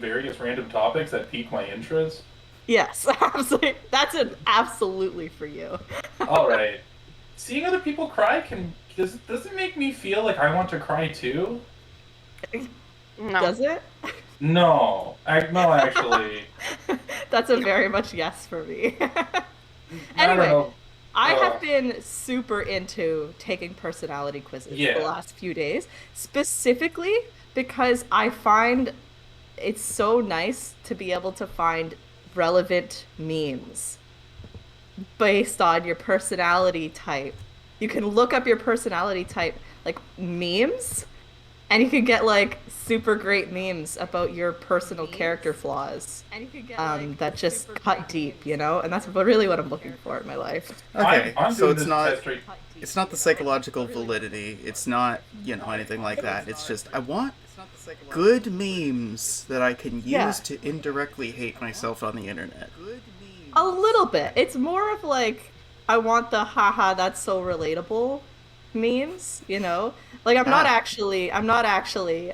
various random topics that pique my interest. Yes, absolutely. That's an absolutely for you. All right. Seeing other people cry does it make me feel like I want to cry too? No. Does it? No, actually, That's a very much yes for me. I don't Anyway, know. I have Uh, been super into taking personality quizzes the yeah. last few days, specifically because I find it's so nice to be able to find relevant memes based on your personality type. You can look up your personality type, like memes, and you can get like super great memes about your personal character flaws that just cut deep, you know? And that's really what I'm looking for in my life. I'm Okay, I'm so doing this test right. it's not the psychological validity. It's not, anything like that. It's just I want good memes that I can Yeah, use to indirectly hate myself on the internet. a little bit. It's more of like, I want the haha, that's so relatable memes, you know? Like Ah, I'm not actually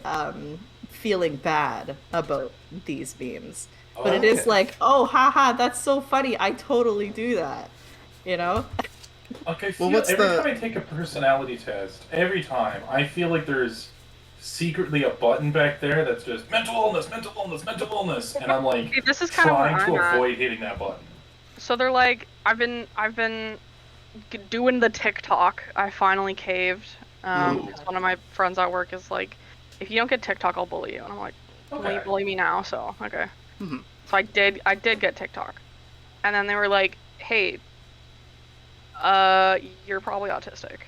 feeling bad about these memes. But it is Okay. like, oh haha, that's so funny. I totally do that, you know? Like I well, feel what's every time the I take a personality test, every time I feel like there's secretly a button back there that's just mental illness, mental illness, mental illness, and I'm like See, this is kind of where trying I'm to at. avoid hitting that button. So they're like, I've been doing the TikTok. I finally caved. Ooh. Because one of my friends at work is like, if you don't get TikTok, I'll bully you. And I'm like, well, you Okay. bully me now, so okay. hmm, So I did get TikTok. And then they were like, hey, you're probably autistic.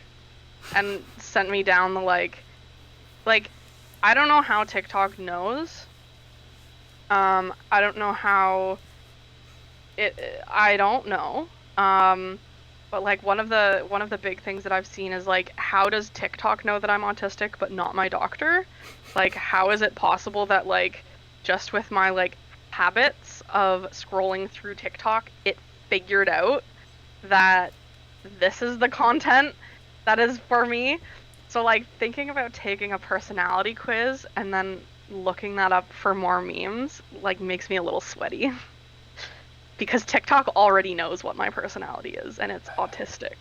And sent me down the like, I don't know how TikTok knows. I don't know how I don't know. But like one of the big things that I've seen is like, how does TikTok know that I'm autistic but not my doctor? Like, how is it possible that like just with my like habits of scrolling through TikTok, it figured out that this is the content that is for me? So like thinking about taking a personality quiz and then looking that up for more memes like makes me a little sweaty because TikTok already knows what my personality is, and it's autistic.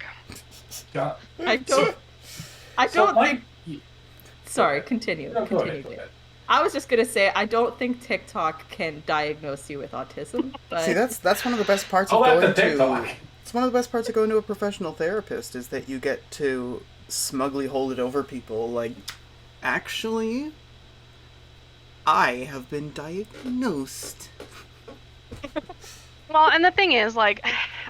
Got I so don't I so don't think my Go sorry, ahead. continue. No, go ahead. Continue, Go Dave. ahead. I was just gonna say I don't think TikTok can diagnose you with autism, see, but that's one of the best parts of I'll let the going TikTok. to. It's one of the best parts of going to a professional therapist is that you get to smugly hold it over people. Like, actually, I have been diagnosed. Well, and the thing is, like,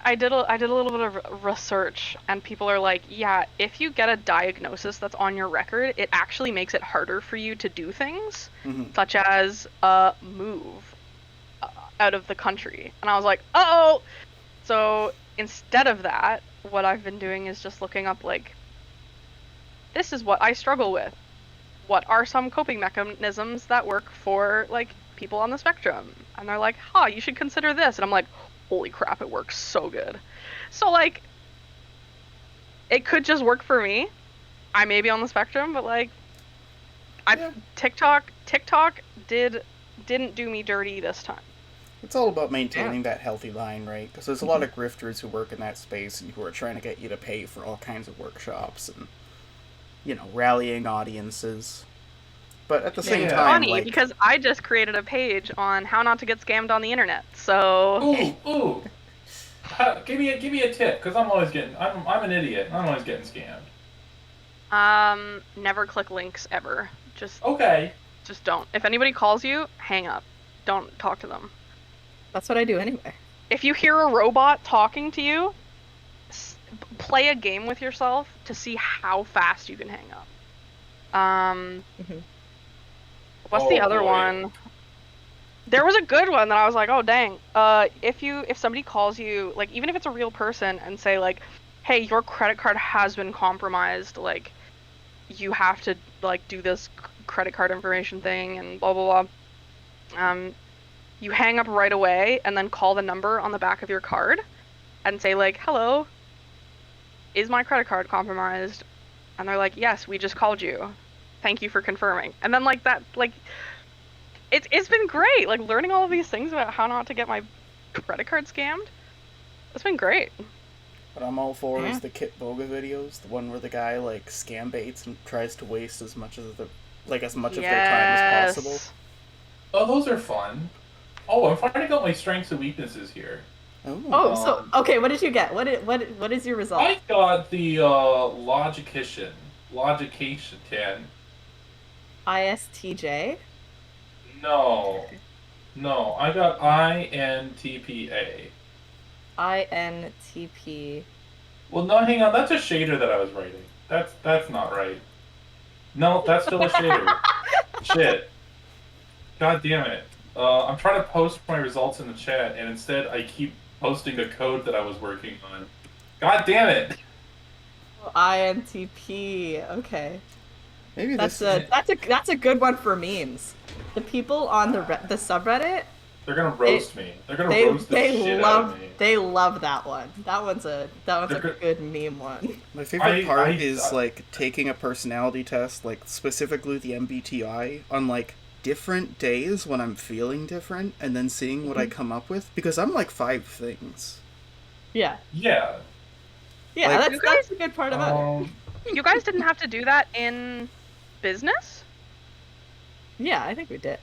I did a little bit of research, and people are like, yeah, if you get a diagnosis that's on your record, it actually makes it harder for you to do things, Hmm. such as move uh, out of the country. And I was like, oh. So instead of that, what I've been doing is just looking up like, this is what I struggle with. What are some coping mechanisms that work for like people on the spectrum? And they're like, huh, you should consider this. And I'm like, holy crap, it works so good. So like it could just work for me. I may be on the spectrum, but like I Yeah, TikTok didn't do me dirty this time. it's all about yeah. maintaining that healthy line, right? Because there's a lot Mhm. of grifters who work in that space and who are trying to get you to pay for all kinds of workshops and, rallying audiences. But at the It's same Yeah. time, funny like, because I just created a page on how not to get scammed on the internet. So Ooh. Give me a tip, because I'm an idiot. I'm always getting scammed. never click links ever. Just Okay. just don't. If anybody calls you, hang up. Don't talk to them. That's what I do anyway. If you hear a robot talking to you, play a game with yourself to see how fast you can hang up. Mhm. What's the Oh other boy. one? There was a good one that I was like, oh dang. If somebody calls you, like even if it's a real person and say like, hey, your credit card has been compromised, like you have to like do this credit card information thing and blah blah blah. You hang up right away and then call the number on the back of your card and say like, hello, is my credit card compromised? And they're like, yes, we just called you. Thank you for confirming. And then like that, like It's been great. Like learning all of these things about how not to get my credit card scammed. It's been great. What I'm all for Yeah. is the Kit Boga videos, the one where the guy like scam baits and tries to waste as much of their time as possible. Oh, those are fun. Oh, I'm finding out my strengths and weaknesses here. Oh, so okay. What did you get? What is your result? I got the Logician. 10. ISTJ. No. No, I got INTPA. INTP. Well, no, hang on. That's a shader that I was writing. That's not right. No, that's still a shader. Shit. God damn it. I'm trying to post my results in the chat, and instead I keep posting the code that I was working on. God damn it. INTP. Okay. Maybe That's this a good one for memes. The people on the subreddit, They're gonna roast me. They're gonna roast the shit out of me. they love that one. That one's a They're good meme one. My favorite part I- is like taking a personality test, like specifically the MBTI, on like different days when I'm feeling different, and then seeing what I come up with, because I'm like 5 things. Yeah. Yeah. Yeah, Like- that's a good part about it. You guys didn't have to do that in business? Yeah, I think we did.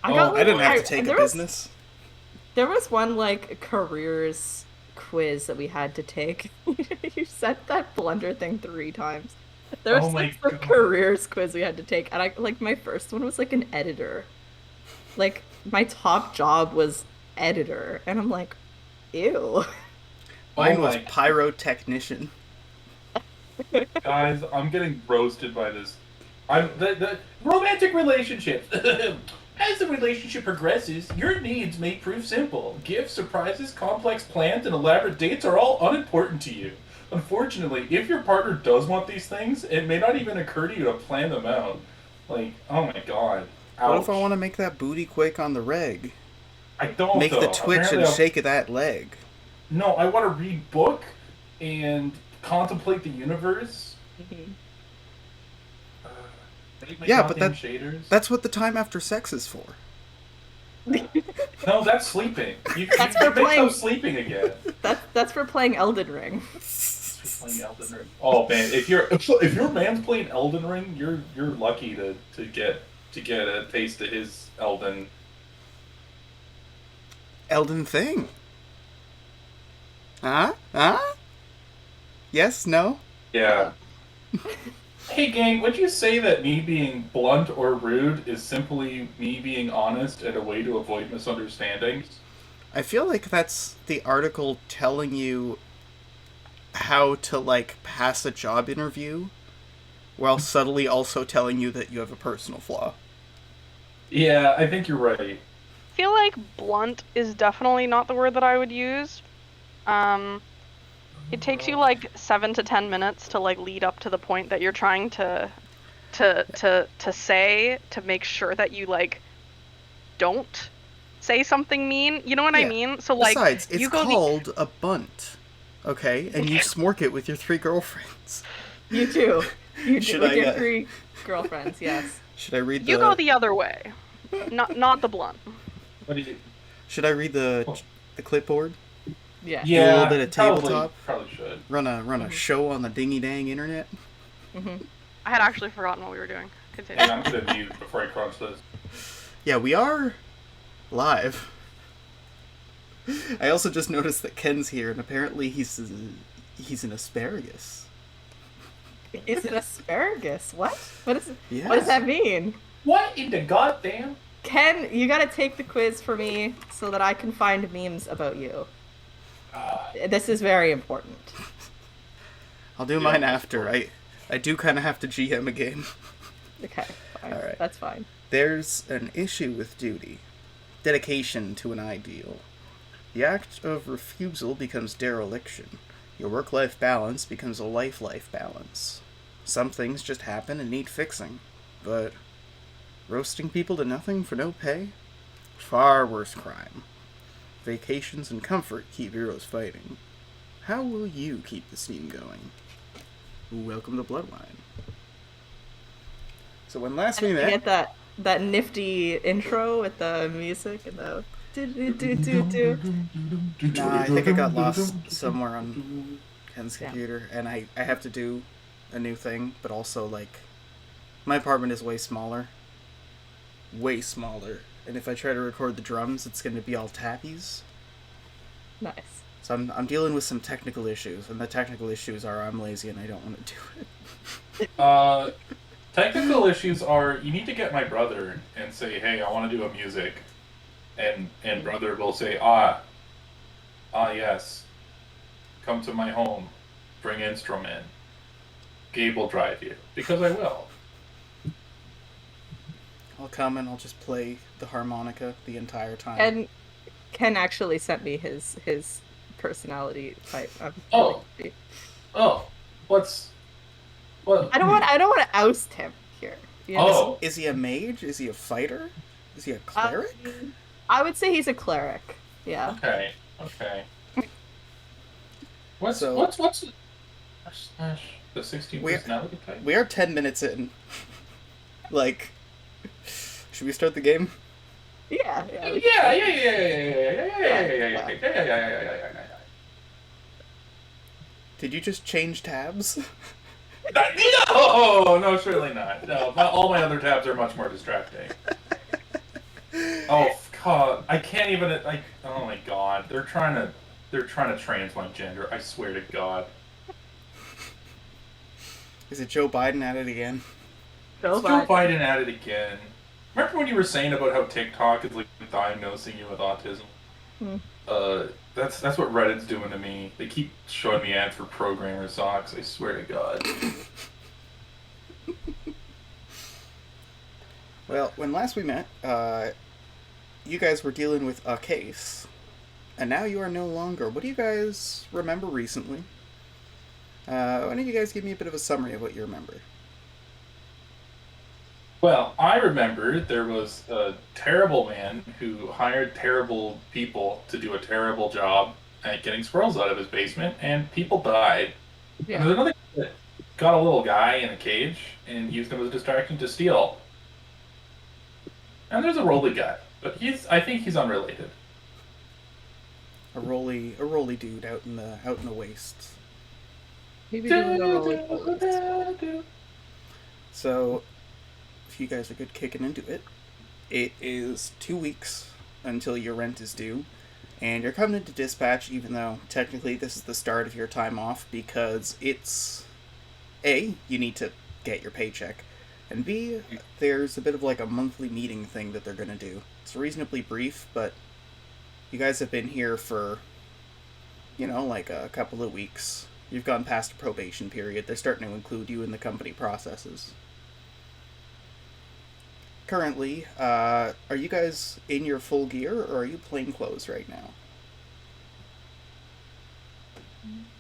Oh, I didn't have to take a there was- business. There was one like careers quiz that we had to take. You said that blunder thing 3 times. There was Oh my like some God. careers quiz we had to take, and I like my first one was like an editor. Like my top job was editor, and I'm like, ew. Mine Oh was my- pyrotechnician. Guys, I'm getting roasted by this. The romantic relationship. As the relationship progresses, your needs may prove simple. Gifts, surprises, complex plans, and elaborate dates are all unimportant to you. Unfortunately, if your partner does want these things, it may not even occur to you to plan them out. Like, oh my god. Ouch. What if I want to make that booty quake on the reg? I don't Make though. the twitch Apparently and I'll- shake of that leg. No, I want to read book and contemplate the universe. Make my Yeah, but goddamn that- shaders. That's what the time after sex is for. No, that's sleeping. You That's you for make playing- them sleeping again. That's for playing Elden Ring. Playing Elden Ring. Oh man, if your man's playing Elden Ring, you're lucky to get a taste of his Elden. Elden thing. Huh? Huh? Yes? No? Yeah. Hey gang, would you say that me being blunt or rude is simply me being honest and a way to avoid misunderstandings? I feel like that's the article telling you how to, like, pass a job interview while subtly also telling you that you have a personal flaw. Yeah, I think you're right. I feel like blunt is definitely not the word that I would use. It takes you like 7 to 10 minutes to like lead up to the point that you're trying to say, to make sure that you like don't say something mean. You know what I Yeah. mean? So like Besides, it's you go called a bunt. Okay? And you smork it with your 3 girlfriends. You do. You do Should with I, your 3 girlfriends, yes. Should I read you go the other way. Not the blunt. What do you? Should I read the clipboard? Yeah. Yeah, little bit of tabletop? Probably should. Run a show on the dingy dang internet? I had actually forgotten what we were doing. Continue. And I'm gonna mute before I crunch this. Yeah, we are live. I also just noticed that Ken's here, and apparently he's an asparagus. Is it asparagus? What? What is it? Yes. What does that mean? What in the goddamn? Ken, you gotta take the quiz for me so that I can find memes about you. This is very important. I'll do mine after. I do kind of have to GM a game. Okay, fine. Alright. That's fine. There's an issue with duty. Dedication to an ideal. The act of refusal becomes dereliction. Your work-life balance becomes a life-life balance. Some things just happen and need fixing. But roasting people to nothing for no pay? Far worse crime. Vacations and comfort keep heroes fighting. How will you keep the steam going? Welcome to Bloodwine. So when last we I met... get that. that nifty intro with the music and the do do do do do. Nah, I think it got lost somewhere on Ken's Yeah. computer, and I have to do a new thing, but also, like, my apartment is way smaller. Way smaller. And if I try to record the drums, it's going to be all tappies. Nice. So I'm dealing with some technical issues, and the technical issues are I'm lazy and I don't want to do it. Technical issues are you need to get my brother and say, hey, I want to do a music, and brother will say, yes, come to my home, bring instrument. Gabe will drive you because I will. I'll come and I'll just play the harmonica the entire time. And Ken actually sent me his personality type. Oh, what? I don't want to oust him here. You know? Oh, Is he a mage? Is he a fighter? Is he a cleric? I would say he's a cleric. Yeah. okay. What's the 16 personality type? We are 10 minutes in. Like, should we start the game? Yeah. Yeah. Did you just change tabs? No, surely not. No, all my other tabs are much more distracting. Oh God, I can't even. Oh my God, they're trying to trans my gender. I swear to God. Is it Joe Biden at it again? Joe Biden at it again. Remember when you were saying about how TikTok is like diagnosing you with autism? That's what Reddit's doing to me. They keep showing me ads for programmer socks. I swear to God. Well, when last we met, you guys were dealing with a case, and now you are no longer. What do you guys remember recently? Why don't you guys give me a bit of a summary of what you remember? Well, I remember there was a terrible man who hired terrible people to do a terrible job at getting squirrels out of his basement, and people died. Yeah. And there's another guy that got a little guy in a cage and used him as a distraction to steal. And there's a roly guy, but I think he's unrelated. A roly dude out in the wastes. Maybe doing a rolling. So, if you guys are good kicking into it, it is 2 weeks until your rent is due, and you're coming into dispatch even though technically this is the start of your time off because it's A, you need to get your paycheck, and B, there's a bit of like a monthly meeting thing that they're going to do. It's reasonably brief, but you guys have been here for, like a couple of weeks. You've gone past a probation period. They're starting to include you in the company processes. Currently, are you guys in your full gear, or are you plain clothes right now?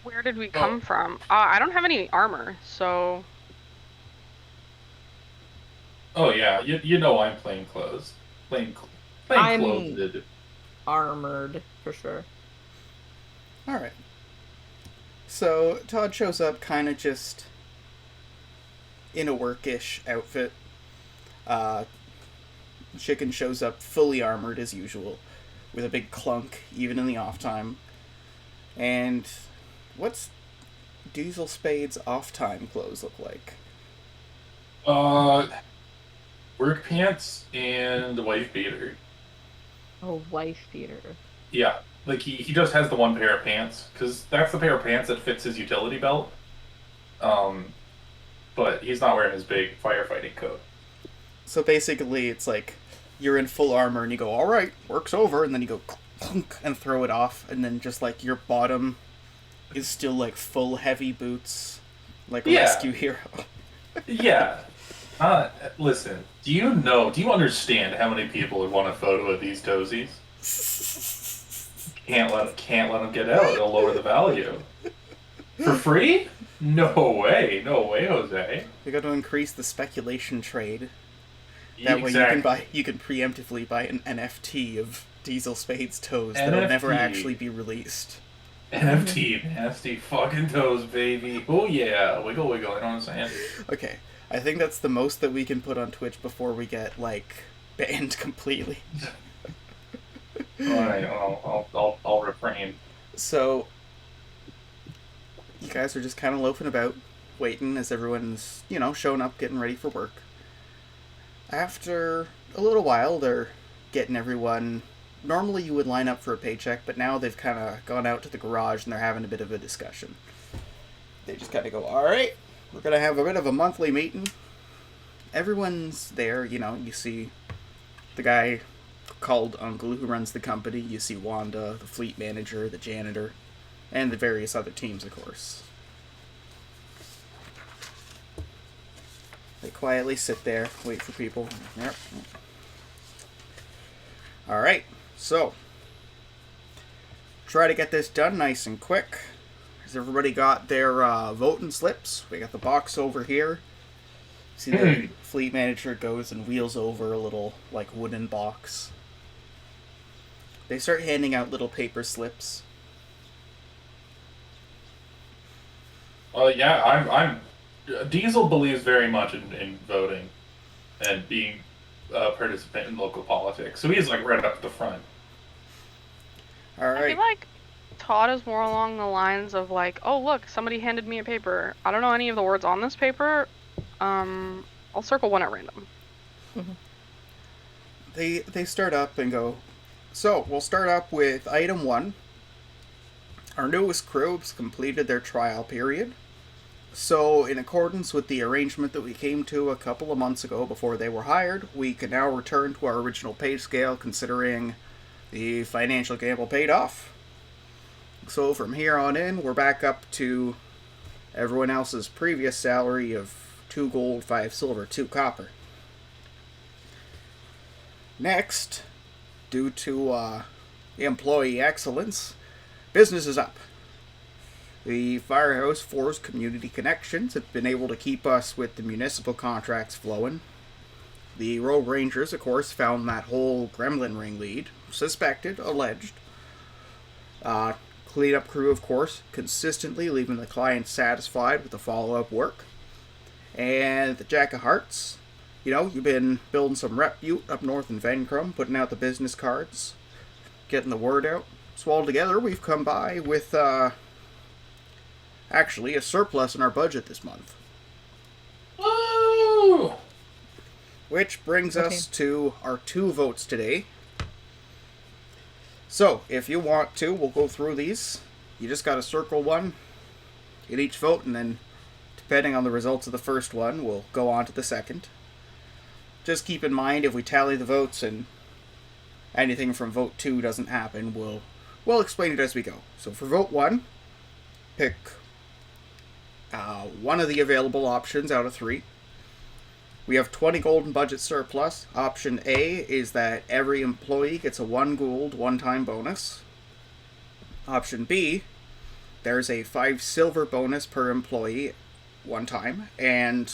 Where did we come from? I don't have any armor, so... Oh yeah, you know I'm plain clothes. Plain clothes. Armored, for sure. Alright. So, Todd shows up kind of just in a workish outfit. Chicken shows up fully armored as usual, with a big clunk, even in the off time. And what's Diesel Spade's off time clothes look like? Work pants and the wife beater. Oh, wife beater. Yeah, like he just has the one pair of pants, because that's the pair of pants that fits his utility belt. But he's not wearing his big firefighting coat. So basically, it's like you're in full armor and you go, all right, work's over, and then you go clunk and throw it off, and then just like your bottom is still like full heavy boots, like a rescue hero. Yeah. Listen, do you understand how many people would want a photo of these toesies? Can't let them get out. It'll lower the value. For free? No way, Jose. You got to increase the speculation trade. That Exactly. way you can preemptively buy an NFT of Diesel Spade's toes that'll never actually be released. NFT, nasty fucking toes, baby. Oh yeah, wiggle, wiggle. You know what I'm saying? Okay, I think that's the most that we can put on Twitch before we get, like, banned completely. Alright, I'll refrain. So, you guys are just kind of loafing about, waiting as everyone's, showing up, getting ready for work. After a little while, they're getting everyone... Normally you would line up for a paycheck, but now they've kind of gone out to the garage and they're having a bit of a discussion. They just kind of go, alright, we're going to have a bit of a monthly meeting. Everyone's there, you see the guy called Uncle who runs the company. You see Wanda, the fleet manager, the janitor, and the various other teams, of course. They quietly sit there, wait for people. Yep. Alright, so try to get this done nice and quick. Has everybody got their voting slips? We got the box over here. See the fleet manager goes and wheels over a little, like, wooden box. They start handing out little paper slips. Yeah, I'm Diesel believes very much in voting and being a participant in local politics, so he's like right up at the front. All right. I feel like Todd is more along the lines of like, oh look, somebody handed me a paper. I don't know any of the words on this paper. I'll circle one at random. They start up and go, so we'll start up with item 1. Our newest crew has completed their trial period. So, in accordance with the arrangement that we came to a couple of months ago before they were hired, we can now return to our original pay scale considering the financial gamble paid off. So from here on in, we're back up to everyone else's previous salary of 2 gold, 5 silver, 2 copper. Next, due to employee excellence, business is up. The Firehouse 4's community connections have been able to keep us with the municipal contracts flowing. The Road Rangers, of course, found that whole Gremlin ring lead. Suspected, alleged. Cleanup crew, of course, consistently leaving the clients satisfied with the follow-up work. And the Jack of Hearts, you've been building some repute up north in Vencrum, putting out the business cards, getting the word out. So all together, we've come by with, actually a surplus in our budget this month. Woo! Which brings us to our 2 votes today. So, if you want to, we'll go through these. You just gotta circle one in each vote, and then, depending on the results of the first one, we'll go on to the second. Just keep in mind, if we tally the votes and anything from vote 2 doesn't happen, we'll explain it as we go. So for vote 1, pick one of the available options out of 3. We have 20 gold in budget surplus. Option A is that every employee gets a 1 gold one-time bonus. Option B, there's a 5 silver bonus per employee one time, and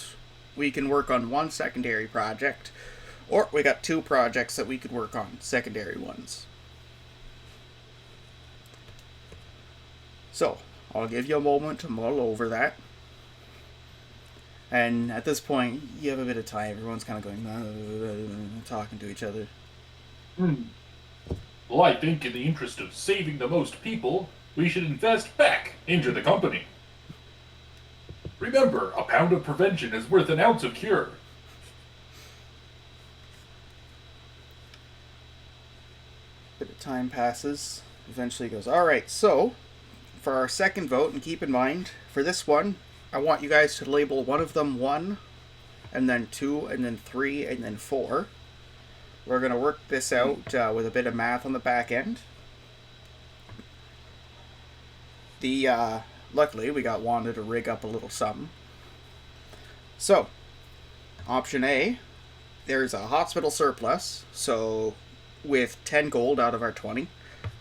we can work on 1 secondary project, or we got 2 projects that we could work on, secondary ones. So, I'll give you a moment to mull over that. And at this point, you have a bit of time. Everyone's kind of going, talking to each other. Well, I think in the interest of saving the most people, we should invest back into the company. Remember, a pound of prevention is worth an ounce of cure. A bit of time passes. Eventually he goes, alright, so, for our second vote, and keep in mind, for this one, I want you guys to label one of them 1, and then 2, and then 3, and then 4. We're going to work this out with a bit of math on the back end. Luckily, we got Wanda to rig up a little something. So, option A, there's a hospital surplus, so with 10 gold out of our 20,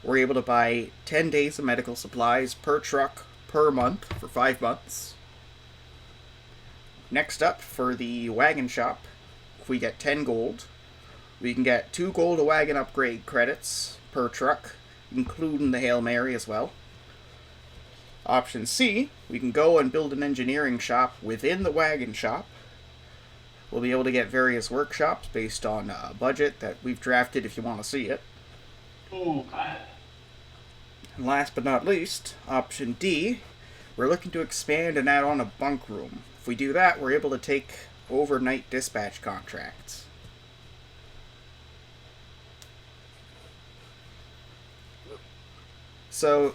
we're able to buy 10 days of medical supplies per truck per month for 5 months. Next up, for the wagon shop, if we get 10 gold, we can get 2 gold a wagon upgrade credits per truck, including the Hail Mary as well. Option C, we can go and build an engineering shop within the wagon shop, We'll be able to get various workshops based on a budget that we've drafted if you want to see it. Ooh. And last but not least, option D, we're looking to expand and add on a bunk room. If we do that, we're able to take overnight dispatch contracts. So,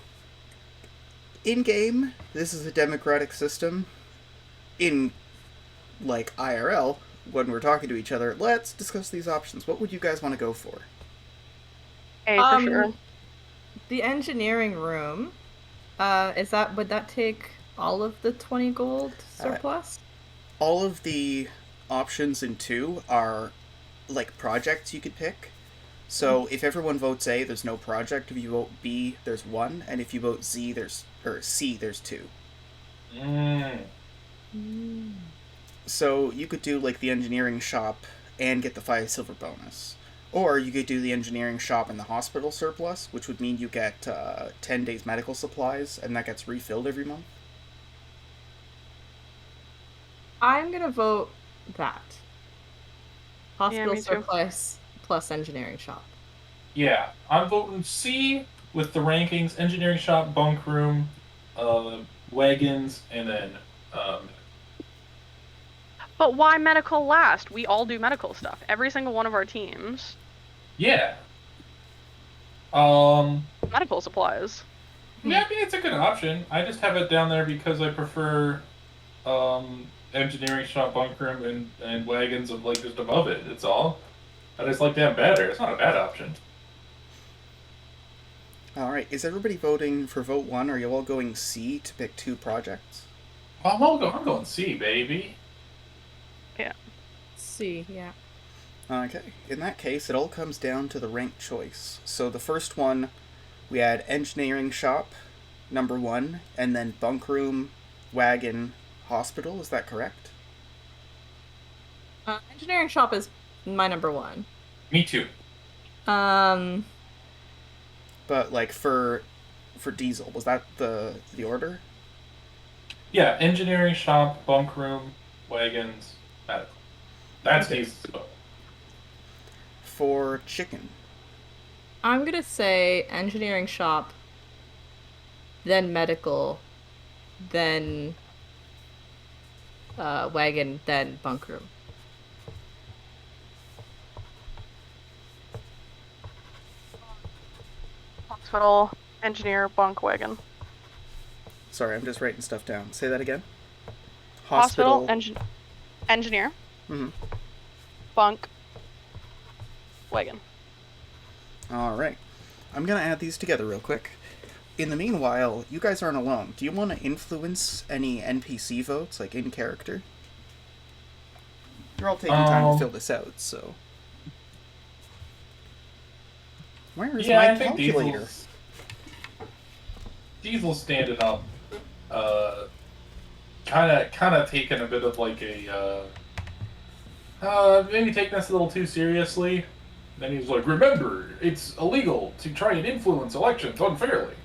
in-game, this is a democratic system. In, like, IRL, when we're talking to each other, let's discuss these options. What would you guys want to go for? A for sure. The engineering room, would that take all of the 20 gold surplus? All of the options in 2 are, like, projects you could pick. So if everyone votes A, there's no project. If you vote B, there's 1. And if you vote C, there's 2. So you could do, like, the engineering shop and get the 5 silver bonus. Or you could do the engineering shop and the hospital surplus, which would mean you get 10 days medical supplies, and that gets refilled every month. I'm gonna vote that. Hospital me too. surplus plus engineering shop. Yeah, I'm voting C with the rankings: engineering shop, bunk room, wagons, and then But why medical last? We all do medical stuff. Every single one of our teams. yeah. Medical supplies. Yeah, I mean, it's a good option. I just have it down there because I prefer engineering shop, bunk room, and wagons of, like, just above it. It's all. I just like them better. It's not a bad option. Alright, is everybody voting for vote 1, or are you all going C to pick 2 projects? I'm going C, baby. Yeah. C, yeah. Okay, in that case, it all comes down to the ranked choice. So the first one, we had engineering shop, number 1, and then bunk room, wagon, hospital. Is that correct? Engineering shop is my number 1. Me too. But, like, for Diesel, was that the order? Yeah, engineering shop, bunk room, wagons, medical. That's Okay. Diesel's vote. For Chicken. I'm gonna say engineering shop, then medical, then wagon, then bunk room. Hospital, engineer, bunk, wagon. Sorry, I'm just writing stuff down. Say that again. Hospital, engineer, Mm-hmm. bunk, wagon. Alright. I'm gonna add these together real quick. In the meanwhile, you guys aren't alone. Do you want to influence any NPC votes, like in character? You're all taking time to fill this out, so. Where is my I think calculator? Diesel's standing up. Kind of taking a bit of, like, a maybe taking this a little too seriously. Then he's like, remember, it's illegal to try and influence elections unfairly.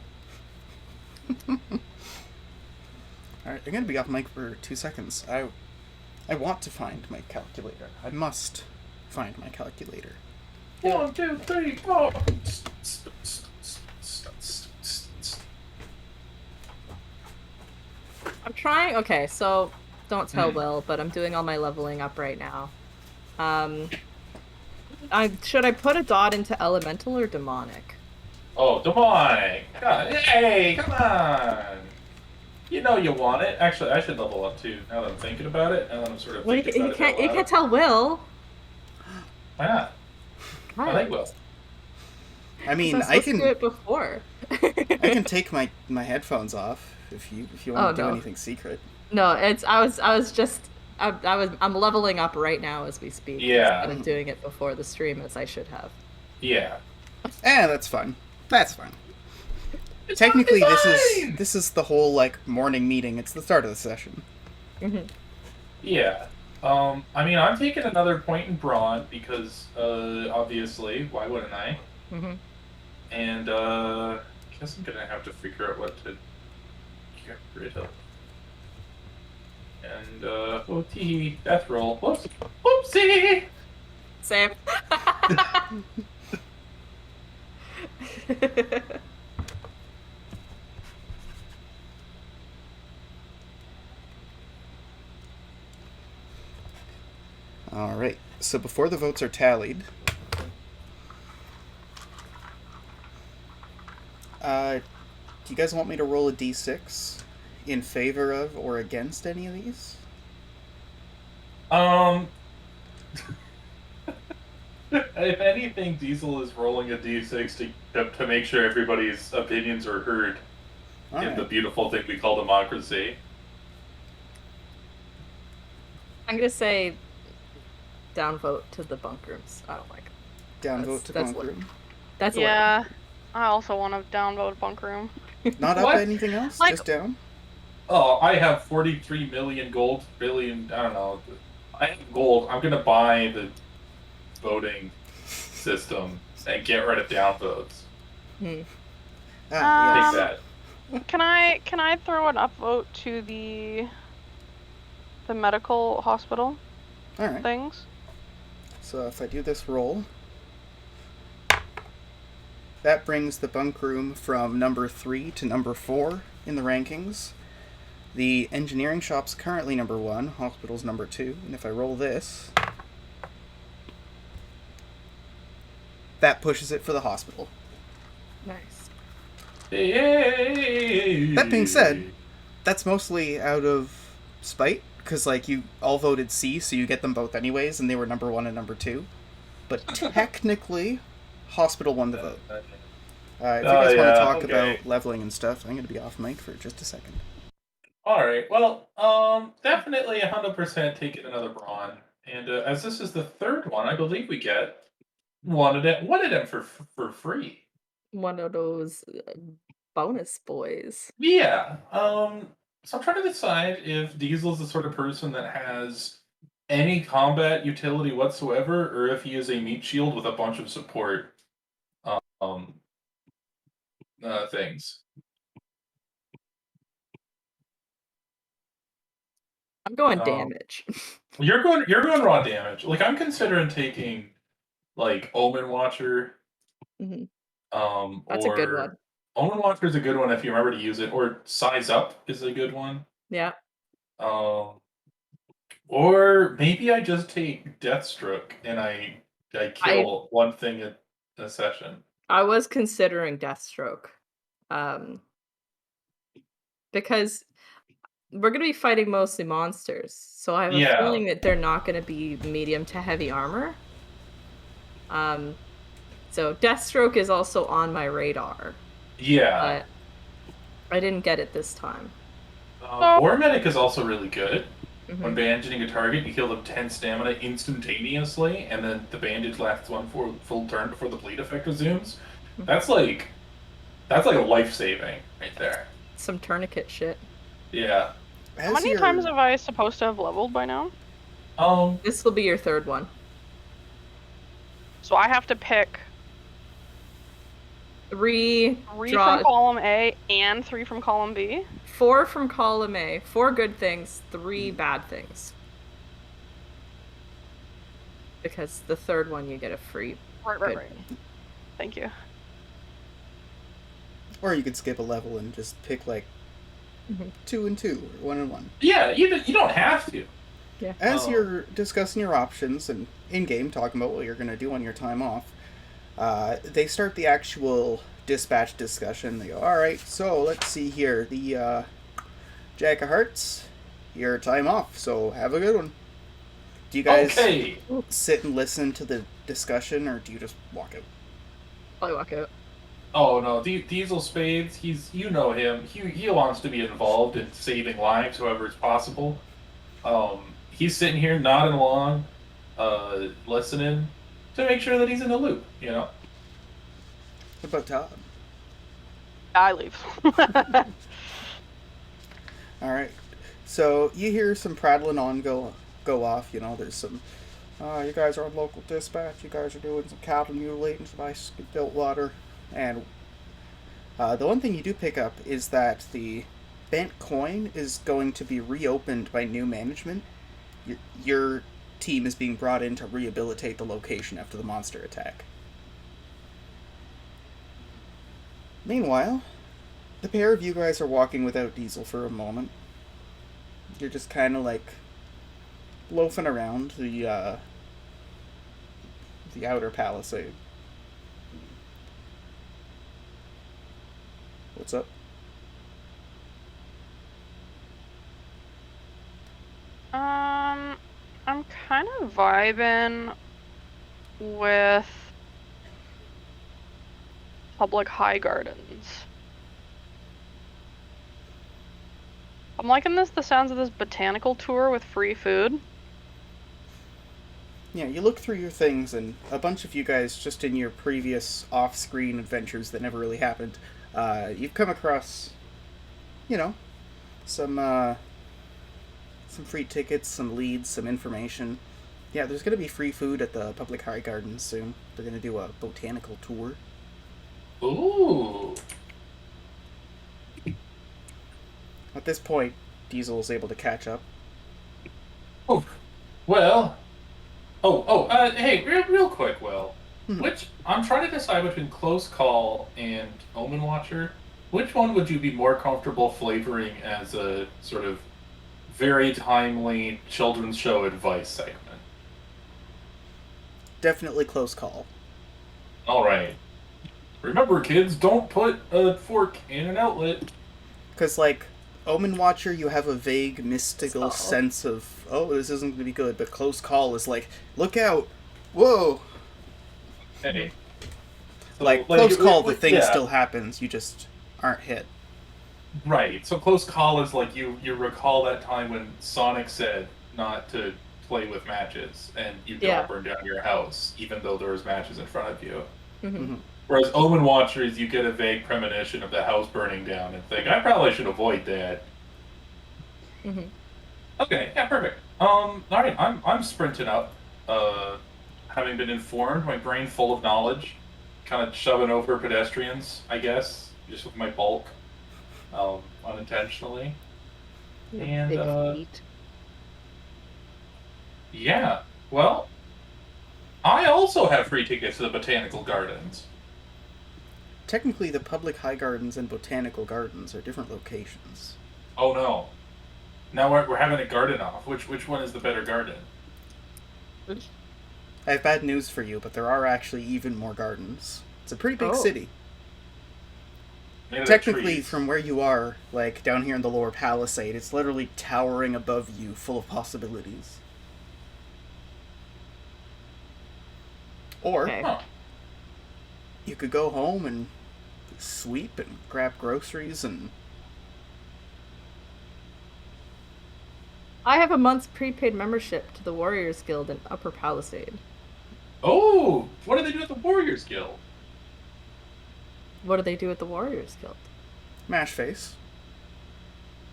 Alright, I'm gonna be off mic for 2 seconds. I want to find my calculator. I must find my calculator. 1, 2, 3, 4. I'm trying. Okay, so don't tell Will, but I'm doing all my leveling up right now. Should I put a dot into elemental or demonic? Oh, demonic! God, hey, come on! You know you want it. Actually, I should level up too. Now that I'm thinking about it, now that I'm sort of Well, thinking you about can't. it. You can't tell Will. Why not? I think Will. I mean, I'm I supposed to can do it before. I can take my headphones off if you want to do no. anything secret. No, I'm leveling up right now as we speak. Yeah. Instead of doing it before the stream as I should have. Yeah. That's fine. That's fine. Technically, this is the whole, like, morning meeting. It's the start of the session. Mm-hmm. Yeah. I mean, I'm taking another point in brawn because, obviously, why wouldn't I? Mm-hmm. And, I guess I'm gonna have to figure out what to get rid of. And, OT, death roll. Whoops. Whoopsie! Same. All right. So before the votes are tallied, do you guys want me to roll a d6 in favor of or against any of these? If anything, Diesel is rolling a d6 to make sure everybody's opinions are heard All in the right. beautiful thing we call democracy. I'm gonna say downvote to the bunk rooms. I don't like them. Downvote to that's bunk what- room. That's Yeah, I also want to downvote bunk room. Not up What? anything else? Like- Just down? Oh, I have 43 million gold, billion, I don't know. I have gold. I'm gonna buy the voting system and get rid of downvotes. Hmm. Ah, Take yes. that. Can I throw an upvote to the medical hospital All right. things? So if I do this roll, that brings the bunk room from number 3 to number 4 in the rankings. The engineering shop's currently number 1, hospital's number 2, and if I roll this, that pushes it for the hospital. Nice. Yay! That being said, that's mostly out of spite, because like you all voted C, so you get them both anyways, and they were number 1 and number 2. But technically, hospital won the vote. If you guys want to talk about leveling and stuff, I'm going to be off mic for just a second. All right. Well, definitely 100% taking another brawn, and as this is the third one, I believe we get one of them for free. One of those bonus boys. Yeah. So I'm trying to decide if Diesel's the sort of person that has any combat utility whatsoever, or if he is a meat shield with a bunch of support things. I'm going damage. You're going raw damage. Like I'm considering taking like Omen Watcher. Mm-hmm. That's a good one. Omen Watcher is a good one if you remember to use it, or Size Up is a good one. Yeah. Or maybe I just take Deathstroke and I kill one thing at a session. I was considering Deathstroke. Because we're going to be fighting mostly monsters. So I have a feeling that they're not going to be medium to heavy armor. So Deathstroke is also on my radar. Yeah. But I didn't get it this time. War Medic is also really good. Mm-hmm. When bandaging a target, you heal them 10 stamina instantaneously, and then the bandage lasts one full turn before the bleed effect resumes. Mm-hmm. That's like a life-saving right there. Some tourniquet shit. Yeah. How many times have I supposed to have leveled by now? This will be your third one. So I have to pick 3 from column A and 3 from column B? 4 from column A. 4 good things, 3 bad things. Because the third one you get a free. Right. Thank you. Or you could skip a level and just pick like 2 and 2 or 1 and 1. Yeah, you don't have to. Yeah. As you're discussing your options and in-game talking about what you're going to do on your time off, they start the actual dispatch discussion. They go, all right, so let's see here. The Jack of Hearts, your time off, so have a good one. Do you guys sit and listen to the discussion, or do you just walk out? Probably walk out. Oh no, Diesel Spades, you know him. He wants to be involved in saving lives, however it's possible. He's sitting here nodding along, listening to make sure that he's in the loop, you know. What about Todd? I leave. All right. So you hear some prattling on go off. You know, there's some. You guys are on local dispatch. You guys are doing some cattle mutilating, some ice built water, and the one thing you do pick up is that the Bent Coin is going to be reopened by new management. Your team is being brought in to rehabilitate the location after the monster attack. Meanwhile, the pair of you guys are walking without Diesel for a moment. You're just kind of like loafing around the outer palisade. What's up? I'm kind of vibing with public high gardens. I'm liking the sounds of this botanical tour with free food. Yeah, you look through your things, and a bunch of you guys, just in your previous off-screen adventures that never really happened, you've come across, some free tickets, some leads, some information. Yeah, there's going to be free food at the public high gardens soon. They're going to do a botanical tour. Ooh. At this point, Diesel is able to catch up. Oh, well. Hey, real quick, Will. I'm trying to decide between Close Call and Omen Watcher. Which one would you be more comfortable flavoring as a sort of very timely children's show advice segment? Definitely Close Call. All right. Remember, kids, don't put a fork in an outlet. Because, Omen Watcher, you have a vague, mystical sense of, this isn't going to be good, but Close Call is look out! Whoa! Hey. Close Call, the thing still happens, you just aren't hit. Right. So Close Call is you recall that time when Sonic said not to play with matches, and you don't burn down your house, even though there was matches in front of you. Mm-hmm. Whereas Omen Watcher is you get a vague premonition of the house burning down and think, I probably should avoid that. Mm-hmm. Okay, yeah, perfect. Alright, I'm sprinting up, having been informed, my brain full of knowledge, kind of shoving over pedestrians, I guess, just with my bulk. Unintentionally. And, big feet. Yeah, well, I also have free tickets to the Botanical Gardens. Technically, the public high gardens and botanical gardens are different locations. Oh no. Now we're having a garden off. Which one is the better garden? I have bad news for you, but there are actually even more gardens. It's a pretty big city. Technically, from where you are, down here in the lower palisade, it's literally towering above you, full of possibilities. Or, you could go home and sweep and grab groceries and... I have a month's prepaid membership to the Warriors Guild in Upper Palisade. Oh! What do they do at the Warriors Guild? What do they do at the Warriors Guild? Mash face.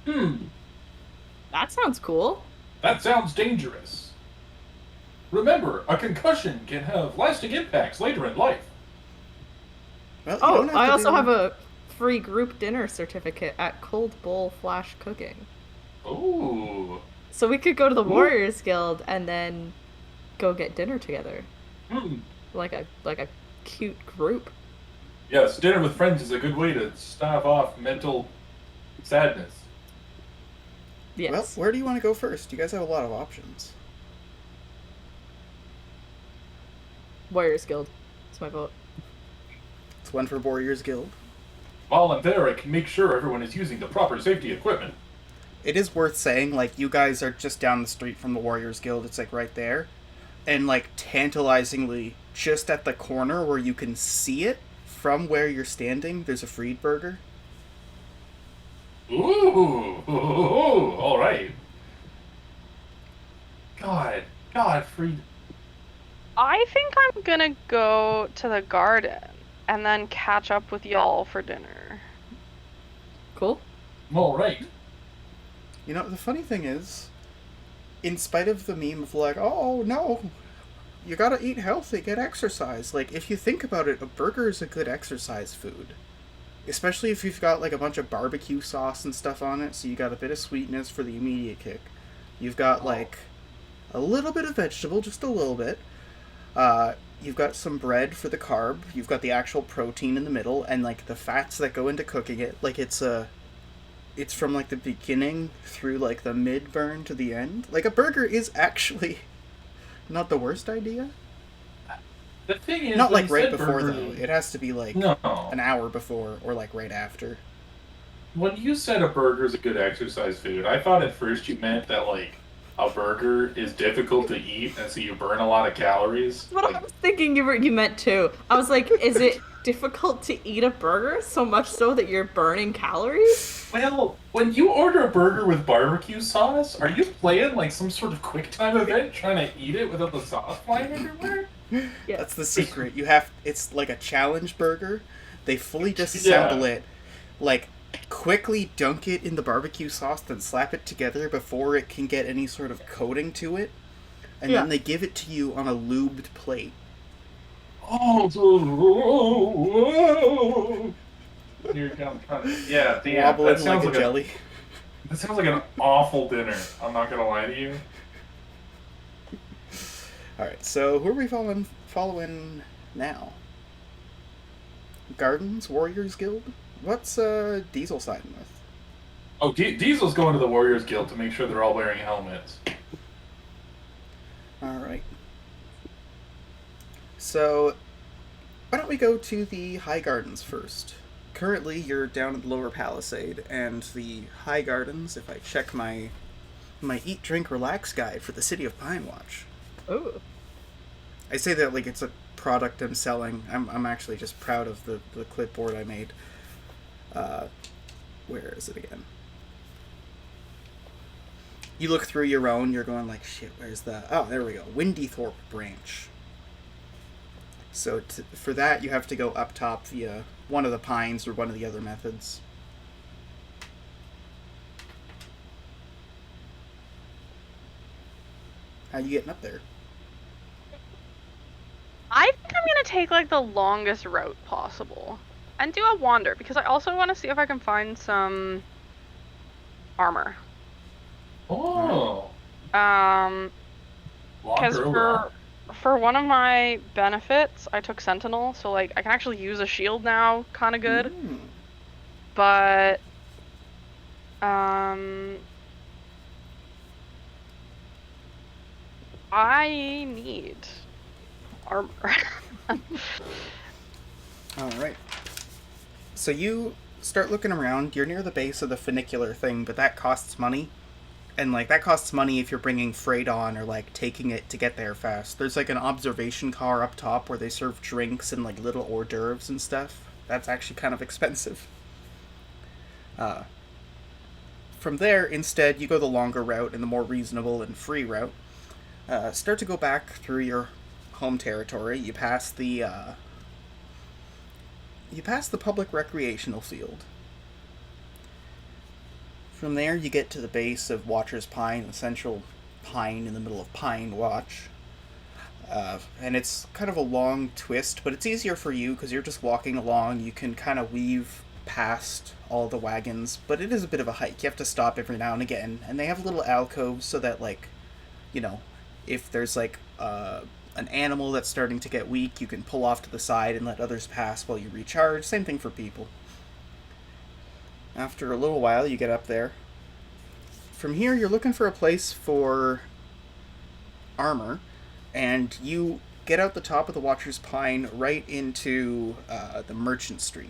That sounds cool. That sounds dangerous. Remember, a concussion can have lasting impacts later in life. Well, I also have a free group dinner certificate at Cold Bowl Flash Cooking. Ooh. So we could go to the Warriors Guild and then go get dinner together. Like a cute group. Yes, dinner with friends is a good way to stave off mental sadness. Yes. Well, where do you want to go first? You guys have a lot of options. Warriors Guild. That's my vote. It's one for Warriors Guild. While I'm there, I can make sure everyone is using the proper safety equipment. It is worth saying, you guys are just down the street from the Warriors Guild. It's, right there. And, tantalizingly, just at the corner where you can see it, from where you're standing, there's a Freed Burger. Ooh, all right. God, Freed. I think I'm gonna go to the garden and then catch up with y'all for dinner. Cool. All right. The funny thing is, in spite of the meme of oh no, you gotta eat healthy, get exercise. If you think about it, a burger is a good exercise food. especially if you've got like a bunch of barbecue sauce and stuff on it, so you got a bit of sweetness for the immediate kick. You've got like a little bit of vegetable, just a little bit. You've got some bread for the carb. You've got the actual protein in the middle, and like the fats that go into cooking it. Like it's from like the beginning through like the mid burn to the end. Like a burger is actually not the worst idea. The thing is, Not when like you right said before burger, though. It has to be like no. an hour before or like right after. When you said a burger is a good exercise food, I thought at first you meant that like a burger is difficult to eat, and so you burn a lot of calories. What Like, I was thinking you meant too. I was like, is it difficult to eat a burger so much so that you're burning calories? well, when you order a burger with barbecue sauce, are you playing like some sort of quick time event trying to eat it without the sauce flying everywhere? Yeah. That's the secret. It's like a challenge burger. They fully disassemble it, like quickly dunk it in the barbecue sauce, then slap it together before it can get any sort of coating to it, and then they give it to you on a lubed plate. Oh, here it comes. Yeah, damn. Wobbling That sounds like a jelly. That sounds like an awful dinner. I'm not gonna lie to you. Alright, so who are we following now? Gardens? Warriors Guild? What's Diesel siding with? Oh, Diesel's going to the Warriors Guild to make sure they're all wearing helmets. Alright. So, why don't we go to the High Gardens first? Currently, you're down at the Lower Palisade, and the High Gardens, if I check my Eat, Drink, Relax guide for the City of Pine Watch. Oh. I say that like it's a product I'm selling. I'm actually just proud of the clipboard I made. Where is it again? You look through your own, you're going like, shit, where's the... Oh, there we go. Windythorpe branch. So for that, you have to go up top via one of the pines or one of the other methods. How you getting up there? I think I'm gonna take like the longest route possible and do a wander because I also want to see if I can find some armor. Oh. Because for one of my benefits, I took Sentinel, so like I can actually use a shield now, kind of good. Mm. But I need armor. Alright. So you start looking around. You're near the base of the funicular thing, but that costs money. And, like, that costs money if you're bringing freight on or, like, taking it to get there fast. There's, like, an observation car up top where they serve drinks and, like, little hors d'oeuvres and stuff. That's actually kind of expensive. From there, instead, you go the longer route and the more reasonable and free route. Start to go back through your home territory. You pass the public recreational field. From there, you get to the base of Watcher's Pine, the central pine in the middle of Pine Watch. And it's kind of a long twist, but it's easier for you because you're just walking along. You can kind of weave past all the wagons, but it is a bit of a hike. You have to stop every now and again, and they have little alcoves so that, like, you know, if there's, like, an animal that's starting to get weak, you can pull off to the side and let others pass while you recharge. Same thing for people. After a little while, you get up there. From here, you're looking for a place for armor, and you get out the top of the Watcher's Pine right into the Merchant Street.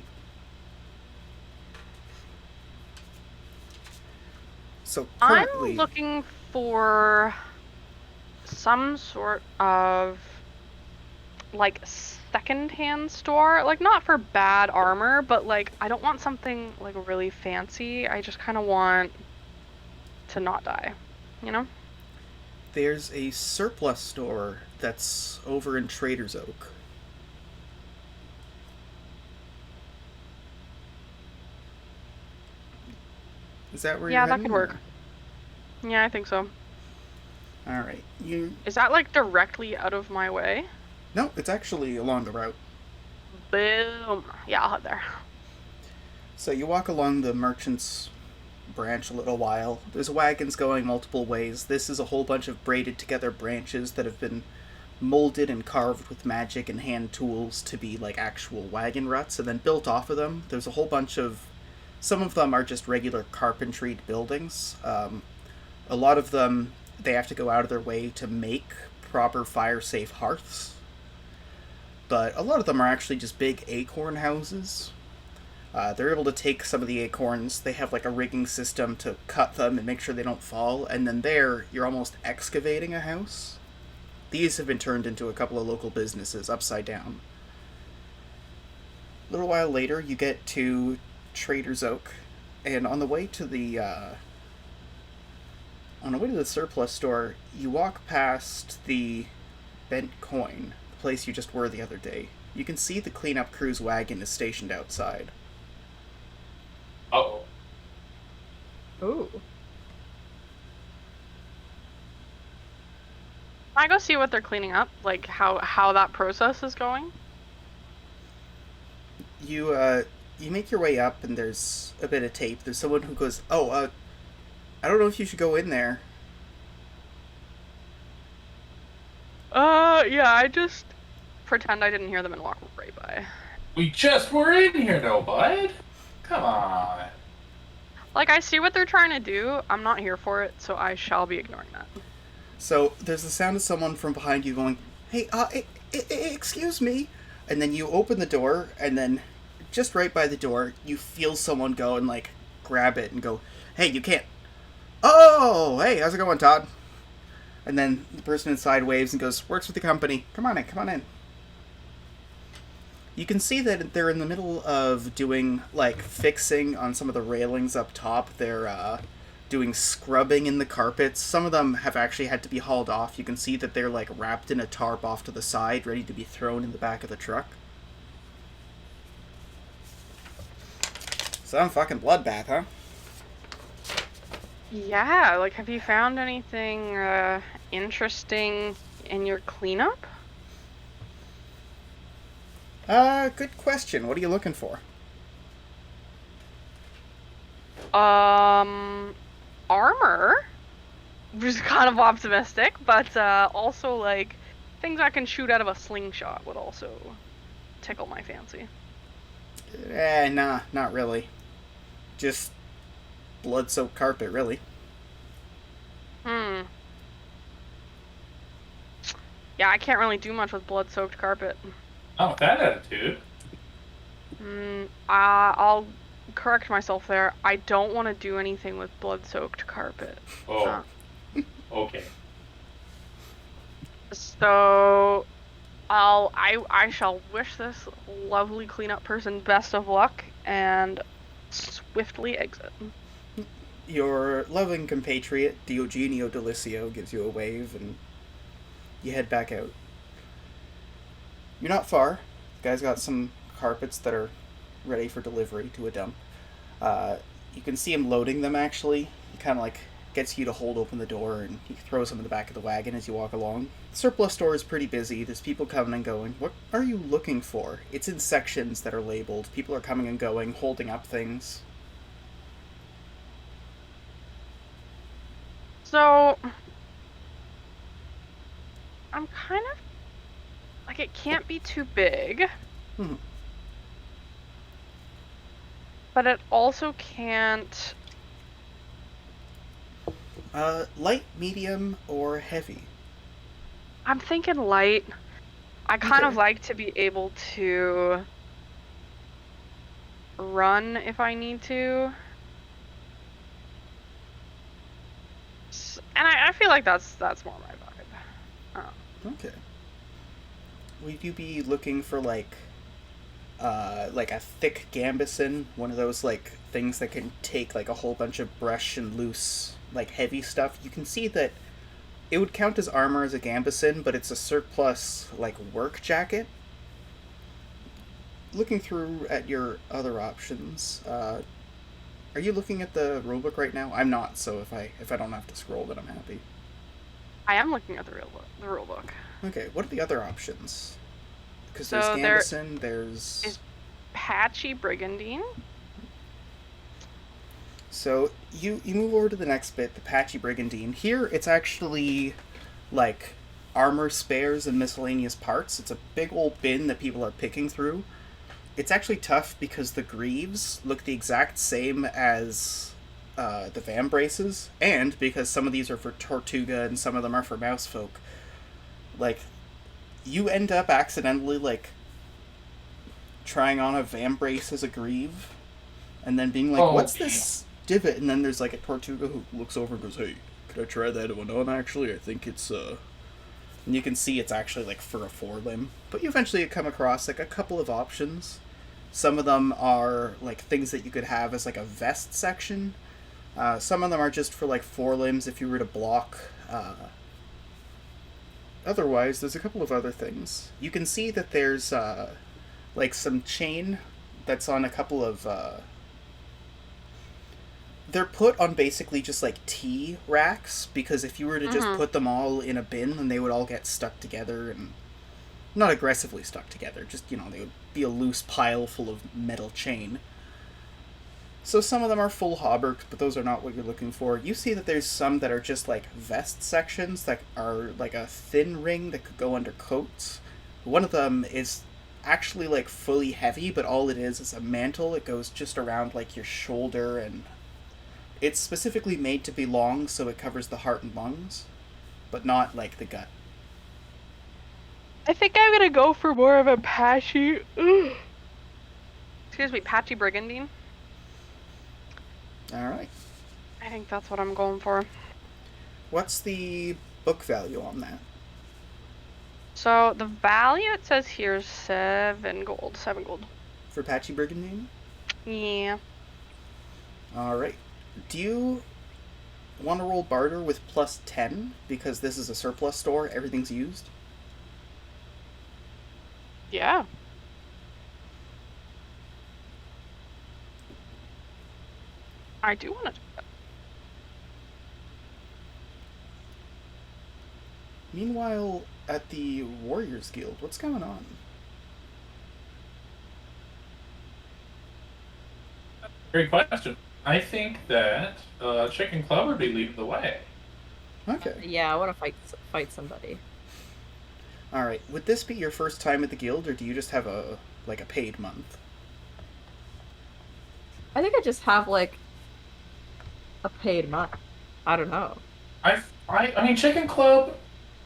So currently... I'm looking for some sort of like second-hand store, like not for bad armor, but like I don't want something like really fancy. I just kind of want to not die, you know? There's a surplus store that's over in Trader's Oak. Is that where you're Yeah, that heading, could work. or- Yeah, I think so. Alright. Is that like directly out of my way? No, it's actually along the route. Boom. Yeah, I'll head there. So you walk along the merchant's branch a little while. There's wagons going multiple ways. This is a whole bunch of braided together branches that have been molded and carved with magic and hand tools to be like actual wagon ruts, and then built off of them. There's a whole bunch of. Some of them are just regular carpentry buildings. A lot of them, they have to go out of their way to make proper fire-safe hearths. But a lot of them are actually just big acorn houses. They're able to take some of the acorns. They have like a rigging system to cut them and make sure they don't fall. And then there, you're almost excavating a house. These have been turned into a couple of local businesses upside down. A little while later, you get to Trader's Oak, and on the way to the surplus store, you walk past the Bent Coin, the place you just were the other day. You can see the cleanup crew's wagon is stationed outside. Uh-oh. Ooh. Can I go see what they're cleaning up? Like how that process is going? You make your way up, and there's a bit of tape. There's someone who goes, I don't know if you should go in there. Yeah, I just pretend I didn't hear them and walk right by. We just were in here, though, bud. Come on. Like, I see what they're trying to do. I'm not here for it, so I shall be ignoring that. So there's the sound of someone from behind you going, "Hey, excuse me," and then you open the door, and then just right by the door, you feel someone go and like grab it and go, "Hey, you can't." "Oh, hey, how's it going, Todd?" And then the person inside waves and goes, "Works with the company. Come on in." You can see that they're in the middle of doing like fixing on some of the railings up top. They're doing scrubbing in the carpets. Some of them have actually had to be hauled off. You can see that they're like wrapped in a tarp off to the side, ready to be thrown in the back of the truck. Some fucking bloodbath, huh? Yeah, like, have you found anything interesting in your cleanup? Good question. What are you looking for? Armor, which is kind of optimistic, but also like things I can shoot out of a slingshot would also tickle my fancy. Nah, not really. Just blood-soaked carpet, really. Yeah, I can't really do much with blood-soaked carpet. Not with that attitude. I'll correct myself there. I don't want to do anything with blood-soaked carpet. Oh. Okay. So, I shall wish this lovely cleanup person best of luck and swiftly exit. Your loving compatriot, Diogenio Delicio, gives you a wave, and you head back out. You're not far. The guy's got some carpets that are ready for delivery to a dump. You can see him loading them, actually. He kind of, like, gets you to hold open the door, and he throws them in the back of the wagon as you walk along. The surplus store is pretty busy. There's people coming and going. What are you looking for? It's in sections that are labeled. People are coming and going, holding up things. So, I'm kind of, like, it can't be too big, but it also can't... Light, medium, or heavy? I'm thinking light. I kind of Okay. like to be able to run if I need to. And I feel like that's more my vibe. Okay. Would you be looking for like a thick gambeson, one of those like things that can take like a whole bunch of brush and loose like heavy stuff? You can see that it would count as armor as a gambeson, but it's a surplus like work jacket. Looking through at your other options, are you looking at the rulebook right now? I'm not, so if I don't have to scroll, then I'm happy. I am looking at the rule book. Okay, what are the other options? Because So there's there gambeson, there's... is Patchy Brigandine, So you move over to the next bit, the Patchy Brigandine. Here it's actually like armor spares and miscellaneous parts. It's a big old bin that people are picking through. It's actually tough because the greaves look the exact same as the van braces, and because some of these are for Tortuga and some of them are for Mousefolk. Like, you end up accidentally, like, trying on a van brace as a greave, and then being like, Oh, what's this divot? And then there's, like, a Tortuga who looks over and goes, hey, could I try that one on, actually? I think it's, And you can see it's actually, like, for a forelimb. But you eventually come across, like, a couple of options. Some of them are, like, things that you could have as, like, a vest section. Some of them are just for, like, forelimbs if you were to block. Otherwise, there's a couple of other things. You can see that there's, like, some chain that's on a couple of, they're put on basically just, like, T racks, because if you were to just put them all in a bin, then they would all get stuck together, and not aggressively stuck together, just, you know, they would be a loose pile full of metal chain. So some of them are full hauberks, but those are not what you're looking for. You see that there's some that are just like vest sections that are like a thin ring that could go under coats. One of them is actually like fully heavy, but all it is a mantle. It goes just around like your shoulder, and it's specifically made to be long so it covers the heart and lungs, but not like the gut. I think I'm gonna go for more of a patchy. Excuse me, patchy brigandine. Alright. I think that's what I'm going for. What's the book value on that? So the value it says here is 7 gold. 7 gold. For Patchy Brigandine? Yeah. Alright. Do you want to roll barter with plus 10? Because this is a surplus store, everything's used? Yeah. I do want to do that. Meanwhile, at the Warriors Guild, what's going on? Great question. I think that Chicken Club would be leading the way. Okay. Yeah, I want to fight somebody. Alright, would this be your first time at the guild, or do you just have a paid month? I think I just have like a paid month. I don't know. I mean, Chicken Club.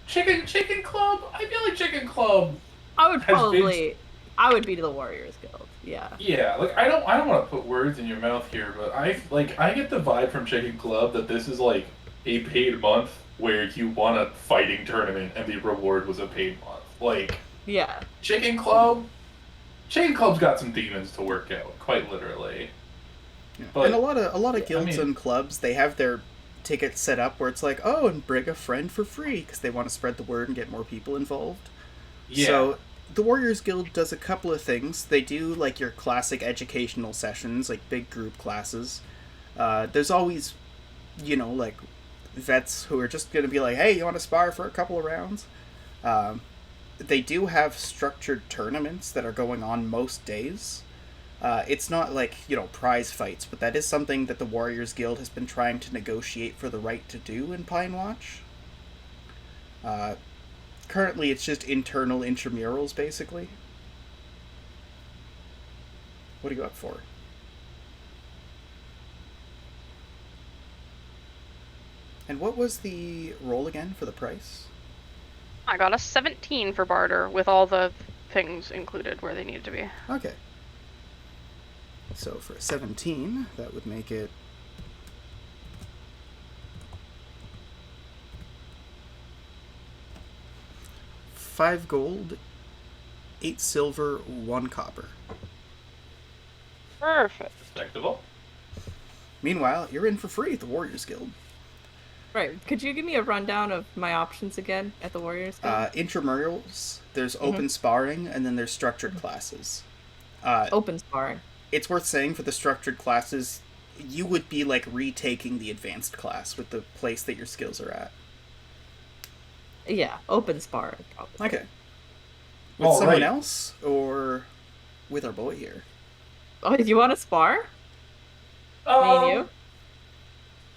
Chicken Club. I feel like Chicken Club. I would be to the Warriors Guild. Yeah. Yeah, like I don't want to put words in your mouth here, but I get the vibe from Chicken Club that this is like a paid month where you won a fighting tournament and the reward was a paid month. Like, yeah. Chicken Club's got some demons to work out, quite literally. Yeah. But, and a lot of guilds and clubs, they have their tickets set up where it's like, oh, and bring a friend for free, because they want to spread the word and get more people involved. Yeah. So the Warriors Guild does a couple of things. They do like your classic educational sessions, like big group classes. There's always, like vets who are just going to be like, hey, you want to spar for a couple of rounds? They do have structured tournaments that are going on most days. It's not like, prize fights, but that is something that the Warriors Guild has been trying to negotiate for the right to do in Pine Watch. Currently, it's just internal intramurals, basically. What are you up for? And what was the roll again for the price? I got a 17 for barter with all the things included where they needed to be. Okay. So for a 17, that would make it... $5 gold, 8 silver, 1 copper. Perfect. Respectable. Meanwhile, you're in for free at the Warriors Guild. Right. Could you give me a rundown of my options again at the Warriors Guild? Intramurals, there's open sparring, and then there's structured classes. Open sparring. It's worth saying for the structured classes, you would be like retaking the advanced class with the place that your skills are at. Yeah, open sparring, probably. Okay. With someone else, or with our boy here? Oh, you want to spar? Me and you?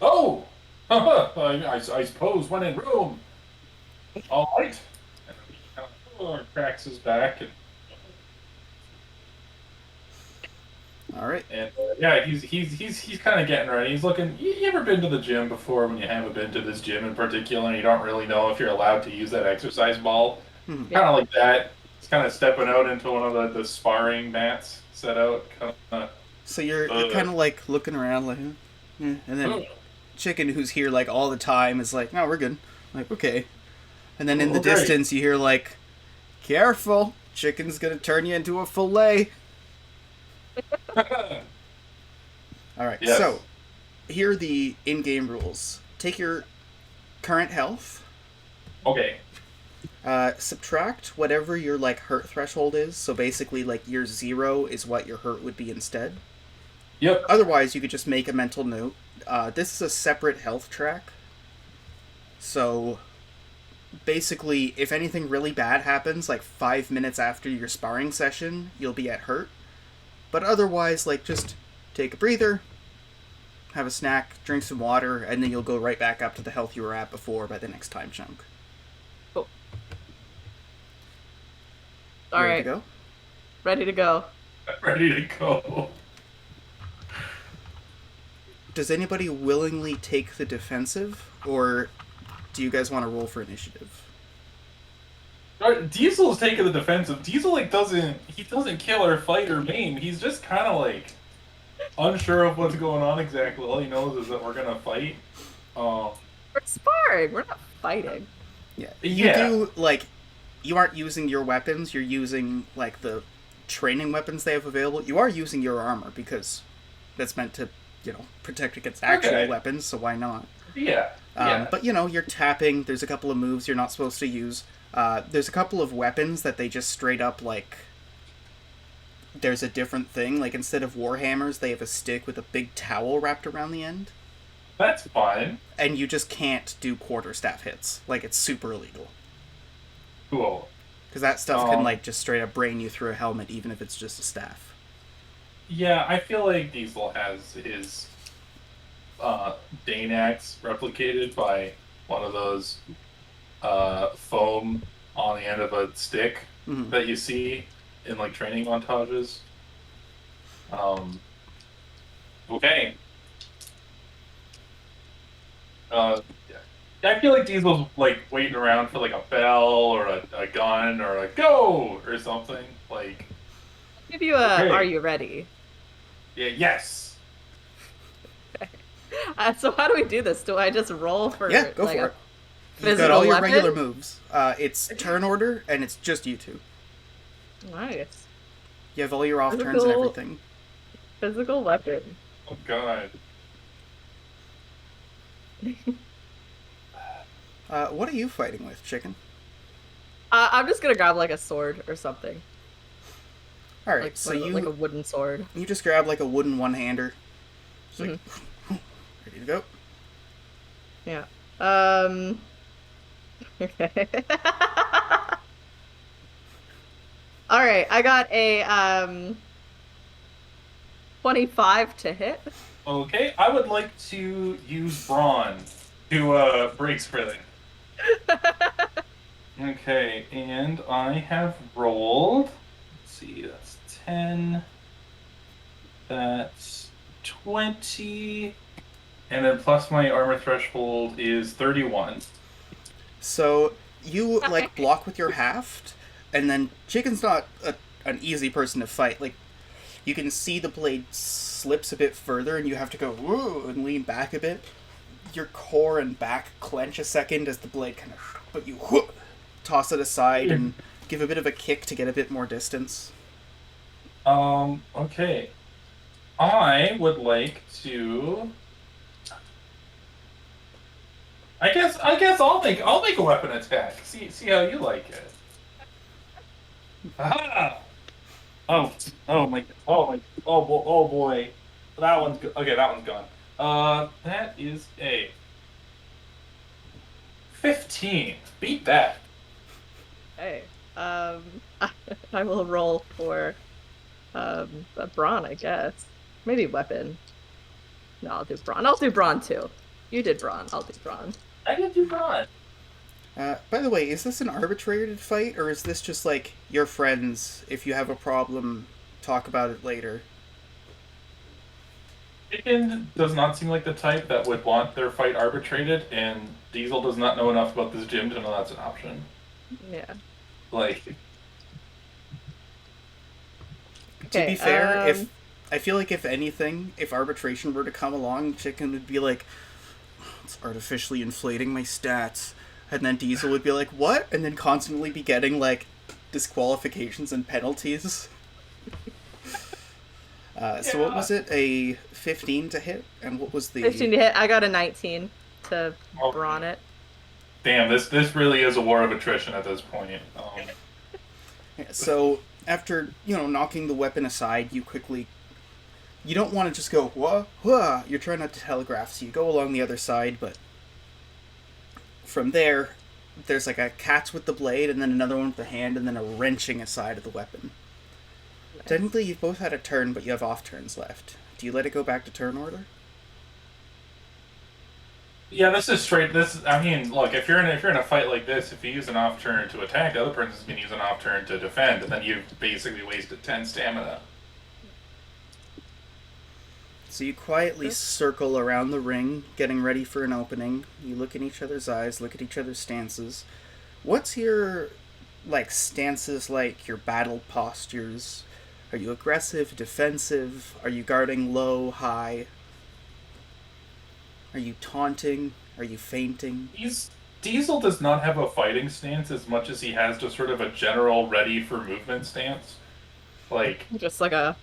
Oh, I suppose when in Rome. All right. And he kind of cracks his back All right. and yeah, he's kind of getting ready. He's looking. You ever been to the gym before? When you haven't been to this gym in particular, and you don't really know if you're allowed to use that exercise ball. Mhm. Kind of like that. He's kind of stepping out into one of the sparring mats set out. Kind of. So you're kind of like looking around like, and then Chicken, who's here like all the time, is like, no, we're good. I'm like, okay. And then in the Okay. distance, you hear like, careful, Chicken's gonna turn you into a fillet. All right. Yes. So here are the in-game rules. Take your current health. Okay. Subtract whatever your like hurt threshold is. So basically, like your 0 is what your hurt would be instead. Yep. Otherwise, you could just make a mental note. This is a separate health track. So basically, if anything really bad happens, like 5 minutes after your sparring session, you'll be at hurt. But otherwise, like just take a breather, have a snack, drink some water, and then you'll go right back up to the health you were at before by the next time chunk. Cool. You All ready right. to go? Ready to go. Ready to go. Does anybody willingly take the defensive, or do you guys want to roll for initiative? Diesel's taking the defensive. Diesel doesn't kill or fight or maim. He's just kind of unsure of what's going on exactly. All he knows is that we're gonna fight. We're sparring. We're not fighting. Yeah. Yeah. You do, you aren't using your weapons, you're using, the training weapons they have available. You are using your armor, because that's meant to, protect against actual weapons, so why not? Yeah. Yeah. But, you're tapping, there's a couple of moves you're not supposed to use. There's a couple of weapons that they just straight up, there's a different thing. Like, instead of warhammers, they have a stick with a big towel wrapped around the end. That's fine. And you just can't do quarterstaff hits. It's super illegal. Cool. Because that stuff can, just straight up brain you through a helmet, even if it's just a staff. Yeah, I feel like Diesel has his Dane axe replicated by one of those foam on the end of a stick that you see in training montages. Okay. I feel like Diesel's waiting around for a bell or a gun or a go or something. I'll give you a. Okay. Are you ready? Yeah. Yes. So how do we do this? Do I just roll for? Yeah, go for it. You've Physical got all your weapon? regular moves. It's turn order, and it's just you two. Nice. You have all your off turns and Physical- everything. Physical weapon. Oh God. What are you fighting with, Chicken? I'm just gonna grab a sword or something. All right, so you a wooden sword. you just grab a wooden one-hander. It's ready to go. Yeah. Okay. All right, I got a 25 to hit. Okay, I would like to use brawn to brace for that. Okay, and I have rolled. Let's see, that's 10. That's 20. And then plus my armor threshold is 31. So you block with your haft, and then Chicken's not an easy person to fight. You can see the blade slips a bit further, and you have to go whoa and lean back a bit. Your core and back clench a second as the blade but you toss it aside and give a bit of a kick to get a bit more distance. Okay. I would like to. I guess I'll make a weapon attack. See how you like it. Aha! Oh boy. That one's good. Okay, that one's gone. That is a 15. Beat that. Hey, I will roll for a brawn, I guess. Maybe weapon. No, I'll do brawn. I'll do brawn too. You did brawn. I'll do brawn. I didn't do brawn. By the way, is this an arbitrated fight, or is this just like your friends? If you have a problem, talk about it later. Chicken does not seem like the type that would want their fight arbitrated, and Diesel does not know enough about this gym to know that's an option. Yeah. Like, To be fair, if I feel like if anything, if arbitration were to come along, Chicken would be like, "It's artificially inflating my stats," and then Diesel would be like, "What?" and then constantly be getting like disqualifications and penalties. So what was it? A 15 to hit, and what was the 15 to hit. I got a 19 to brawn it. damn, this really is a war of attrition at this point. Yeah, so after knocking the weapon aside, you don't want to just go whoa whoa. You're trying not to telegraph, so you go along the other side, but from there's like a catch with the blade, and then another one with the hand, and then a wrenching aside of the weapon. Nice. Technically, you've both had a turn, but you have off turns left. Do you let it go back to turn order? Yeah, this is straight. I mean, look, if you're in a fight like this, if you use an off turn to attack, the other person's gonna use an off turn to defend, and then you've basically wasted 10 stamina. So you quietly circle around the ring, getting ready for an opening. You look in each other's eyes, look at each other's stances. What's your stances like? Your battle postures? Are you aggressive, defensive? Are you guarding low, high? Are you taunting? Are you feinting? Diesel does not have a fighting stance as much as he has just sort of a general ready for movement stance. Just like a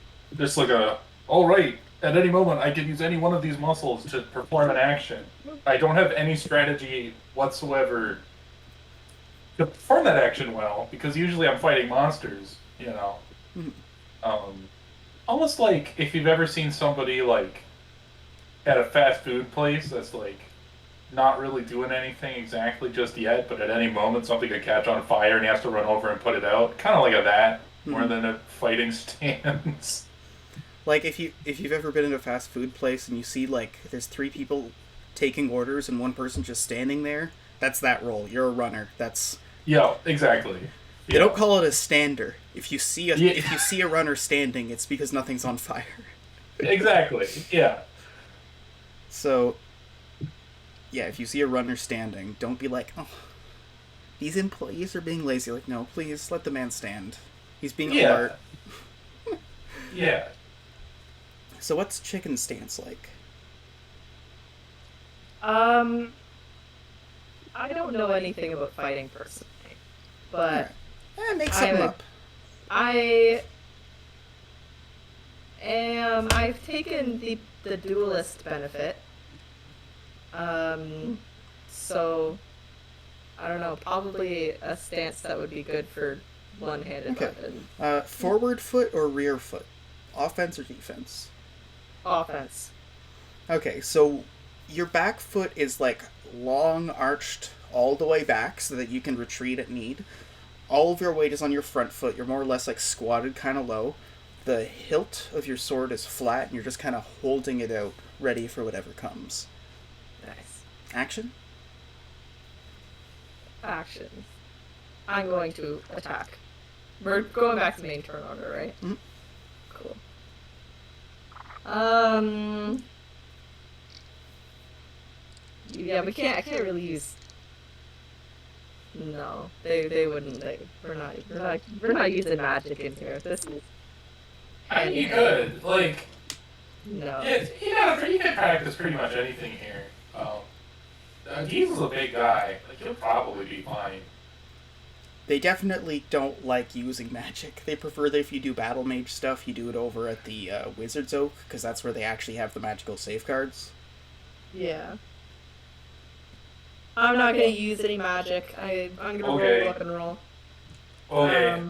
all right, at any moment I can use any one of these muscles to perform an action. I don't have any strategy whatsoever to perform that action well, because usually I'm fighting monsters, Almost like if you've ever seen somebody at a fast food place that's not really doing anything exactly just yet, but at any moment something could catch on fire and he has to run over and put it out. Kind of like that, more than a fighting stance. Like if you've ever been in a fast food place and you see there's 3 people taking orders and one person just standing there, that's that role. You're a runner. That's Yeah, exactly. They don't call it a stander. If you see a runner standing, it's because nothing's on fire. Exactly. Yeah. So, yeah, if you see a runner standing, don't be like, "Oh, these employees are being lazy." Like, no, please let the man stand. He's being alert. Yeah. So what's Chicken's stance like? I don't know anything about fighting personally, but Make something up. I've taken the duelist benefit. So I don't know, probably a stance that would be good for one-handed weapon. Forward foot or rear foot? Offense or defense? Offense. Okay, so your back foot is long arched all the way back so that you can retreat at need. All of your weight is on your front foot. You're more or less squatted kind of low. The hilt of your sword is flat and you're just kind of holding it out, ready for whatever comes. Nice. Action? Action. I'm going to attack. We're going back to main turn order, right? Mm-hmm. Cool. Yeah, I can't really use. No, they wouldn't. We're not using magic in here. This is. I mean, you could No. you can practice pretty much anything here. Diesel's a big guy. He'll probably be fine. They definitely don't like using magic. They prefer that if you do battle mage stuff, you do it over at the Wizard's Oak, because that's where they actually have the magical safeguards. Yeah. I'm not gonna use any magic. I'm gonna roll up and roll. Okay.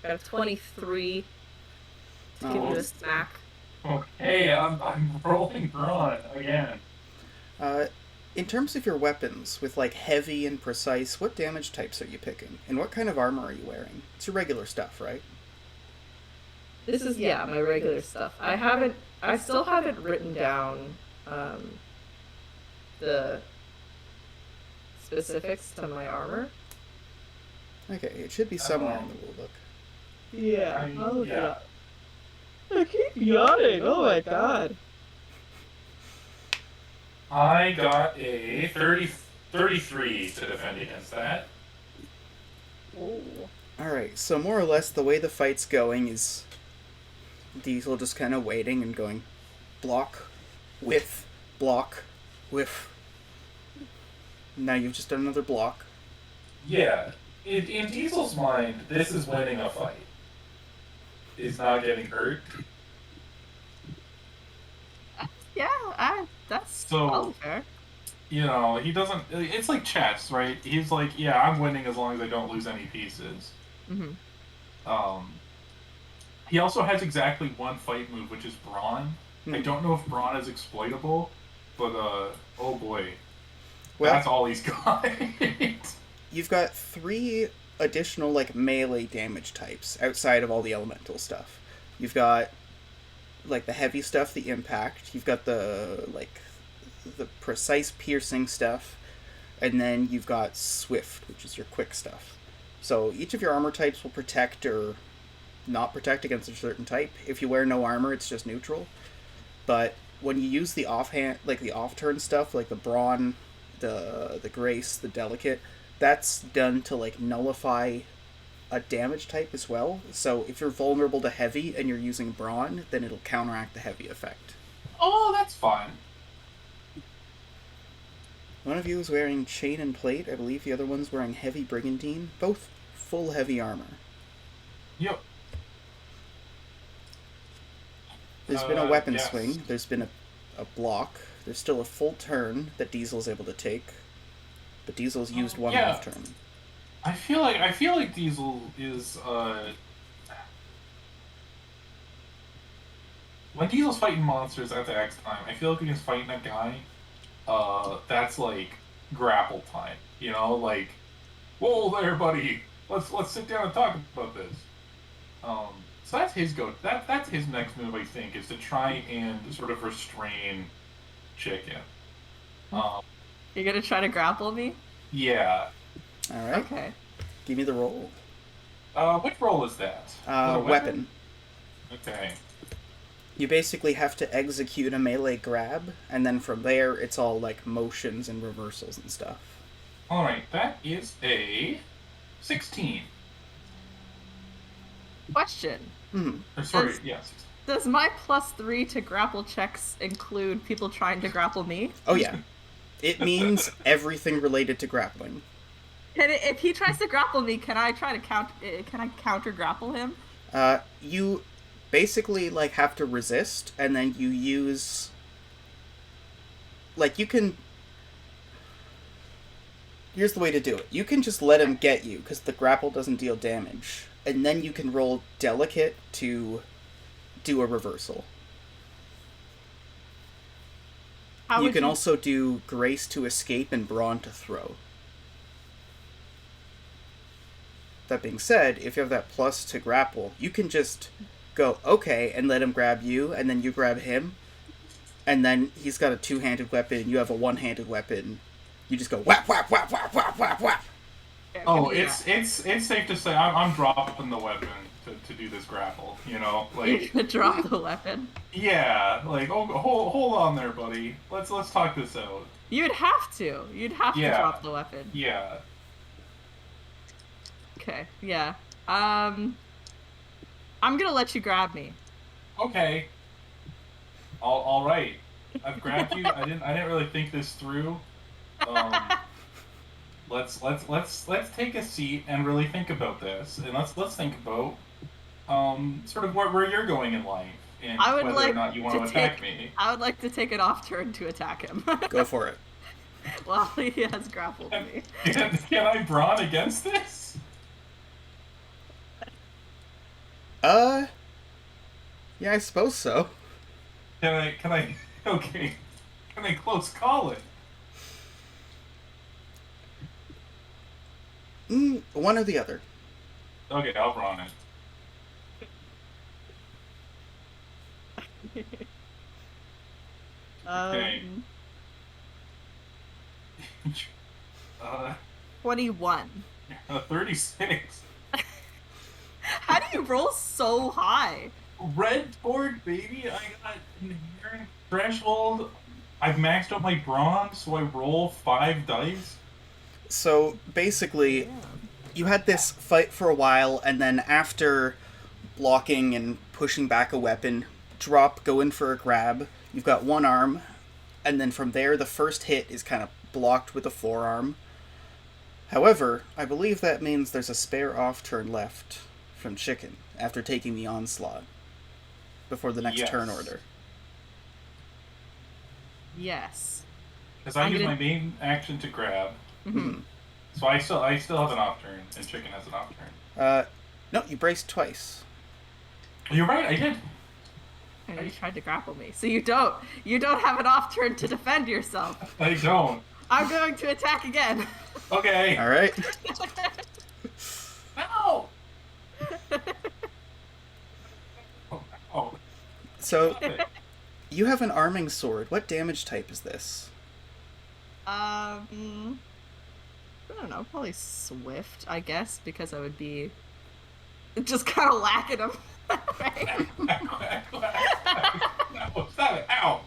Got a 23 to give you a smack. Okay, I'm rolling brawn again. In terms of your weapons, with heavy and precise, what damage types are you picking? And what kind of armor are you wearing? It's your regular stuff, right? This is, yeah, my regular stuff. I still haven't written down the specifics to my armor. Okay, it should be somewhere in the rule book. Yeah, I'll look it up. I keep yawning. Oh my god. I got a 33 to defend against that. Oh. Alright, so more or less the way the fight's going is Diesel just kind of waiting and going block, whiff, block, whiff. Now you've just done another block. Yeah. In Diesel's mind, this is winning a fight. Is not getting hurt. Yeah, that's So- all fair. You know, he doesn't... It's like chess, right? He's like, yeah, I'm winning as long as I don't lose any pieces. Mm-hmm. He also has exactly one fight move, which is Brawn. I Hmm. don't know if Brawn is exploitable, but, oh boy. Well, That's all he's got. you've got 3 additional, like, melee damage types outside of all the elemental stuff. You've got, like, the heavy stuff, the impact. You've got the, like, the precise piercing stuff. And then you've got swift, which is your quick stuff. So each of your armor types will protect or not protect against a certain type. If you wear no armor, it's just neutral. But when you use the offhand, like the off-turn stuff, like the brawn, the grace, the delicate, that's done to like nullify a damage type as well. So if you're vulnerable to heavy and you're using brawn, then it'll counteract the heavy effect. Oh, that's fun. One of you is wearing chain and plate. I believe the other one's wearing heavy brigandine. Both full heavy armor. Yep. There's been a weapon yes. swing. There's been a block. There's still a full turn that Diesel's able to take. But Diesel's used one yeah. off turn. I feel like Diesel is when Diesel's fighting monsters at the X time, I feel like when he's fighting a guy, that's like grapple time. You know, like, whoa there, buddy. Let's sit down and talk about this. So that's his that's his next move, I think, is to try and sort of restrain Chicken. You're gonna try to grapple me? Yeah. Alright. Okay. Give me the roll. Which roll is that? Is it a Weapon. Okay. You basically have to execute a melee grab, and then from there it's all like motions and reversals and stuff. Alright, that is a 16. Question. Or, sorry, Does- yes. Does my +3 to grapple checks include people trying to grapple me? Oh yeah. It means everything related to grappling. If he tries to grapple me, can I try to counter grapple him? You basically like have to resist, and then you use like you can. Here's the way to do it. You can just let him get you because the grapple doesn't deal damage, and then you can roll delicate to do a reversal. You can also do grace to escape and brawn to throw. That being said, if you have that plus to grapple, you can just go, okay, and let him grab you, and then you grab him, and then he's got a two-handed weapon, and you have a one-handed weapon. You just go whap, whap, whap, whap, whap, whap, whap. Oh, it's safe to say I'm dropping the weapon to do this grapple, you know? You're Like, gonna drop the weapon. yeah, like, oh, hold on there, buddy. Let's talk this out. You'd have to. You'd have to Yeah. drop the weapon. Yeah. Okay, yeah. I'm gonna let you grab me. Okay. All right. I've grabbed you. I didn't really think this through. Let's take a seat and really think about this, and let's think about sort of where you're going in life and I would whether like or not you want to attack me. I would like to take an off turn to attack him. Go for it. While he has grappled me. Can I brawn against this? Yeah, I suppose so. Can I? Okay. Can I close call it? One or the other. Okay, I'll brawn it. Okay. 21. 36. How do you roll so high? Red board, baby. I got inherent threshold. I've maxed out my bronze, so I roll 5 dice. So basically, you had this fight for a while, and then after blocking and pushing back a weapon, drop, go in for a grab. You've got one arm, and then from there, the first hit is kind of blocked with a forearm. However, I believe that means there's a spare off turn left from Chicken after taking the onslaught before the next Yes. turn order. Yes. Because I I'm use gonna- my main action to grab. Mm-hmm. So I still have an off turn, and Chicken has an off turn. No, you braced twice. You're right, I did. And you tried to grapple me, so you don't have an off turn to defend yourself. I don't. I'm going to attack again. Okay. All right. No! Oh. So you have an arming sword. What damage type is this? I don't know, probably swift, I guess, because I would be just kind of lacking him. Right? No, stop it. Ow!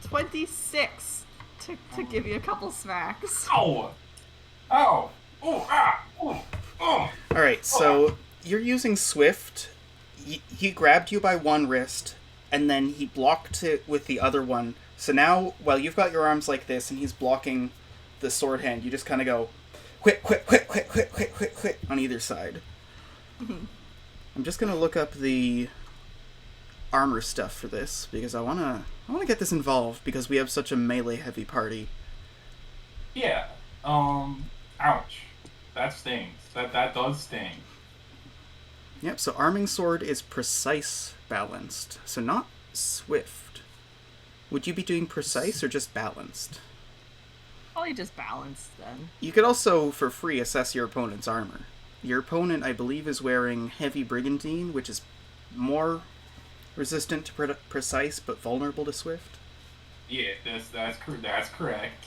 26 to give you a couple smacks. Ow! Ow! Oh! Ah! Oh! Oh! All right, so you're using Swift. He grabbed you by one wrist, and then he blocked it with the other one. So now, while you've got your arms like this, and he's blocking the sword hand, you just kind of go, quit, quit, quit, quit, quit, quit, quit, quit, on either side. I'm just gonna look up the armor stuff for this because I wanna get this involved because we have such a melee heavy party. Yeah. Ouch. That stings. That does sting. Yep. So arming sword is precise balanced, so not swift. Would you be doing precise or just balanced? Probably just balanced then. You could also, for free, assess your opponent's armor. Your opponent, I believe, is wearing heavy brigandine, which is more resistant to precise but vulnerable to swift. Yeah, that's correct.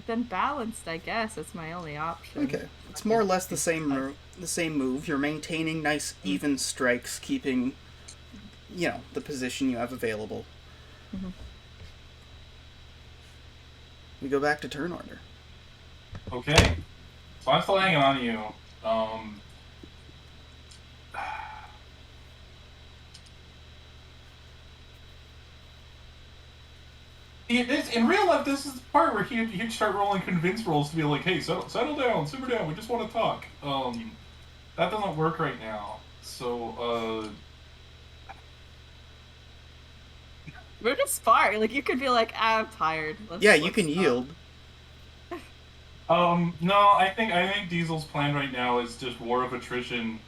Then balanced, I guess. That's my only option. Okay, it's more or less the same move. You're maintaining nice even strikes, keeping, the position you have available. Mm-hmm. We go back to turn order. Okay. So I'm still hanging on to you. In real life, this is the part where he'd start rolling convince rolls to be like, hey, settle down, simmer down, we just want to talk. That doesn't work right now. So, We're just sparring. Like, you could be like, I'm tired. Yeah, you let's can stop. yield. no, I think Diesel's plan right now is just war of attrition.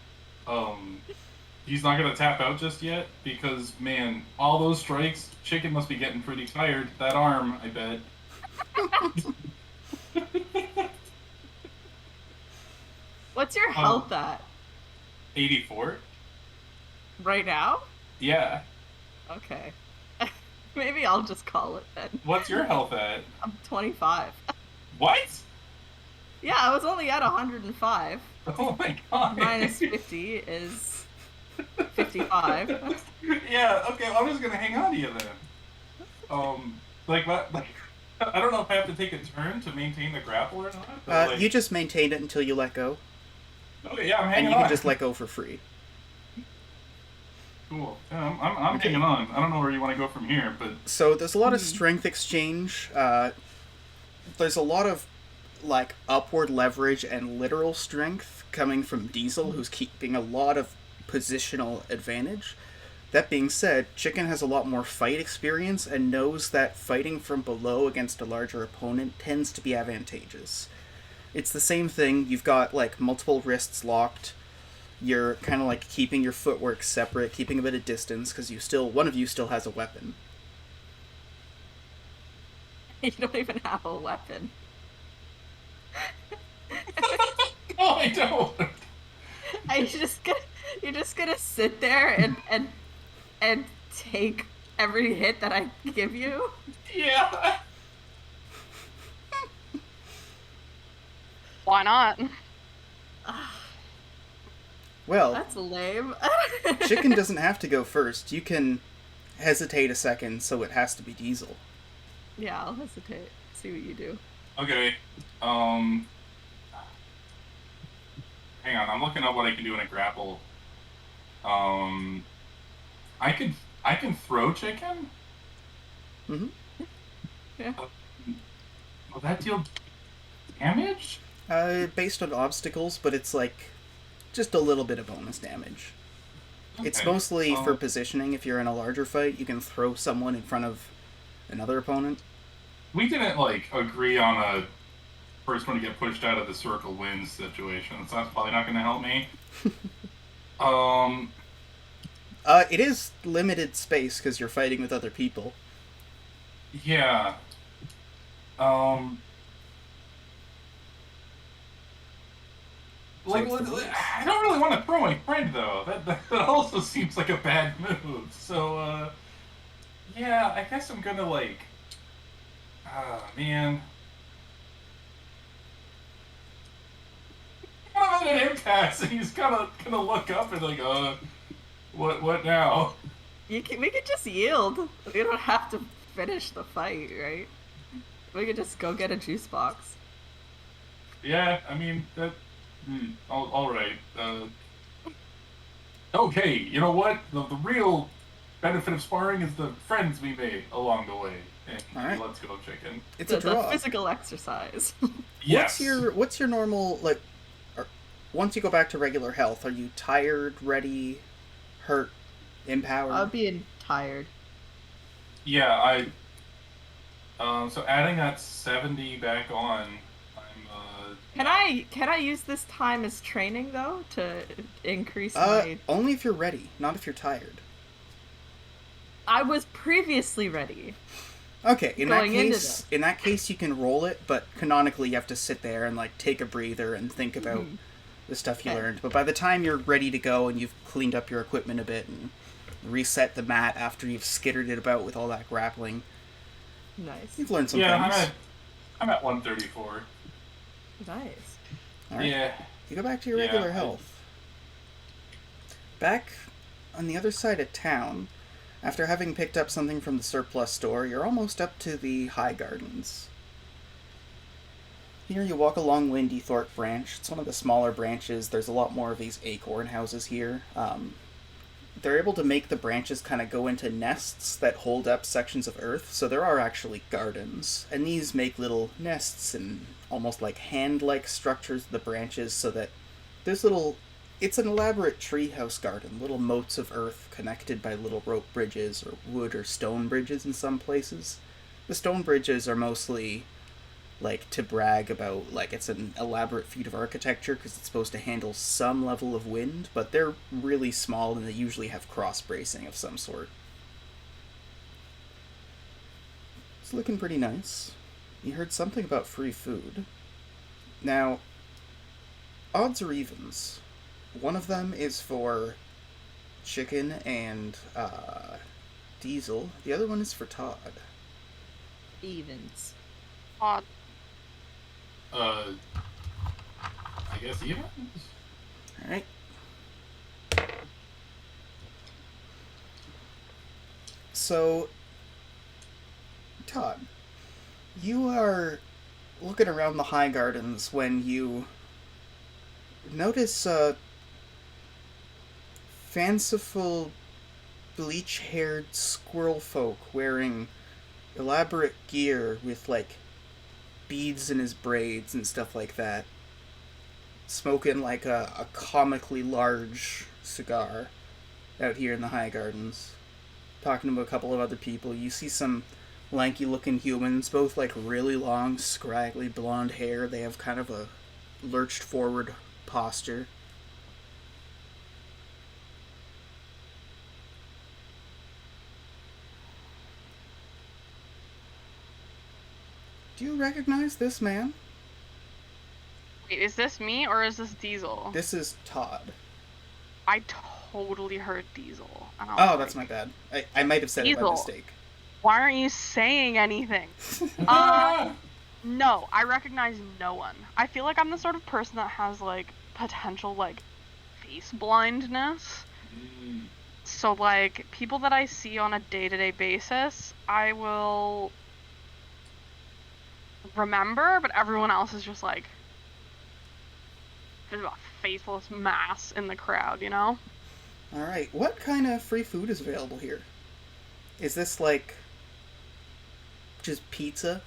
He's not gonna tap out just yet because, man, all those strikes, Chicken must be getting pretty tired. That arm, I bet. What's your health at 84? right now? Yeah. Okay. Maybe I'll just call it then. What's your health at? I'm 25. What? Yeah, I was only at 105. Oh my god. Minus 50 is 55. Yeah, okay, I'm just gonna hang on to you then. I don't know if I have to take a turn to maintain the grapple or not. But You just maintain it until you let go, okay, yeah, I'm and hanging you on. can just let go for free. Cool. Yeah, I'm hanging on. I don't know where you want to go from here, but So there's a lot of strength exchange. There's a lot of upward leverage and literal strength coming from Diesel, who's keeping a lot of positional advantage. That being said, Chicken has a lot more fight experience and knows that fighting from below against a larger opponent tends to be advantageous. It's the same thing. You've got multiple wrists locked. You're kind of keeping your footwork separate, keeping a bit of distance because one of you still has a weapon. You don't even have a weapon. I don't. Are you're just gonna sit there and take every hit that I give you? Yeah. Why not? Well, That's lame. Chicken doesn't have to go first. You can hesitate a second, so it has to be Diesel. Yeah, I'll hesitate. See what you do. Okay. Hang on. I'm looking up what I can do in a grapple. Um, I can throw chicken. Mm-hmm. Yeah. Will that deal damage? Based on obstacles, but it's like just a little bit of bonus damage. It's Okay. mostly for positioning. If you're in a larger fight, you can throw someone in front of another opponent. We didn't like agree on a first one to get pushed out of the circle wins situation, so that's probably not going to help me. Um, It is limited space because you're fighting with other people. yeah. Like, So it's the rules. I don't really want to throw my friend though. That also seems like a bad move. So, yeah, I guess I'm gonna like. Ah, man. I'm at an impasse, and he's gonna look up and like, what now? We could just yield. We don't have to finish the fight, right? We could just go get a juice box. Yeah, I mean that. All right. Okay, you know what? The real benefit of sparring is the friends we made along the way. And All right. let's go, chicken. It's a The draw. physical exercise. Yes. What's your normal like? Once you go back to regular health, are you tired, ready, hurt, empowered? I'm being tired. Yeah, I. So adding that 70 back on, I'm. Can I use this time as training though to increase my? Only if you're ready, not if you're tired. I was previously ready. Okay, in that Going into case, you can roll it, but canonically you have to sit there and like take a breather and think about the stuff you Okay. learned. But by the time you're ready to go and you've cleaned up your equipment a bit and reset the mat after you've skittered it about with all that grappling, Nice. you've learned some Yeah, things. I'm at 134. Nice. All right. Yeah. You go back to your Yeah, regular I- health. Back on the other side of town, after having picked up something from the surplus store, you're almost up to the High Gardens. Here you walk along Windy Thorpe Branch. It's one of the smaller branches. There's a lot more of these acorn houses here. They're able to make the branches kind of go into nests that hold up sections of earth, so there are actually gardens. And these make little nests and almost like hand-like structures of the branches so that there's little... It's an elaborate treehouse garden, little moats of earth connected by little rope bridges or wood or stone bridges in some places. The stone bridges are mostly like to brag about, like it's an elaborate feat of architecture because it's supposed to handle some level of wind, but they're really small and they usually have cross bracing of some sort. It's looking pretty nice. You heard something about free food. Now, odds or evens. One of them is for Chicken and Diesel. The other one is for Todd. Evens. Odd. I guess even. Alright. So, Todd, you are looking around the High Gardens when you notice fanciful bleach-haired squirrel folk wearing elaborate gear with like beads in his braids and stuff like that, smoking like a comically large cigar out here in the High Gardens, talking to a couple of other people. You see some lanky looking humans, both like really long scraggly blonde hair. They have kind of a lurched forward posture. Do you recognize this man? Is this me or is this Diesel? This is Todd. I totally heard Diesel. And I was Oh, like, that's my bad. I might have said it by Diesel. mistake. Why aren't you saying anything? No, I recognize no one. I feel like I'm the sort of person that has, like, potential, like, face blindness. So, like, people that I see on a day-to-day basis, I will remember, but everyone else is just, like, there's a faceless mass in the crowd, you know? Alright, what kind of free food is available here? Is this, like, just pizza?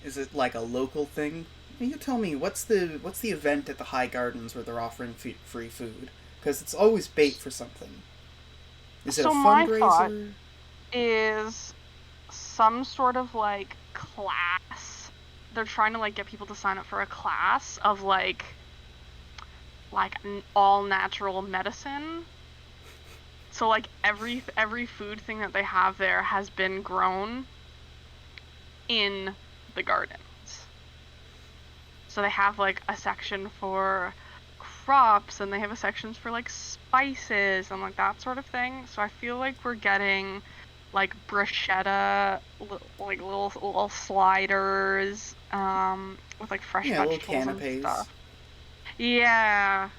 Is it, like, a local thing? You tell me, what's the event at the High Gardens where they're offering free food? Because it's always bait for something. Is it a So my thought fundraiser? is some sort of, like, class. They're trying to, like, get people to sign up for a class of, like an all-natural medicine. So, like, every food thing that they have there has been grown in the gardens. So they have, like, a section for crops, and they have a section for, like, spices and, like, that sort of thing. So I feel like we're getting, like, bruschetta, like, little sliders, with, like, fresh Yeah, little vegetables and canapes. stuff. Yeah.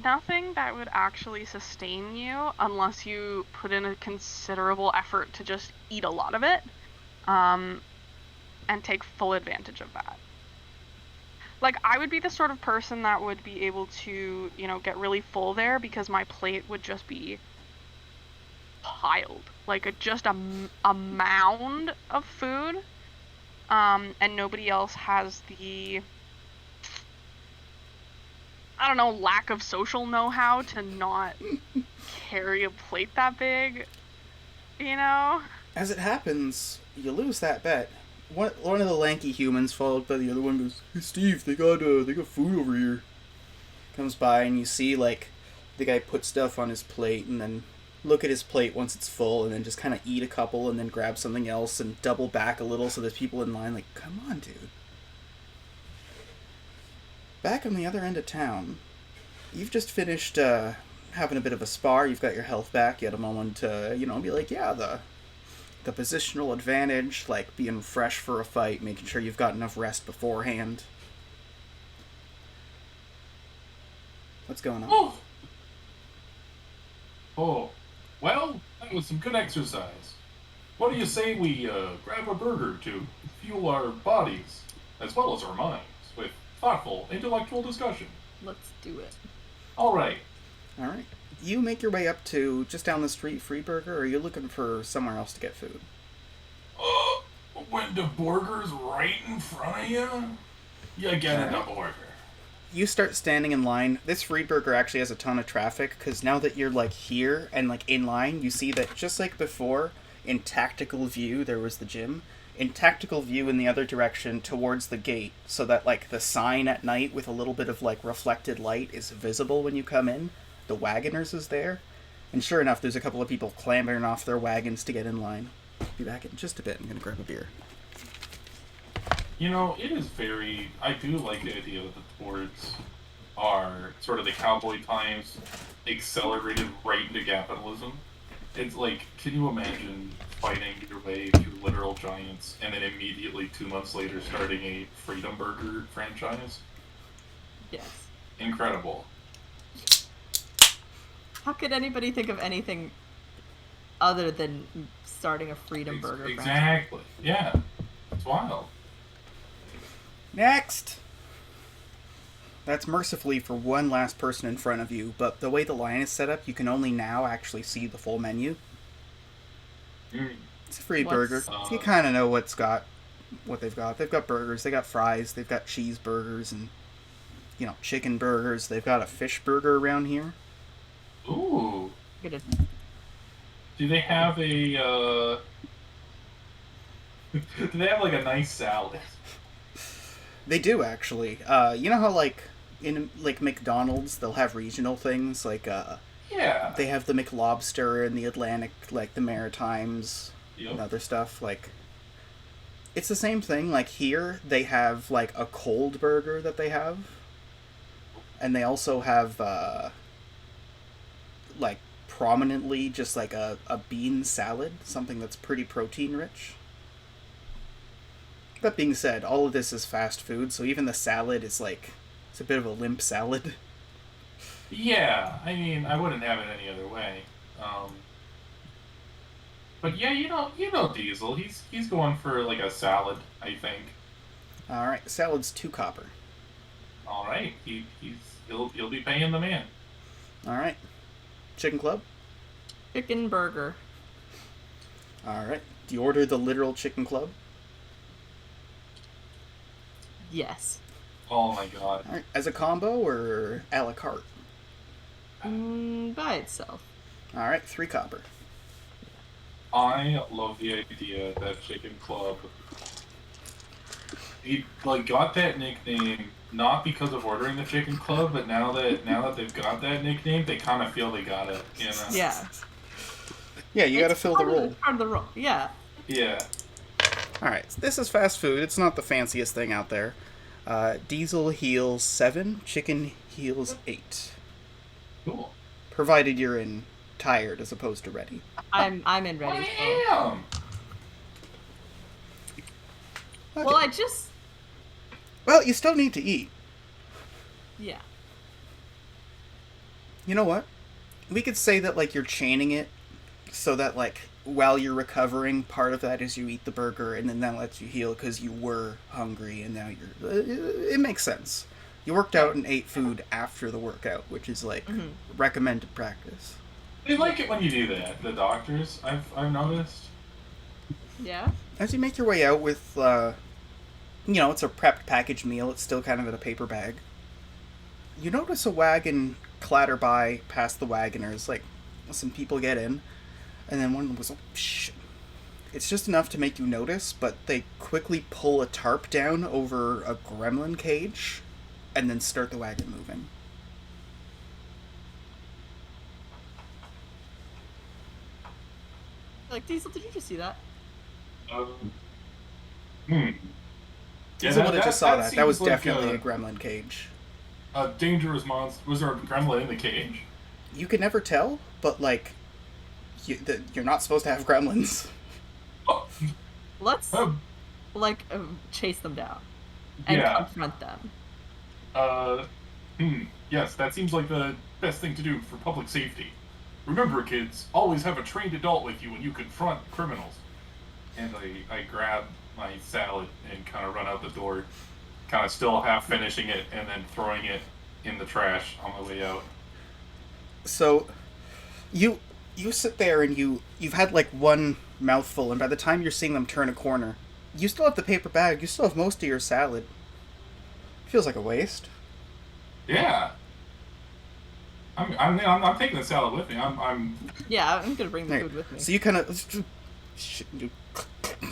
Nothing that would actually sustain you unless you put in a considerable effort to just eat a lot of it, and take full advantage of that. Like, I would be the sort of person that would be able to, you know, get really full there because my plate would just be piled. Like, just a mound of food, and nobody else has the, I don't know, lack of social know-how to not carry a plate that big, you know? As it happens, you lose that bet. One of the lanky humans, followed by the other one, goes, "Hey Steve, they got food over here." Comes by and you see, like, the guy put stuff on his plate and then look at his plate once it's full and then just kind of eat a couple and then grab something else and double back a little so there's people in line like, come on, dude. Back on the other end of town, you've just finished having a bit of a spar. You've got your health back. You had a moment to, be like, yeah, the positional advantage, like being fresh for a fight, making sure you've got enough rest beforehand. What's going on? Oh, well, that was some good exercise. What do you say we grab a burger to fuel our bodies, as well as our minds, with thoughtful, intellectual discussion? Let's do it. All right. You make your way up to just down the street, Free Burger, or are you looking for somewhere else to get food? When the burger's right in front of you, you get a double order. You start standing in line. This Free Burger actually has a ton of traffic, because now that you're, like, here and, like, in line, you see that just like before, in tactical view, there was the gym. In tactical view in the other direction, towards the gate, so that, like, the sign at night with a little bit of, like, reflected light is visible when you come in. The Wagoners is there. And sure enough, there's a couple of people clambering off their wagons to get in line. Be back in just a bit. I'm gonna grab a beer. You know, it is I do like the idea that the tours are sort of the cowboy times accelerated right into capitalism. It's like, can you imagine fighting your way through literal giants and then immediately 2 months later starting a Freedom Burger franchise? Yes. Incredible. How could anybody think of anything other than starting a Freedom Burger franchise? Exactly. Yeah. It's wild. Next! That's mercifully for one last person in front of you, but the way the line is set up, you can only now actually see the full menu. It's a free burger. You kind of know what they've got. They've got burgers, they got fries, they've got cheeseburgers, and, chicken burgers. They've got a fish burger around here. Ooh. Good. Do they have a, do they have, like, a nice salad? They do, actually. You know how, like, in, like, McDonald's, they'll have regional things? Like, Yeah. they have the McLobster in the Atlantic, like, the Maritimes, Yep. and other stuff. Like, It's the same thing. Like here, they have like a cold burger that they have, and they also have like prominently just like a bean salad, something that's pretty protein rich. That being said, all of this is fast food, so even the salad is like it's a bit of a limp salad. Yeah, I mean, I wouldn't have it any other way. But yeah, you know Diesel. He's going for like a salad, I think. All right, salad's 2 copper. All right, he'll be paying the man. All right, chicken club. Chicken burger. All right, do you order the literal chicken club? Yes. Oh my god. All right, as a combo or a la carte? By itself. All right, 3 copper. I love the idea that Chicken Club, he like got that nickname not because of ordering the Chicken Club, but now that they've got that nickname, they kind of feel they got it. You know? Yeah. Yeah, you got to fill the role. Part of the role. Yeah. Yeah. All right, this is fast food. It's not the fanciest thing out there. Diesel heals 7, chicken heals 8. Cool. Provided you're in tired as opposed to ready. I'm in ready. I am. Okay. Well, I just. Well, you still need to eat. Yeah. You know what? We could say that like you're chaining it so that like while you're recovering, part of that is you eat the burger and then that lets you heal because you were hungry and now you're. It makes sense. You worked out and ate food after the workout, which is like recommended practice. They like it when you do that. The doctors, I've noticed. Yeah. As you make your way out with, it's a prepped packaged meal. It's still kind of in a paper bag. You notice a wagon clatter by past the wagoners. Like, some people get in, and then one was, shh. It's just enough to make you notice, but they quickly pull a tarp down over a gremlin cage, and then start the wagon moving. Like, Diesel, did you just see that? Yeah, Diesel would have just saw that. That was seems like definitely a gremlin cage. a dangerous monster. Was there a gremlin in the cage? You could never tell, but like, you're not supposed to have gremlins. Oh, Let's, chase them down. And Yeah. confront them. Yes, that seems like the best thing to do for public safety. Remember, kids, always have a trained adult with you when you confront criminals. And I grab my salad and kind of run out the door, kind of still half finishing it and then throwing it in the trash on my way out. So, you sit there and you've had like one mouthful, and by the time you're seeing them turn a corner, you still have the paper bag. You still have most of your salad. Feels like a waste. Yeah. I'm taking the salad with me. Yeah, I'm gonna bring the There. food with me. So you kind of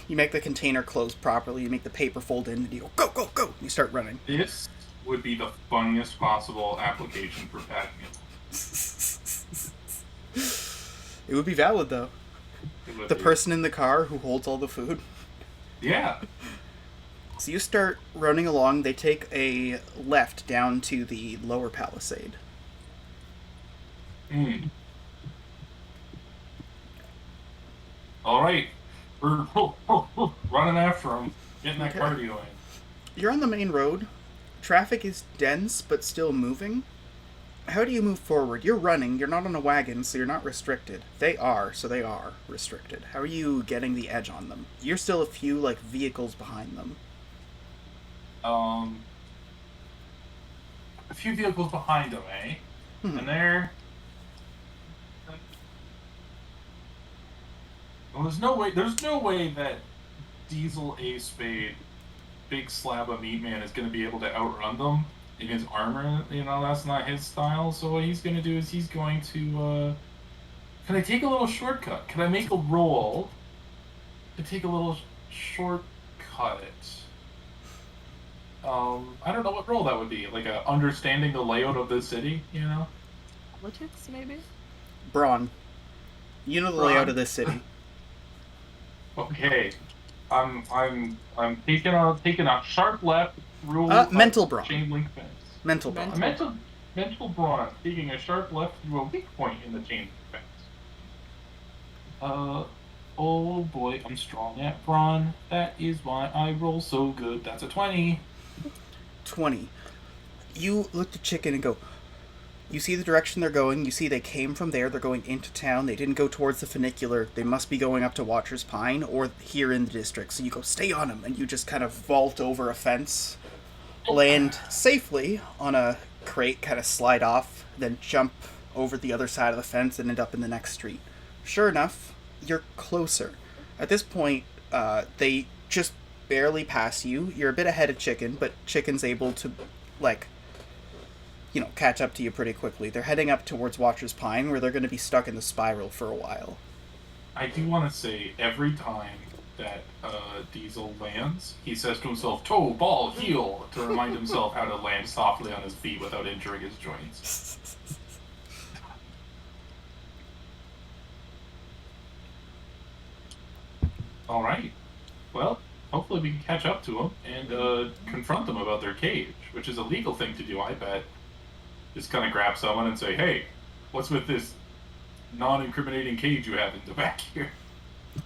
you make the container close properly. You make the paper fold in, and you go go go. You start running. This would be the funniest possible application for packing it. It would be valid though. It would The be. person in the car who holds all the food. Yeah. So you start running along. They take a left down to the lower palisade. All right. We're running after them, getting that Okay. cardio in. You're on the main road. Traffic is dense but still moving. How do you move forward? You're running. You're not on a wagon, so you're not restricted. They are, so they are restricted. How are you getting the edge on them? You're still a few like vehicles behind them. A few vehicles behind them, eh? Hmm. And they're. Well, there's no way that Diesel A Spade, big slab of meat man, is going to be able to outrun them in his armor. That's not his style. So what he's going to do is he's going to, can I take a little shortcut? Can I make a roll to take a little shortcut it? I don't know what role that would be. Like understanding the layout of the city, Politics, maybe? Braun, you know the Braun. layout of this city. Okay. I'm taking a sharp left through Mental a brawn. chain link fence. Mental A brawn. mental brawn, taking a sharp left through a weak point in the chain link fence. Oh boy, I'm strong at brawn. That is why I roll so good. That's a 20. 20. You look at Chicken and go, you see the direction they're going. You see they came from there. They're going into town. They didn't go towards the funicular. They must be going up to Watcher's Pine or here in the district. So you go, stay on them. And you just kind of vault over a fence, land safely on a crate, kind of slide off, then jump over the other side of the fence and end up in the next street. Sure enough, you're closer. At this point, they just barely pass you. You're a bit ahead of Chicken, but Chicken's able to, like, catch up to you pretty quickly. They're heading up towards Watcher's Pine, where they're going to be stuck in the spiral for a while. I do want to say, every time that Diesel lands, he says to himself, toe, ball, heel, to remind himself how to land softly on his feet without injuring his joints. Alright. Well, hopefully we can catch up to them and confront them about their cage, which is a legal thing to do, I bet. Just kind of grab someone and say, hey, what's with this non-incriminating cage you have in the back here?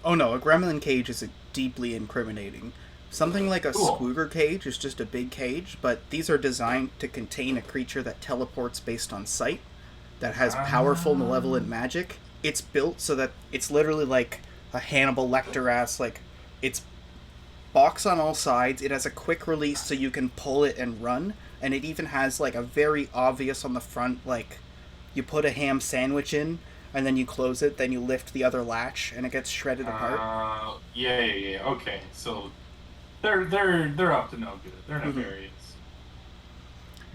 Oh no, a gremlin cage is deeply incriminating. Something like a Cool. squooger cage is just a big cage, but these are designed to contain a creature that teleports based on sight, that has powerful, malevolent magic. It's built so that it's literally like a Hannibal Lecter-ass, like, it's box on all sides, it has a quick release so you can pull it and run, and it even has, like, a very obvious on the front, like, you put a ham sandwich in, and then you close it, then you lift the other latch, and it gets shredded apart. Yeah. Okay, so they're up to no good. They're nefarious.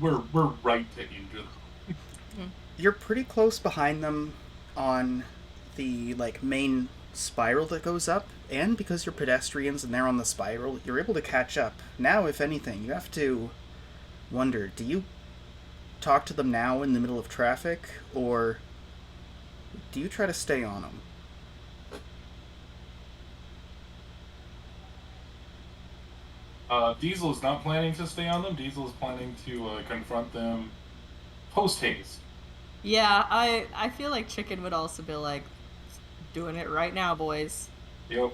We're right to injure them. You're pretty close behind them on the, like, main spiral that goes up, and because you're pedestrians and they're on the spiral, you're able to catch up. Now, if anything, you have to wonder, do you talk to them now in the middle of traffic, or do you try to stay on them? Diesel is not planning to stay on them. Diesel is planning to confront them post-haste. Yeah, I feel like Chicken would also be like, doing it right now, boys. Yep.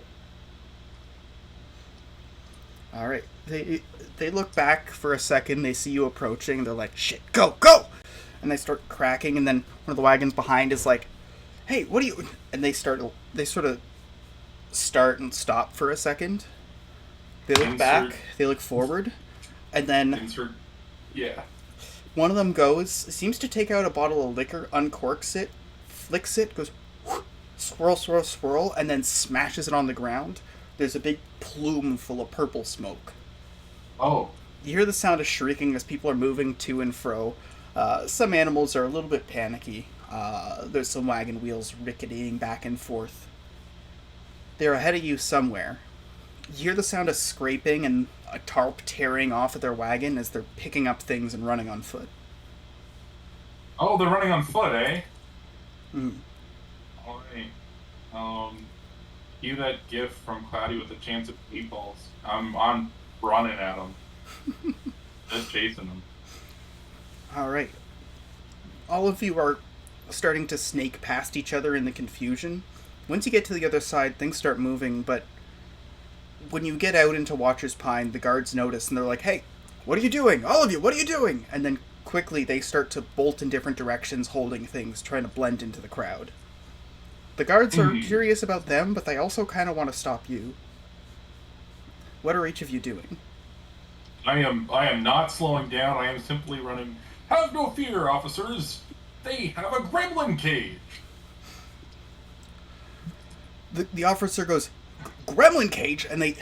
Alright. They look back for a second, they see you approaching, they're like, shit, go, go! And they start cracking, and then one of the wagons behind is like, hey, what are you... And they sort of start and stop for a second. They look back, they look forward, and then Yeah. one of them seems to take out a bottle of liquor, uncorks it, flicks it, goes, whoosh, swirl, swirl, swirl, and then smashes it on the ground. There's a big plume full of purple smoke. Oh. You hear the sound of shrieking as people are moving to and fro. Some animals are a little bit panicky. There's some wagon wheels ricketing back and forth. They're ahead of you somewhere. You hear the sound of scraping and a tarp tearing off of their wagon as they're picking up things and running on foot. Oh, they're running on foot, eh? Mm. Alright. Cue that gif from Cloudy with a Chance of Meatballs. I'm running at them. Just chasing them. Alright. All of you are starting to snake past each other in the confusion. Once you get to the other side, things start moving, but when you get out into Watcher's Pine, the guards notice and they're like, hey, what are you doing? All of you, what are you doing? And then quickly they start to bolt in different directions, holding things, trying to blend into the crowd. The guards are curious about them, but they also kind of want to stop you. What are each of you doing? I am not slowing down. I am simply running. Have no fear, officers. They have a gremlin cage. The officer goes, gremlin cage, and they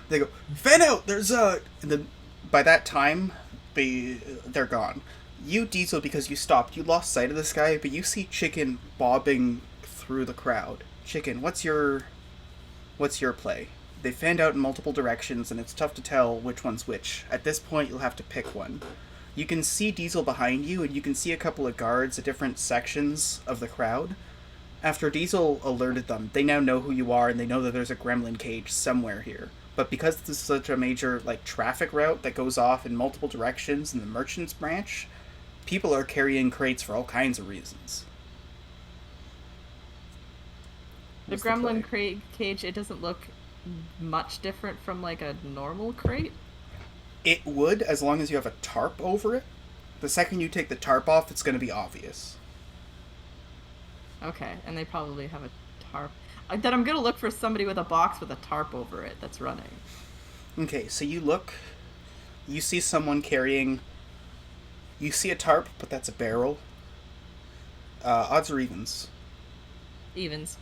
go, fan out. There's a. And then by that time, they're gone. You, Diesel, because you stopped, you lost sight of this guy, but you see Chicken bobbing through the crowd. Chicken, what's your play? They fanned out in multiple directions, and it's tough to tell which one's which. At this point, you'll have to pick one. You can see Diesel behind you, and you can see a couple of guards at different sections of the crowd. After Diesel alerted them, they now know who you are and they know that there's a gremlin cage somewhere here. But because this is such a major traffic route that goes off in multiple directions in the merchant's branch, people are carrying crates for all kinds of reasons. The What's gremlin play? cage, it doesn't look much different from like a normal crate. It would, as long as you have a tarp over it. The second you take the tarp off, it's going to be obvious. Okay, and they probably have a tarp. Then I'm gonna look for somebody with a box with a tarp over it that's running. Okay, so you look, you see someone carrying, you see a tarp, but that's a barrel. Odds or evens? Evens.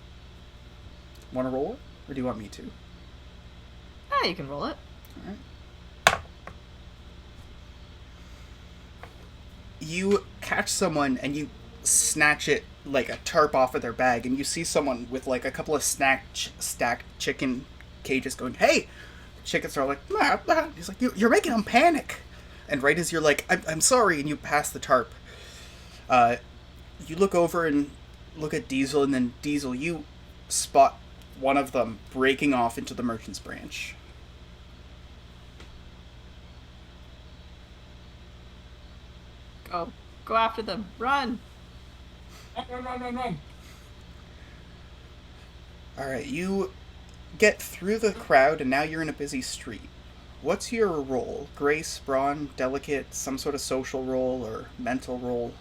Want to roll it? Or do you want me to? Ah, you can roll it. Alright. You catch someone and you snatch it like a tarp off of their bag, and you see someone with like a couple of stacked chicken cages going, "Hey!" Chickens are like, "Ah, ah." He's like, "You're making them panic." And right as you're like, I'm sorry, and you pass the tarp, you look over and look at Diesel, and then Diesel, you spot one of them breaking off into the merchant's branch. Go after them. Run. Run. Alright, you get through the crowd, and now you're in a busy street. What's your role? Grace, brawn, delicate, some sort of social role or mental role?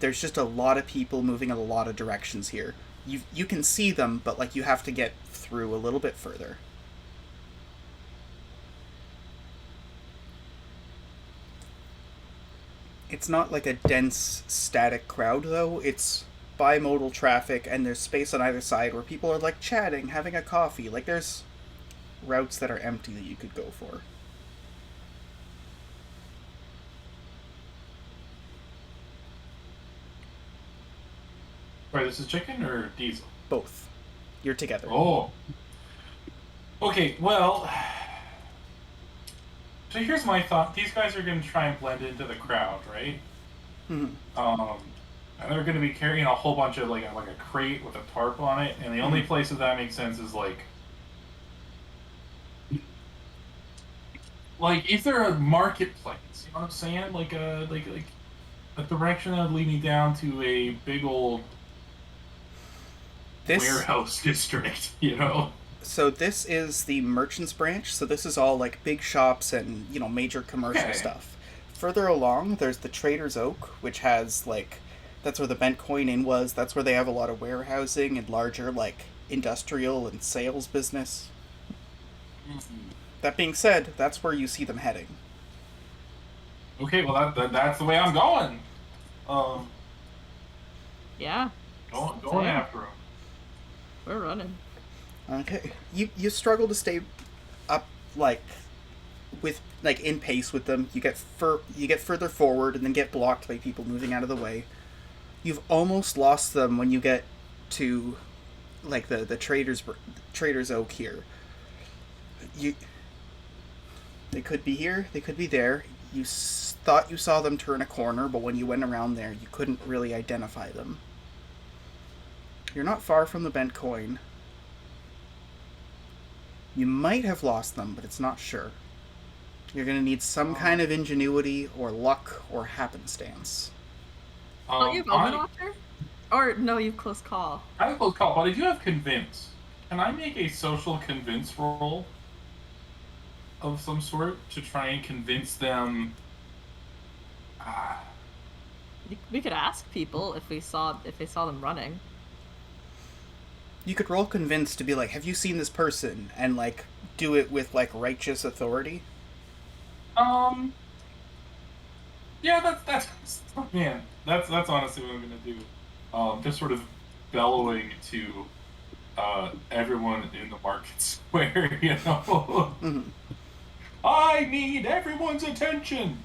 There's just a lot of people moving in a lot of directions here. You can see them, but you have to get through a little bit further. It's not like a dense, static crowd, though. It's bimodal traffic, and there's space on either side where people are chatting, having a coffee. There's routes that are empty that you could go for. Right, this is chicken or Diesel? Both. You're together. Oh. Okay, well. So here's my thought. These guys are going to try and blend into the crowd, right? Mm-hmm. And they're going to be carrying a whole bunch of like a crate with a tarp on it, and the only place that makes sense is is there a marketplace? You know what I'm saying? Like a direction that would lead me down to a big old warehouse district, you know? So this is the merchant's branch, so this is all big shops and, major commercial stuff. Further along, there's the Trader's Oak, which has that's where the Bent Coin Inn was. That's where they have a lot of warehousing and larger industrial and sales business. Mm-hmm. That being said, that's where you see them heading. Okay, well that's the way I'm going. Yeah. Going after them. We're running. Okay. You struggle to stay up with in pace with them. You get further forward and then get blocked by people moving out of the way. You've almost lost them when you get to the Trader's Oak here. They could be here, they could be there. You thought you saw them turn a corner, but when you went around there, you couldn't really identify them. You're not far from the Bent Coin. You might have lost them, but it's not sure. You're going to need some kind of ingenuity or luck or happenstance. You have Omen Watcher? Or, no, you have Close Call. I have Close Call, but I do have Convince. Can I make a social convince roll of some sort to try and convince them? We could ask people if they saw them running. You could roll Convince to be have you seen this person? And do it with righteous authority. Yeah, that's man. That's honestly what I'm gonna do. Just sort of bellowing to everyone in the market square, you know. Mm-hmm. I need everyone's attention.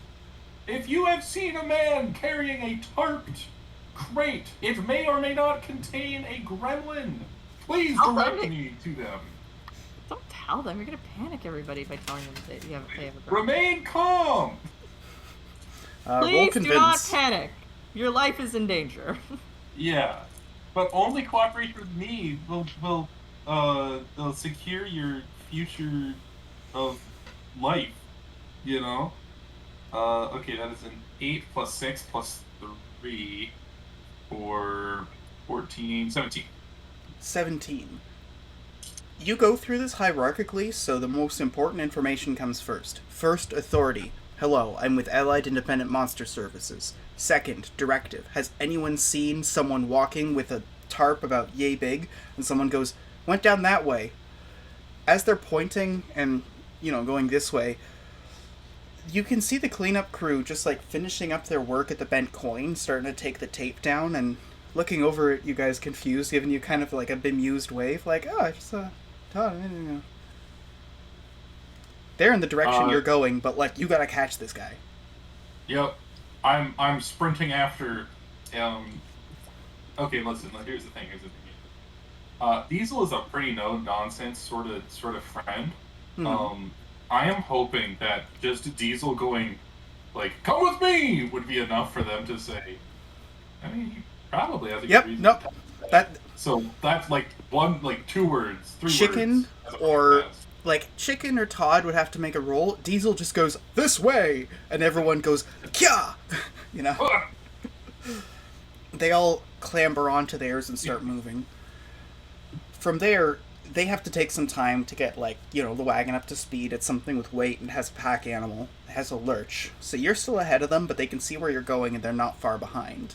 If you have seen a man carrying a tarped crate, it may or may not contain a gremlin. Please direct me to them. Don't tell them. You're gonna panic everybody by telling them that they have a gremlin. Remain calm. Please do not panic. Your life is in danger. Yeah. but only cooperation with me will secure your future of life. You know. Okay, that is an 8 plus 6 plus 3 for 14, 17. 17. You go through this hierarchically, so the most important information comes first. First, authority. Hello, I'm with Allied Independent Monster Services. Second, directive. Has anyone seen someone walking with a tarp about yay big, and someone goes, went down that way? As they're pointing and, going this way, you can see the cleanup crew just, finishing up their work at the bent coin, starting to take the tape down, and looking over at you guys confused, giving you kind of, a bemused wave, just, Todd, they're in the direction you're going, but, you gotta catch this guy. Yep. I'm sprinting after, okay, listen, here's the thing. Diesel is a pretty no-nonsense sort of friend. Mm-hmm. I am hoping that just Diesel going, come with me, would be enough for them to say. I mean, he probably has a good reason. Nope. So that's 2 words, 3 chicken words. Chicken or Todd would have to make a roll. Diesel just goes, this way! And everyone goes, kya! They all clamber onto theirs and start moving. From there, they have to take some time to get, the wagon up to speed. It's something with weight and has a pack animal. It has a lurch. So you're still ahead of them, but they can see where you're going and they're not far behind.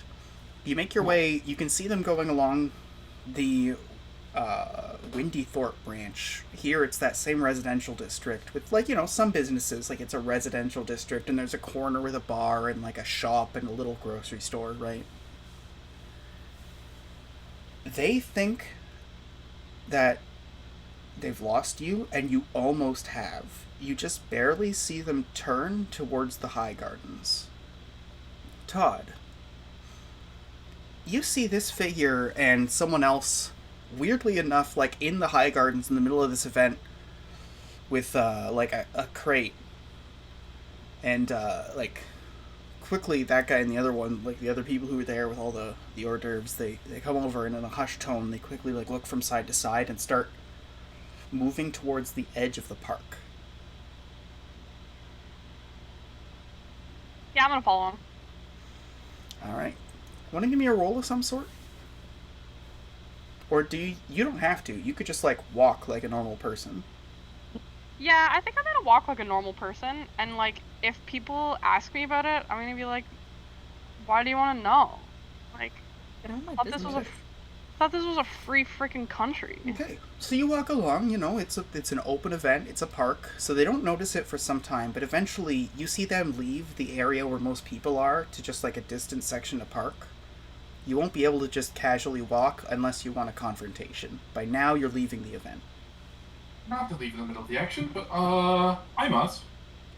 You make your way, you can see them going along the Windy Thorpe branch. Here it's that same residential district with, some businesses. It's a residential district and there's a corner with a bar and, a shop and a little grocery store, right? They think that they've lost you, and you almost have. You just barely see them turn towards the High Gardens. Todd, you see this figure and someone else, weirdly enough, in the High Gardens in the middle of this event with, a crate. And, quickly, that guy and the other one, the other people who were there with all the hors d'oeuvres, they come over and in a hushed tone, they quickly, look from side to side and start moving towards the edge of the park. Yeah, I'm gonna follow him. Alright. Want to give me a roll of some sort? Or do you don't have to. You could just, walk like a normal person. Yeah, I think I'm gonna walk like a normal person, and, if people ask me about it, I'm gonna be like, why do you want to know? I thought this was a free freaking country. Okay, so you walk along, it's an open event, it's a park, so they don't notice it for some time, but eventually you see them leave the area where most people are to just a distant section of park. You won't be able to just casually walk unless you want a confrontation. By now, you're leaving the event. Not to leave in the middle of the action, but, I must.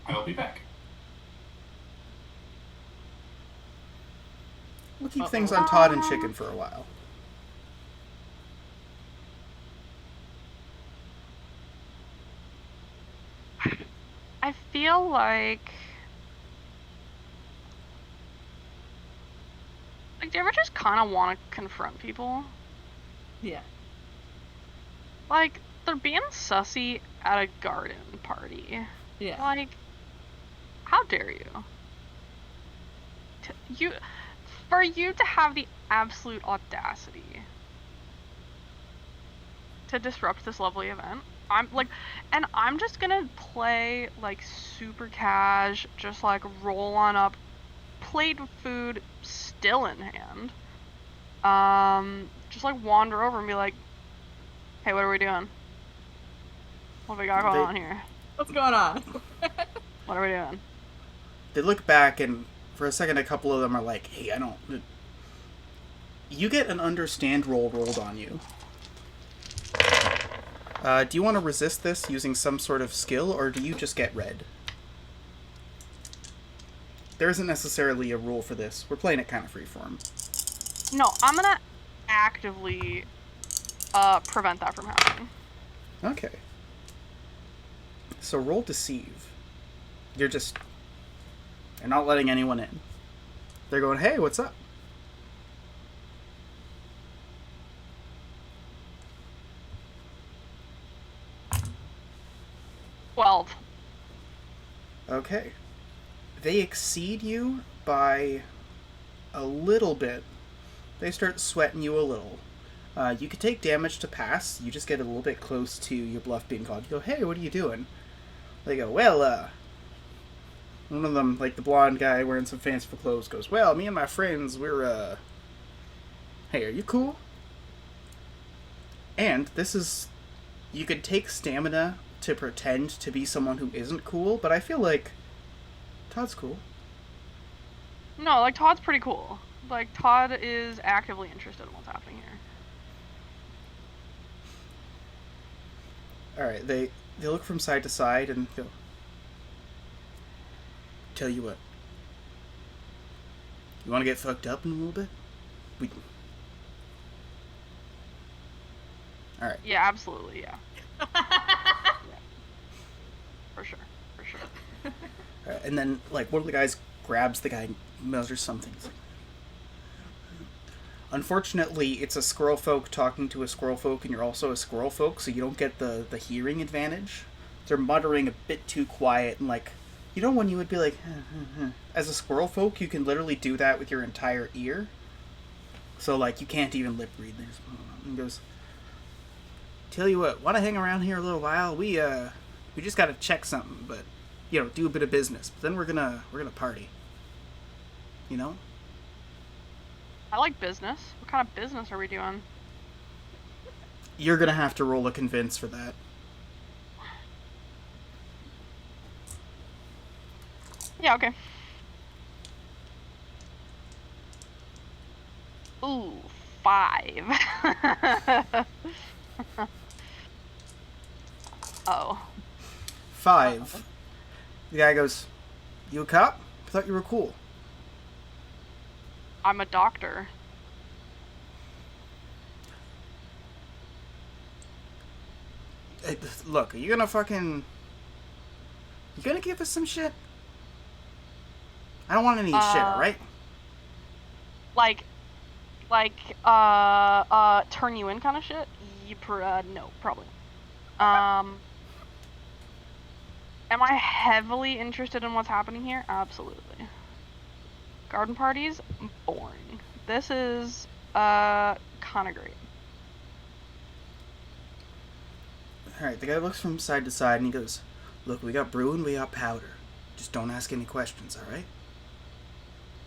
I'll be back. We'll keep things on Todd and Chicken for a while. I feel like... do you ever just kind of want to confront people? Yeah. They're being sussy at a garden party. Yeah. How dare you? For you to have the absolute audacity to disrupt this lovely event. I'm just gonna play, super cash, just, roll on up, plate of food still in hand. Just, wander over and be like, hey, what are we doing? What have we got going on here? What's going on? What are we doing? They look back, and for a second, a couple of them are like, hey, I don't... You get an understand roll rolled on you. Do you want to resist this using some sort of skill, or do you just get red? There isn't necessarily a rule for this. We're playing it kind of freeform. No, I'm gonna actively prevent that from happening. Okay. So roll deceive. You're not letting anyone in. They're going, hey, what's up? 12. Okay. They exceed you by a little bit. They start sweating you a little. You could take damage to pass. You just get a little bit close to your bluff being called. You go, hey, what are you doing? They go, well, one of them, like the blonde guy wearing some fanciful clothes, goes, well, me and my friends, we're, hey, are you cool? And this is, you could take stamina to pretend to be someone who isn't cool, but I feel like Todd's cool. No, like, Todd's pretty cool. Like, Todd is actively interested in what's happening here. Alright, they look from side to side and go, tell you what. You want to get fucked up in a little bit? We... Alright. Yeah, absolutely, yeah. Yeah. For sure. Alright, and then, like, one of the guys grabs the guy and measures something. He's like, unfortunately, it's a squirrel folk talking to a squirrel folk, and you're also a squirrel folk, so you don't get the hearing advantage. They're muttering a bit too quiet, and, like, you know when you would be like, as a squirrel folk, you can literally do that with your entire ear. So, like, you can't even lip read. And goes, tell you what, want to hang around here a little while? We just gotta check something, but, you know, do a bit of business. But then we're gonna party. You know? I like business. What kind of business are we doing? You're gonna have to roll a convince for that. Yeah, okay. Ooh, 5. Oh. 5. The guy goes, you a cop? I thought you were cool. I'm a doctor. Hey, look, are you gonna fucking... You gonna give us some shit? I don't want any shit, alright? Like, turn you in kind of shit? No, probably. Am I heavily interested in what's happening here? Absolutely. Garden parties? Boring. This is, kind of great. Alright, the guy looks from side to side and he goes, look, we got brew and we got powder. Just don't ask any questions, alright?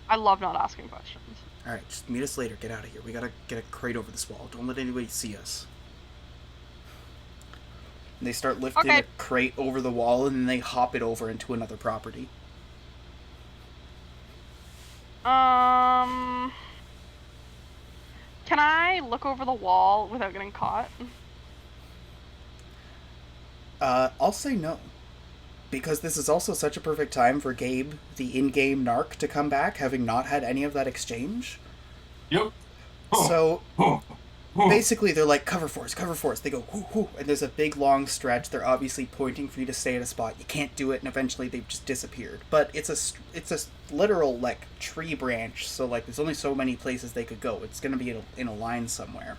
I love not asking questions. Alright, just meet us later. Get out of here. We gotta get a crate over this wall. Don't let anybody see us. And they start lifting Okay. a crate over the wall and then they hop it over into another property. Can I look over the wall without getting caught? I'll say no. Because this is also such a perfect time for Gabe, the in-game narc, to come back, having not had any of that exchange. Yep. So, Oh. basically they're like, cover force. They go, whoo, whoo, and there's a big long stretch. They're obviously pointing for you to stay at a spot. You can't do it, and eventually they've just disappeared. But it's a literal, like, tree branch, so, like, there's only so many places they could go. It's gonna be in a line somewhere.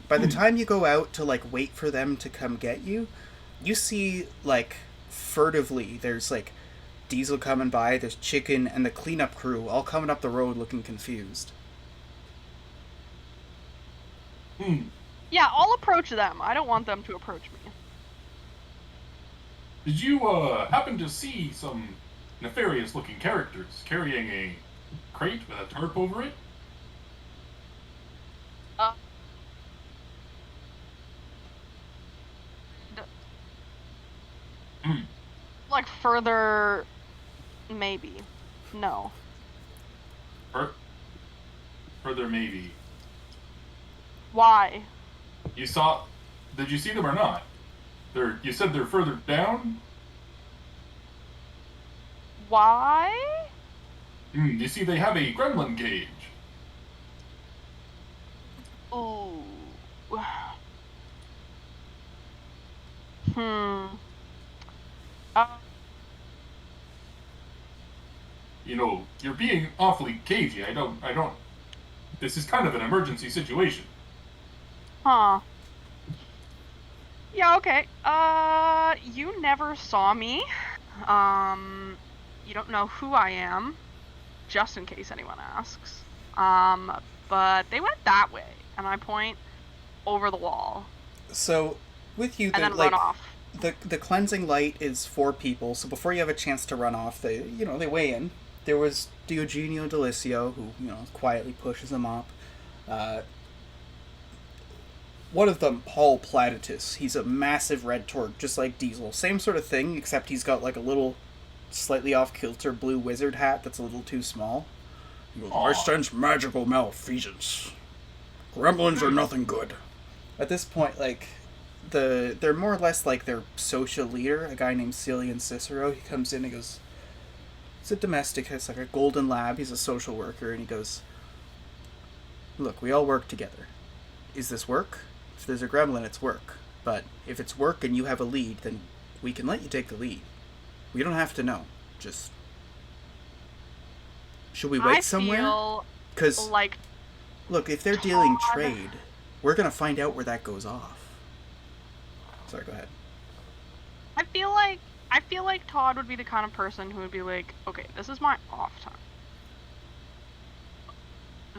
By the time you go out to, like, wait for them to come get you, you see, like, furtively, there's, like, Diesel coming by, there's Chicken, and the cleanup crew all coming up the road looking confused. Yeah, I'll approach them. I don't want them to approach me. Did you happen to see some nefarious-looking characters carrying a crate with a tarp over it? Like, further... Maybe. No. Further, maybe. Why? Did you see them or not? You said they're further down? Why? You see, they have a gremlin cage. Ooh. You know, you're being awfully cagey. I don't... This is kind of an emergency situation. Huh. Yeah, okay. You never saw me. You don't know who I am, just in case anyone asks. But they went that way, and I point over the wall, So, with you, and the then run like off. the cleansing light is 4 people. So before you have a chance to run off, they weigh in. There was Diogenio Delicio, who quietly pushes him up. Uh, One of them, Paul Platytus. He's a massive red torque, just like Diesel. Same sort of thing, except he's got like a little, slightly off kilter blue wizard hat that's a little too small. He goes, I sense magical malfeasance. Gremlins are nothing good. At this point, like, they're more or less like their social leader, a guy named Cillian Cicero. He comes in and goes, he's a domestic, it's like a golden lab, he's a social worker, and he goes, look, we all work together. Is this work? If there's a gremlin, it's work. But if it's work and you have a lead, then we can let you take the lead. We don't have to know. Just... Should we wait somewhere? Feel Because, like look, if they're dealing Todd. trade, we're going to find out where that goes off. Sorry, go ahead. I feel like Todd would be the kind of person who would be like, okay, this is my off time.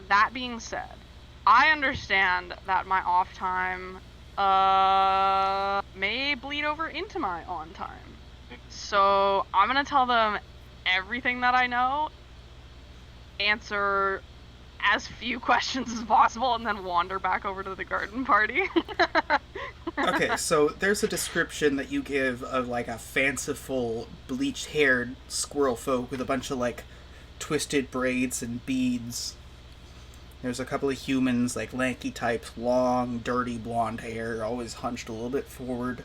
That being said, I understand that my off time may bleed over into my on time. So I'm gonna tell them everything that I know, answer as few questions as possible, and then wander back over to the garden party. Okay, so there's a description that you give of like a fanciful, bleached-haired squirrel folk with a bunch of like twisted braids and beads. There's a couple of humans, like lanky types, long, dirty blonde hair, always hunched a little bit forward,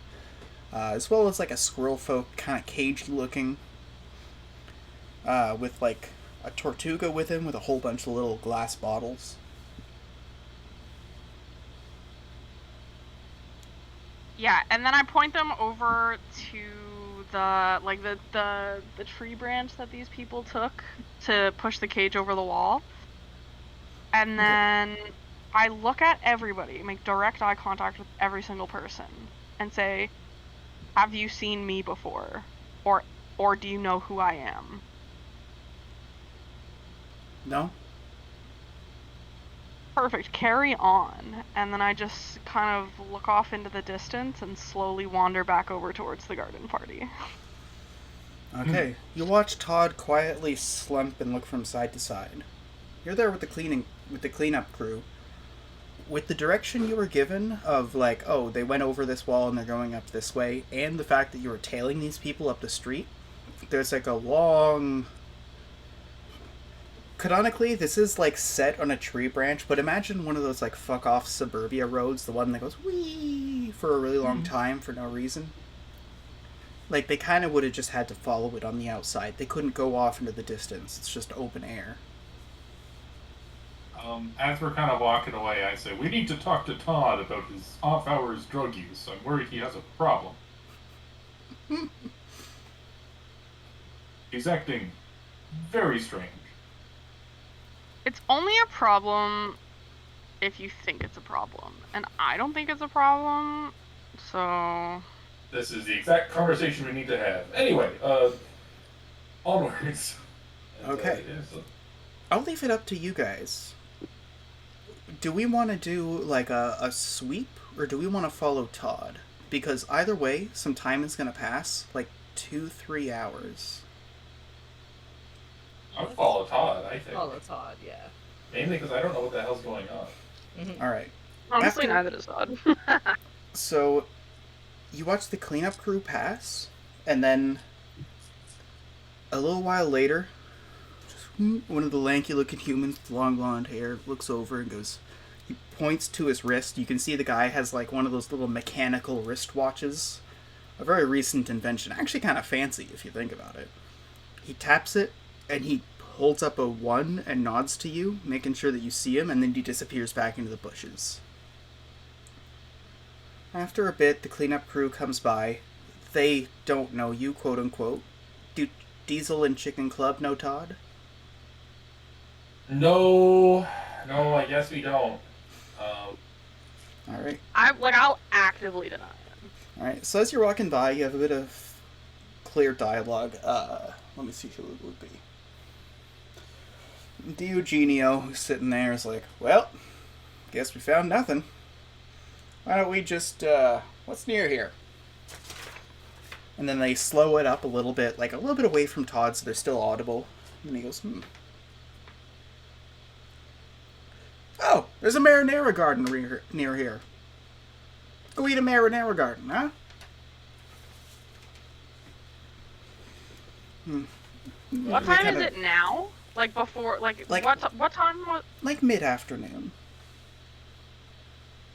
as well as like a squirrel folk, kind of cagey looking, with like a Tortuga with him with a whole bunch of little glass bottles. Yeah, and then I point them over to the tree branch that these people took to push the cage over the wall. And then I look at everybody, make direct eye contact with every single person, and say, have you seen me before? Or do you know who I am? No? Perfect, carry on. And then I just kind of look off into the distance and slowly wander back over towards the garden party. Okay. You watch Todd quietly slump and look from side to side. You're there with the cleanup crew. With the direction you were given of like, oh, they went over this wall and they're going up this way, and the fact that you were tailing these people up the street, there's like a long... Canonically, this is like set on a tree branch, but imagine one of those like fuck off suburbia roads, the one that goes wee for a really long time for no reason. Like, they kind of would have just had to follow it on the outside. They couldn't go off into the distance. It's just open air. As we're kind of walking away, I say, we need to talk to Todd about his off-hours drug use. I'm worried he has a problem. He's acting very strange. It's only a problem if you think it's a problem. And I don't think it's a problem, so... This is the exact conversation we need to have. Anyway, onwards. Okay. I'll leave it up to you guys. Do we want to do like a sweep, or do we want to follow Todd? Because either way, some time is going to pass, like 2-3 hours. I would follow Todd, I think. Follow Todd, yeah. Mainly because I don't know what the hell's going on. Alright. Honestly, After- neither does Todd. So, you watch the cleanup crew pass, and then a little while later, one of the lanky-looking humans with long blonde hair looks over and goes, he points to his wrist. You can see the guy has like one of those little mechanical wristwatches. A very recent invention. Actually kind of fancy if you think about it. He taps it, and he holds up a 1 and nods to you, making sure that you see him, and then he disappears back into the bushes. After a bit, the cleanup crew comes by. They don't know you, quote-unquote. Do Diesel and Chicken Club know Todd? No, I guess we don't. Alright. I'll actively deny it. Alright, so as you're walking by, you have a bit of clear dialogue. Let me see who it would be. Diogenio, who's sitting there, is like, well, guess we found nothing. Why don't we just, what's near here? And then they slow it up a little bit, like a little bit away from Todd so they're still audible. And he goes, Oh, there's a marinara garden near here. Go eat a marinara garden, huh? What time is it now? Like before, like what time was? Like mid-afternoon.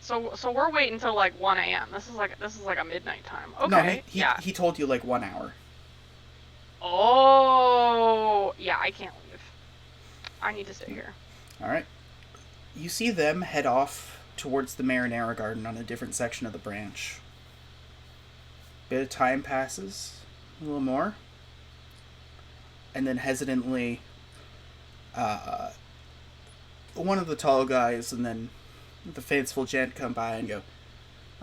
So we're waiting till like 1 a.m. This is like a midnight time. Okay. No, yeah. he told you like 1 hour. Oh, yeah. I can't leave. I need to stay here. All right. You see them head off towards the marinara garden on a different section of the branch. Bit of time passes, a little more, and then hesitantly, one of the tall guys and then the fanciful gent come by and go,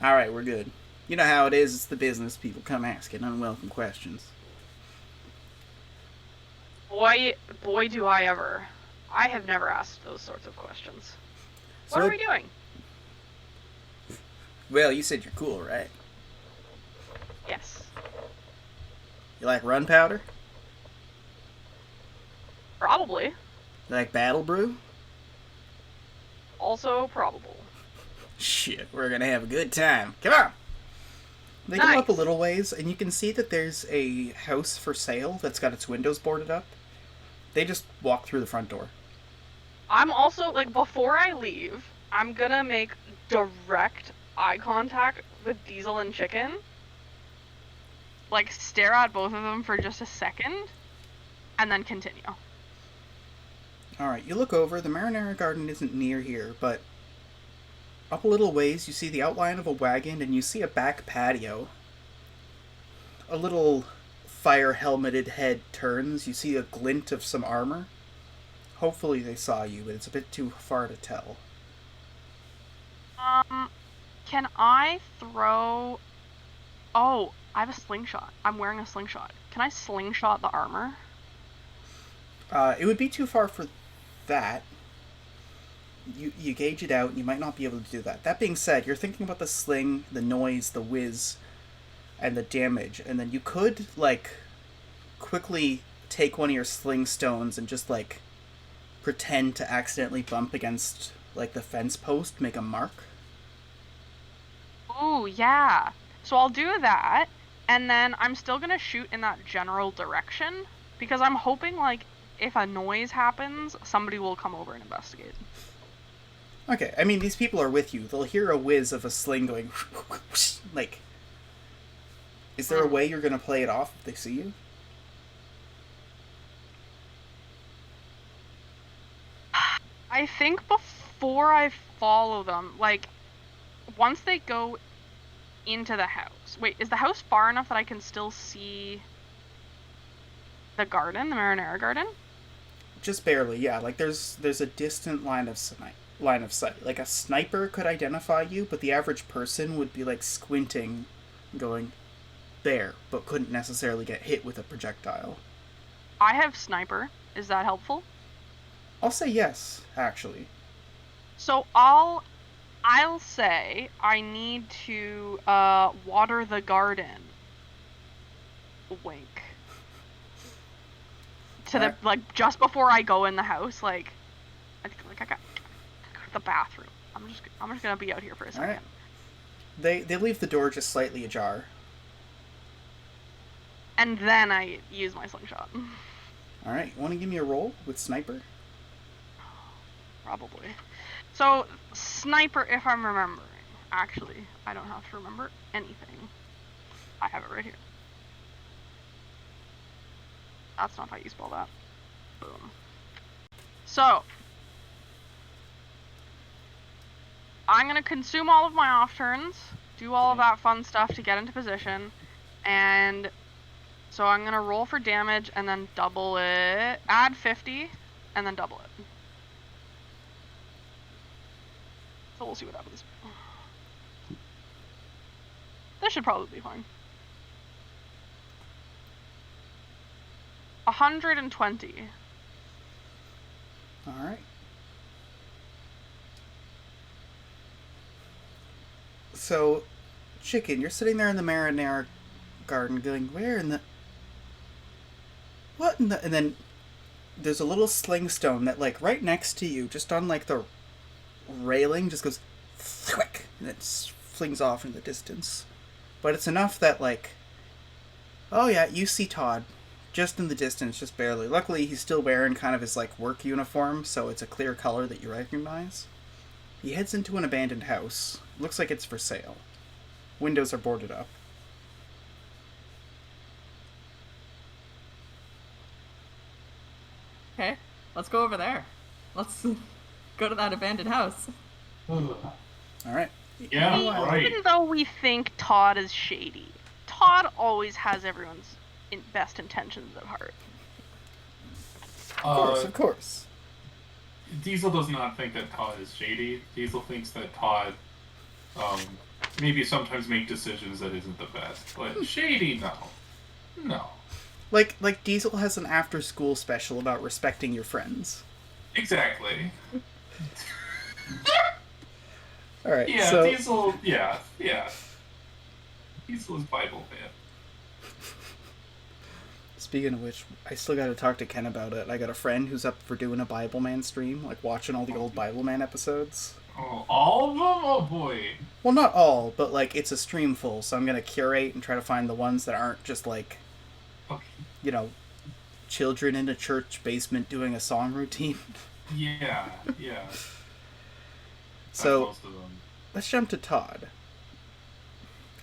all right, we're good. You know how it is, it's the business people come asking unwelcome questions. Boy, do I ever. I have never asked those sorts of questions. What are we doing? Well, you said you're cool, right? Yes. You like run powder? Probably. You like battle brew? Also probable. Shit, we're gonna have a good time. Come on! They go up a little ways, and you can see that there's a house for sale that's got its windows boarded up. They just walk through the front door. I'm also, like, before I leave, I'm gonna make direct eye contact with Diesel and Chicken. Like, stare at both of them for just a second, and then continue. Alright, you look over. The marinara garden isn't near here, but up a little ways, you see the outline of a wagon, and you see a back patio. A little fire-helmeted head turns. You see a glint of some armor. Hopefully they saw you, but it's a bit too far to tell. Can I throw... Oh, I have a slingshot. I'm wearing a slingshot. Can I slingshot the armor? It would be too far for that. You gauge it out, and you might not be able to do that. That being said, you're thinking about the sling, the noise, the whiz, and the damage, and then you could, like, quickly take one of your sling stones and just, like, pretend to accidentally bump against, like, the fence post, make a mark. Ooh, yeah. So I'll do that, and then I'm still gonna shoot in that general direction, because I'm hoping, like, if a noise happens, somebody will come over and investigate. Okay, I mean, these people are with you. They'll hear a whiz of a sling going, like... Is there a way you're gonna play it off if they see you? I think before I follow them, like, once they go into the house... Wait, is the house far enough that I can still see the garden, the marinara garden? Just barely, yeah. Like, there's a distant line of sight. Like, a sniper could identify you, but the average person would be, like, squinting, going there, but couldn't necessarily get hit with a projectile. I have sniper. Is that helpful? I'll say yes, actually. So I'll say I need to water the garden. Wink. To the like just before I go in the house, like I got the bathroom. I'm just gonna be out here for a second. Right. They leave the door just slightly ajar. And then I use my slingshot. All right, you want to give me a roll with sniper? Probably. So, sniper, if I'm remembering. Actually, I don't have to remember anything. I have it right here. That's not how you spell that. Boom. So, I'm going to consume all of my off turns, do all of that fun stuff to get into position, and so I'm going to roll for damage and then double it, add 50, and then double it. So we'll see what happens. This should probably be fine. 120. All right. So, Chicken, you're sitting there in the marinara garden going, where in the... What in the... And then there's a little sling stone that, like, right next to you, just on, like, the railing, just goes... Thwick, and it flings off in the distance. But it's enough that, like... Oh, yeah, you see Todd. Just in the distance, just barely. Luckily, he's still wearing kind of his, like, work uniform, so it's a clear color that you recognize. He heads into an abandoned house. Looks like it's for sale. Windows are boarded up. Okay, let's go over there. Let's go to that abandoned house. Alright. Yeah, right. Even though we think Todd is shady, Todd always has everyone's best intentions at heart. Of course. Diesel does not think that Todd is shady. Diesel thinks that Todd maybe sometimes make decisions that isn't the best. But shady, no. No. Like Diesel has an after-school special about respecting your friends. Exactly. Alright, Yeah, so... Diesel, yeah. Diesel is Bible man. Speaking of which, I still gotta talk to Ken about it. I got a friend who's up for doing a Bible Man stream, like watching all the old Bible Man episodes. Oh, all of them? Oh boy. Well, not all, but like it's a stream full, so I'm gonna curate and try to find the ones that aren't just like, Okay. you know, children in a church basement doing a song routine. Yeah. So, Most of them. let's jump to Todd.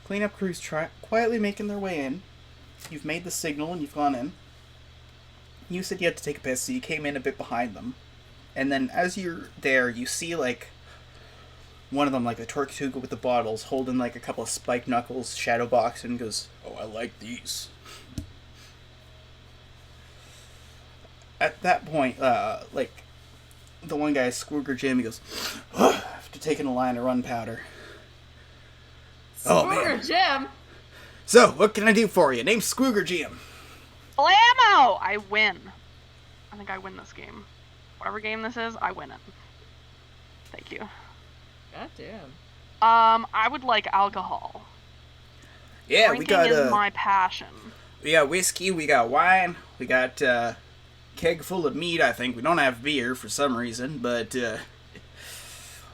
Cleanup crews quietly making their way in. You've made the signal and you've gone in. You said you had to take a piss, so you came in a bit behind them. And then as you're there, you see, like, one of them, like the Tortuga with the bottles, holding, like, a couple of spiked knuckles, shadow box, and goes, "Oh, I like these." At that point, like, the one guy, Squooger Jim, he goes, "Oh, after taking a line of run powder." Oh, man. Jim! So, what can I do for you? Name's Squooger Jim. Blammo! I win. I think I win this game. Whatever game this is, I win it. Thank you. God damn. I would like alcohol. Yeah, Drinking we got is my passion. we got whiskey, we got wine, we got keg full of meat. I think we don't have beer for some reason, but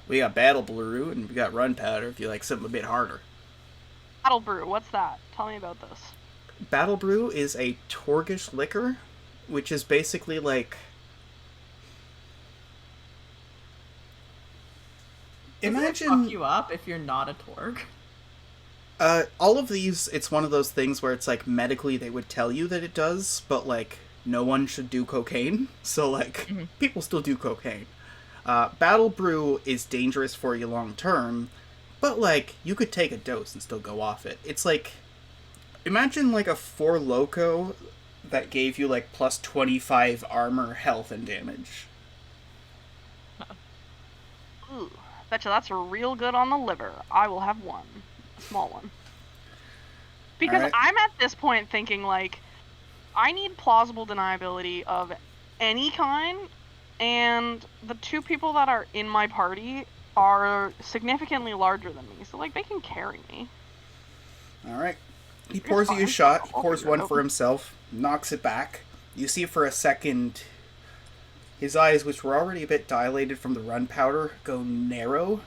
we got Battle Brew and we got Run Powder if you like something a bit harder. Battle Brew, what's that? Tell me about this. Battle Brew is a Torgish liquor, which is basically like... Imagine fuck you up if you're not a Torg. All of these, it's one of those things where it's like medically they would tell you that it does, but like no one should do cocaine, so like people still do cocaine. Battle Brew is dangerous for you long term, but like you could take a dose and still go off it. It's like, imagine like a 4 Loco that gave you like plus 25 armor, health, and damage. Ooh, betcha that's real good on the liver. I will have one. A small one. Because Alright. I'm at this point thinking, like, I need plausible deniability of any kind, and the 2 people that are in my party are significantly larger than me, so, like, they can carry me. Alright. He pours you a shot, he pours one for himself, knocks it back. You see for a second his eyes, which were already a bit dilated from the run powder, go narrow.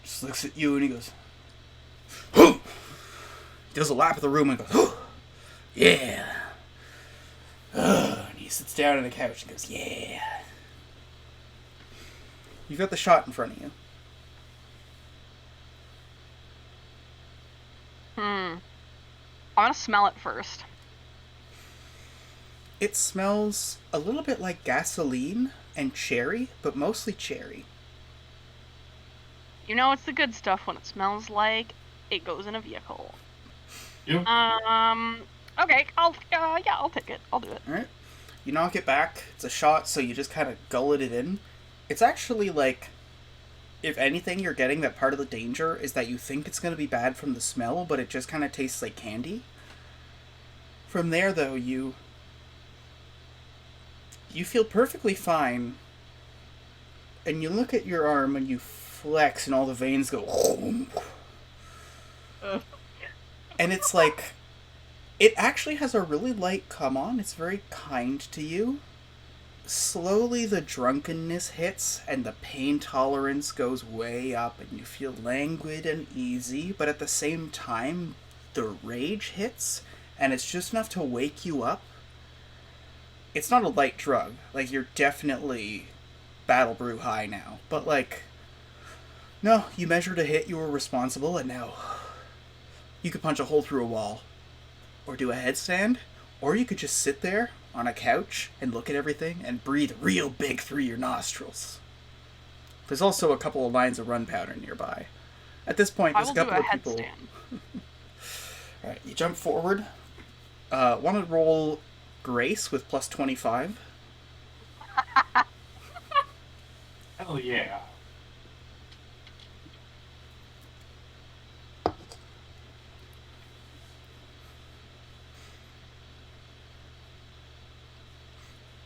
Just looks at you and he goes, "Whew!" Does a lap of the room and goes, "Whew! Yeah." And he sits down on the couch and goes, "Yeah." You've got the shot in front of you. I'm gonna smell it first. It smells a little bit like gasoline and cherry, but mostly cherry. You know it's the good stuff when it smells like it goes in a vehicle. Yep. Okay, I'll take it. I'll do it. Alright. You knock it back. It's a shot, so you just kind of gullet it in. It's actually like... if anything, you're getting that part of the danger is that you think it's going to be bad from the smell, but it just kind of tastes like candy. From there, though, you feel perfectly fine, and you look at your arm and you flex, and all the veins go, and it's like, it actually has a really light come on. It's very kind to you. Slowly the drunkenness hits and the pain tolerance goes way up and you feel languid and easy, but at the same time the rage hits and it's just enough to wake you up. It's not a light drug. Like, you're definitely battle brew high now, but like, no, you measured a hit, you were responsible, and now you could punch a hole through a wall or do a headstand, or you could just sit there on a couch and look at everything and breathe real big through your nostrils. There's also a couple of lines of run powder nearby. At this point, there's a couple of people. Alright, you jump forward. Want to roll Grace with plus 25. Hell yeah.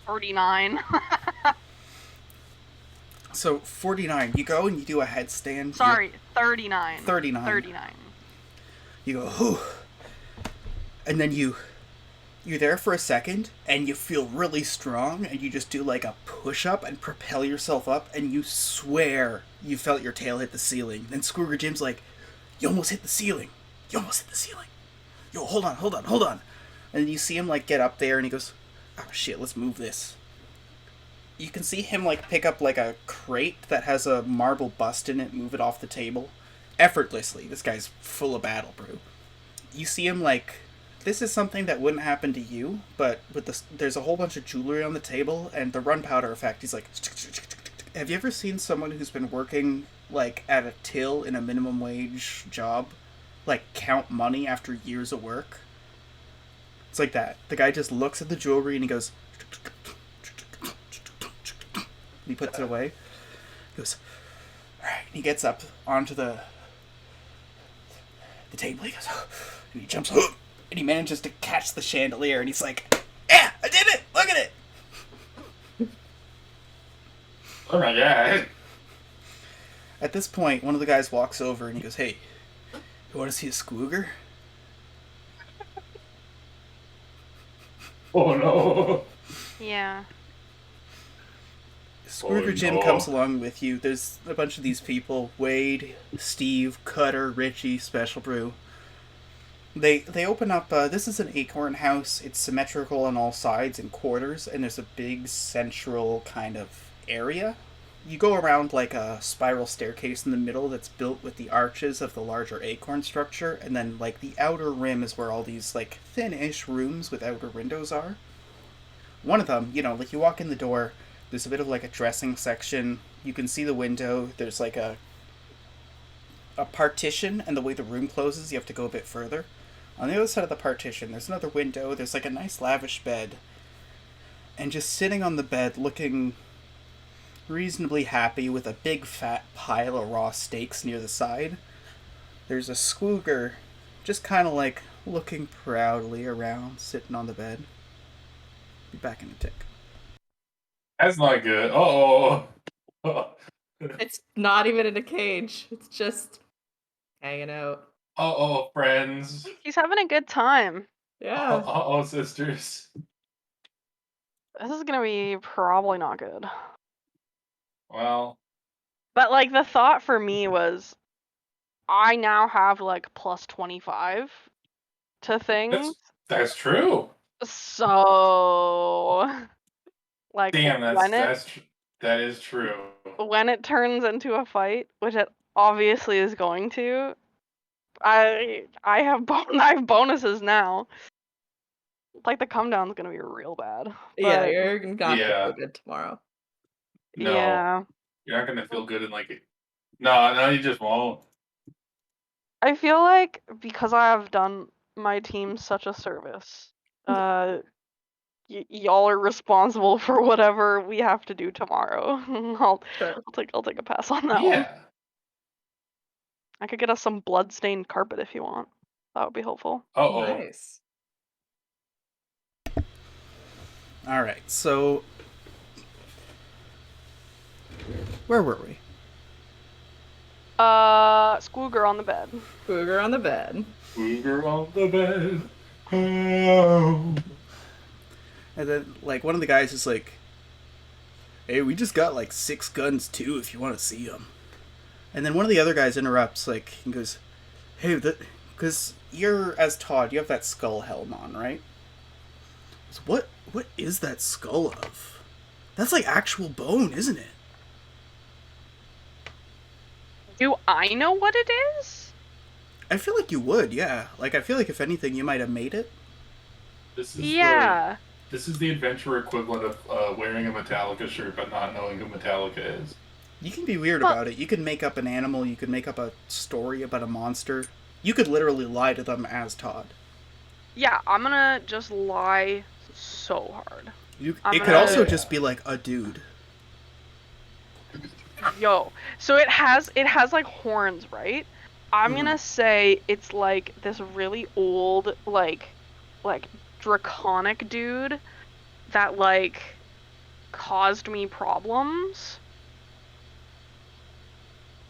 $39. So, 49. You go and you do a headstand. Sorry, 39. 39. 39. You go, whew. And then you're there for a second, and you feel really strong, and you just do like a push-up and propel yourself up, and you swear you felt your tail hit the ceiling. Then Scrooger Jim's like, you almost hit the ceiling. You almost hit the ceiling. Yo, hold on. And then you see him like get up there, and he goes, oh shit, let's move this. You can see him like pick up like a crate that has a marble bust in it, move it off the table. Effortlessly. This guy's full of battle brew. You see him like, this is something that wouldn't happen to you, but with this, there's a whole bunch of jewelry on the table, and the run powder effect, he's like, have you ever seen someone who's been working like at a till in a minimum wage job, like count money after years of work? It's like that. The guy just looks at the jewelry and he goes, he puts it away. He goes, alright, he gets up onto the table, he goes, and he jumps up, and he manages to catch the chandelier, and he's like, yeah, I did it! Look at it! Oh my god. At this point, one of the guys walks over and he goes, hey, you want to see a squooger? Oh no. Yeah. Scrooger Jim comes along with you. There's a bunch of these people. Wade, Steve, Cutter, Richie, Special Brew. They open up, this is an acorn house. It's symmetrical on all sides in quarters, and there's a big central kind of area. You go around like a spiral staircase in the middle that's built with the arches of the larger acorn structure, and then like the outer rim is where all these like thin-ish rooms with outer windows are. One of them, like you walk in the door, there's a bit of like a dressing section. You can see the window. There's like a partition, and the way the room closes, you have to go a bit further. On the other side of the partition, there's another window. There's like a nice lavish bed. And just sitting on the bed looking reasonably happy with a big fat pile of raw steaks near the side, there's a squooger just kind of like looking proudly around, sitting on the bed. Be back in a tick. That's not good. Uh-oh. It's not even in a cage. It's just hanging out. Uh-oh, friends. He's having a good time. Yeah. Uh-oh, sisters. This is gonna be probably not good. Well. But like the thought for me was, I now have like plus 25 to things. That's true. So like Damn, that is true. when it turns into a fight, which it obviously is going to, I have bonuses now. Like the come down's gonna be real bad. Yeah, but- you're not Yeah. gonna feel good tomorrow. No. Yeah. You're not gonna feel good in like No, you just won't. I feel like because I have done my team such a service, y'all are responsible for whatever we have to do tomorrow. I'll take a pass on that one. Yeah. I could get us some blood-stained carpet if you want. That would be helpful. Uh-oh. Nice. All right, so where were we? Squooger on the bed. Booger on the bed. Booger on the bed. Oh. And then, like, one of the guys is like, "Hey, we just got like 6 guns too, if you want to see them." And then one of the other guys interrupts, like, and goes, "Hey, because you're as Todd, you have that skull helm on, right? So what is that skull of? That's like actual bone, isn't it?" Do I know what it is? I feel like you would, yeah. Like, I feel like if anything, you might have made it. This is Yeah. this is the adventure equivalent of wearing a Metallica shirt but not knowing who Metallica is. You can be weird about it. You could make up an animal. You could make up a story about a monster. You could literally lie to them as Todd. Yeah, I'm gonna just lie so hard. It could also just be like a dude. Yo, so it has like horns, right? I'm gonna say it's like this really old, like draconic dude that like caused me problems.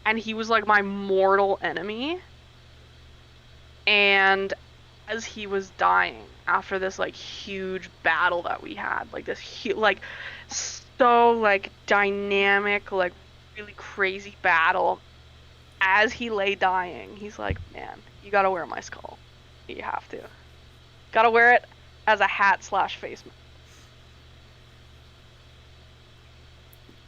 And he was like my mortal enemy. And as he was dying after this like huge battle that we had, like this like so like dynamic, like really crazy battle, as he lay dying, he's like, "Man, you gotta wear my skull. You have to. Gotta wear it as a hat / face mask."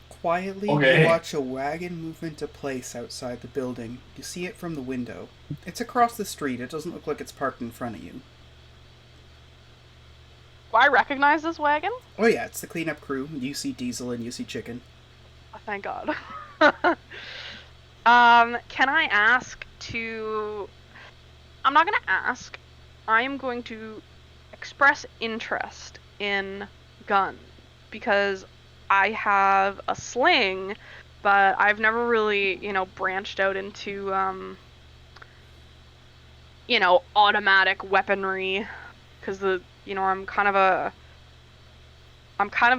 Quietly, Okay. you watch a wagon move into place outside the building. You see it from the window. It's across the street. It doesn't look like it's parked in front of you. Do I recognize this wagon? Oh yeah, it's the cleanup crew. You see Diesel and you see Chicken. Oh, thank God. Can I ask to... I'm not gonna ask. I am going to express interest in gun because I have a sling, but I've never really, branched out into, automatic weaponry because I'm kind of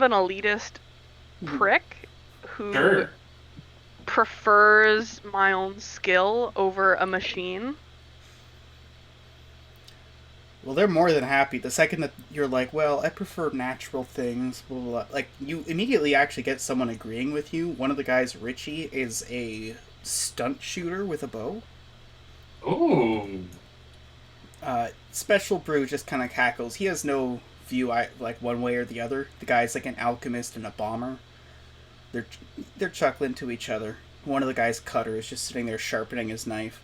an elitist prick who Sure. prefers my own skill over a machine. Well, they're more than happy. The second that you're like, well, I prefer natural things, blah, blah, blah. Like, you immediately actually get someone agreeing with you. One of the guys, Richie, is a stunt shooter with a bow. Ooh. Special Brew just kind of cackles. He has no view, like, one way or the other. The guy's like an alchemist and a bomber. They're chuckling to each other. One of the guys, Cutter, is just sitting there sharpening his knife.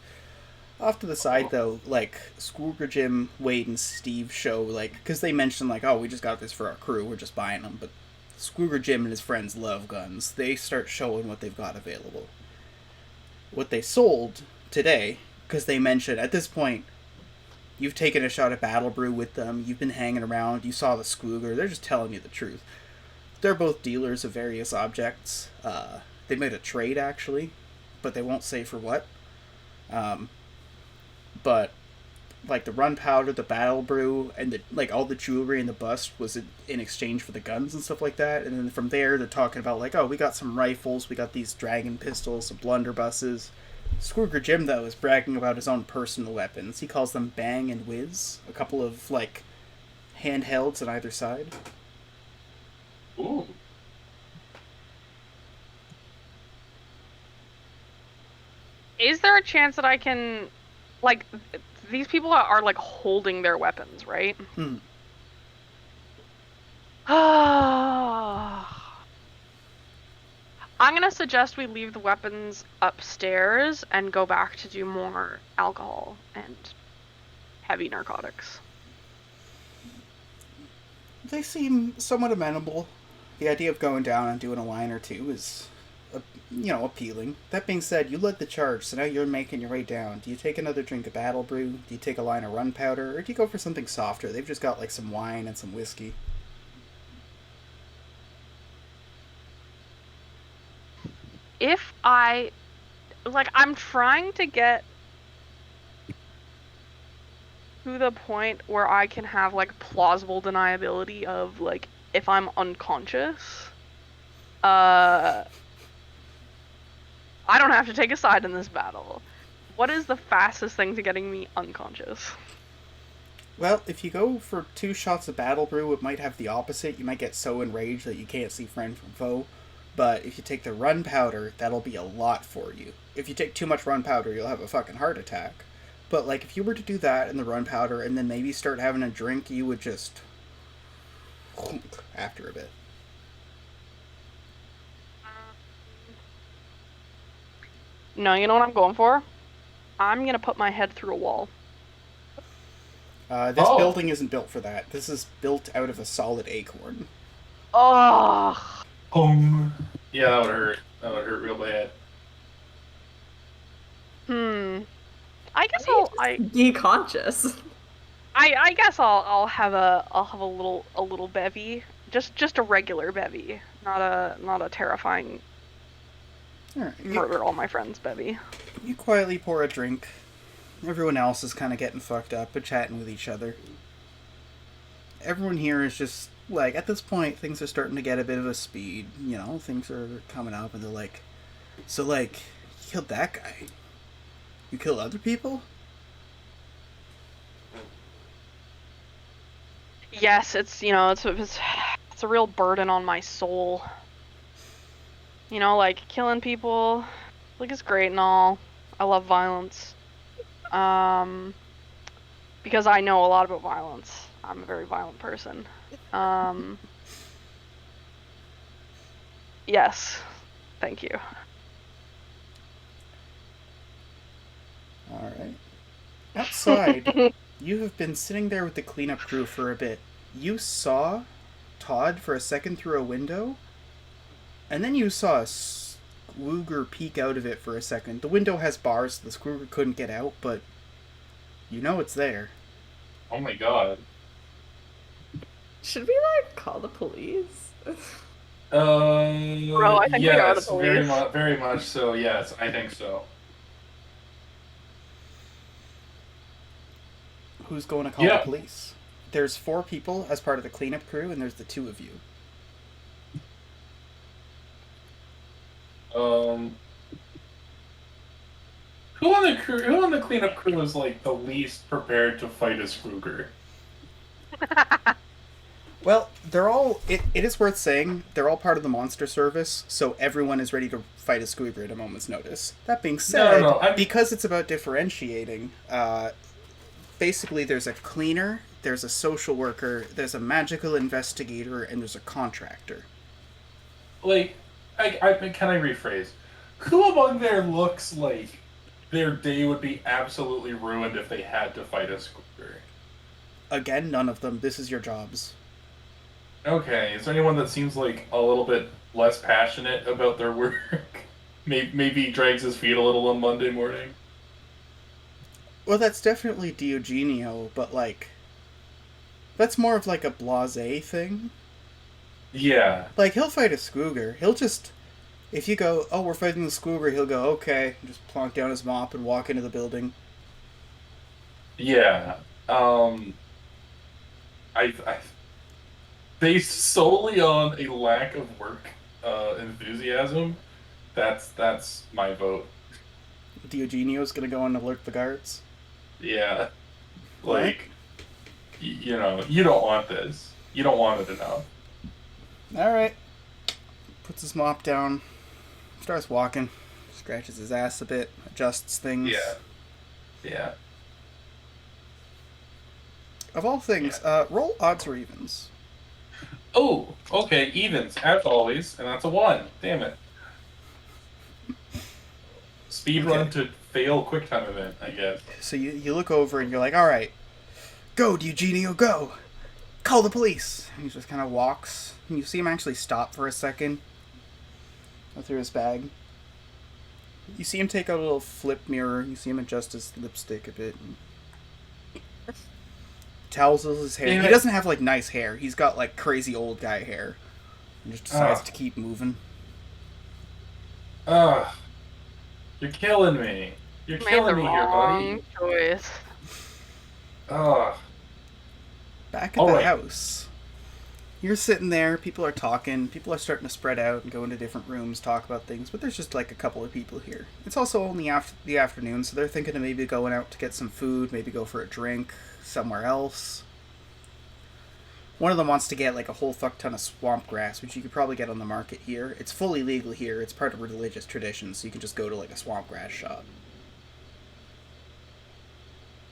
Off to the side, though, like, Squooger, Jim, Wade, and Steve show, like, because they mentioned, like, oh, we just got this for our crew, we're just buying them, but Squooger, Jim, and his friends love guns. They start showing what they've got available. What they sold today, because they mentioned, at this point, you've taken a shot at Battle Brew with them, you've been hanging around, you saw the Squooger, they're just telling you the truth. They're both dealers of various objects. They made a trade, actually, but they won't say for what. But, like, the run powder, the battle brew, and all the jewelry in the bust was in exchange for the guns and stuff like that. And then from there, they're talking about, like, oh, we got some rifles, we got these dragon pistols, some blunderbusses. Squooger Jim, though, is bragging about his own personal weapons. He calls them Bang and Whiz, a couple of, like, handhelds on either side. Ooh. Is there a chance that I can, like, these people are like holding their weapons, right? I'm gonna suggest we leave the weapons upstairs and go back to do more alcohol and heavy narcotics. They seem somewhat amenable. The idea of going down and doing a line or two is, appealing. That being said, you led the charge, so now you're making your way down. Do you take another drink of Battle Brew? Do you take a line of Run Powder? Or do you go for something softer? They've just got, like, some wine and some whiskey. I'm trying to get to the point where I can have like plausible deniability of like if I'm unconscious, I don't have to take a side in this battle. What is the fastest thing to getting me unconscious? Well, if you go for 2 shots of Battle Brew, it might have the opposite. You might get so enraged that you can't see friend from foe. But if you take the run powder, that'll be a lot for you. If you take too much run powder, you'll have a fucking heart attack. But, like, if you were to do that and the run powder and then maybe start having a drink, you would just... after a bit. No, you know what I'm going for? I'm gonna put my head through a wall. This building isn't built for that. This is built out of a solid acorn. Oh. Yeah, that would hurt. That would hurt real bad. I guess Be conscious. I guess I'll have a little bevy. Just a regular bevy. Not a terrifying Alright, murder all my friends bevy. you quietly pour a drink. Everyone else is kind of getting fucked up but chatting with each other. Everyone here is just, like, at this point, things are starting to get a bit of a speed. You know, things are coming up and they're like, so, like, you killed that guy. You killed other people? Yes, it's it's a real burden on my soul. You know, like killing people, like it's great and all. I love violence. Because I know a lot about violence. I'm a very violent person. Yes. Thank you. Alright. Outside, you have been sitting there with the cleanup crew for a bit. You saw Todd for a second through a window, and then you saw a Squooger peek out of it for a second. The window has bars, so the Squooger couldn't get out, but you know it's there. Oh my god. Should we, like, call the police? Bro, I think we are the yes, police. very much so. Yes, I think so. Who's going to call the police? There's 4 people as part of the cleanup crew, and there's the 2 of you. Who on the cleanup crew is like the least prepared to fight a Scrooger? Well, they're all... It is worth saying, they're all part of the monster service, so everyone is ready to fight a Squeaker at a moment's notice. That being said, because it's about differentiating, basically there's a cleaner, there's a social worker, there's a magical investigator, and there's a contractor. Like, can I rephrase? Who among there looks like their day would be absolutely ruined if they had to fight a Squooger? Again, none of them. This is your jobs. Okay, is there anyone that seems like a little bit less passionate about their work? Maybe drags his feet a little on Monday morning? Well, that's definitely Diogenio, but, like, that's more of, like, a blasé thing. Yeah. Like, he'll fight a Squooger. He'll just... If you go, oh, we're fighting the Squooger, he'll go, okay, just plonk down his mop and walk into the building. Yeah. I based solely on a lack of work enthusiasm, that's my vote. Diogenio's gonna go and alert the guards? Yeah. Like, you know, you don't want this. You don't want it enough. Alright. Puts his mop down, starts walking, scratches his ass a bit, adjusts things. Yeah. Yeah. Of all things, roll odds or evens. Oh, okay, evens, as always, and that's a 1. Damn it. Speedrun to fail quick time event, I guess. So you look over and you're like, alright, go, Eugenio, go! Call the police! And he just kind of walks, and you see him actually stop for a second. Go through his bag. You see him take out a little flip mirror, you see him adjust his lipstick a bit. And towels his hair. Yeah. He doesn't have, like, nice hair. He's got, like, crazy old guy hair. And just decides to keep moving. Ugh. You're killing me. You're killing me here, buddy. Choice. Ugh. Back at All the right. house, you're sitting there, people are talking, people are starting to spread out and go into different rooms, talk about things, but there's just like a couple of people here. It's also only after the afternoon, so they're thinking of maybe going out to get some food, maybe go for a drink somewhere else. One of them wants to get like a whole fuck ton of swamp grass, which you could probably get on the market here. It's fully legal here. It's part of religious tradition, so you can just go to like a swamp grass shop.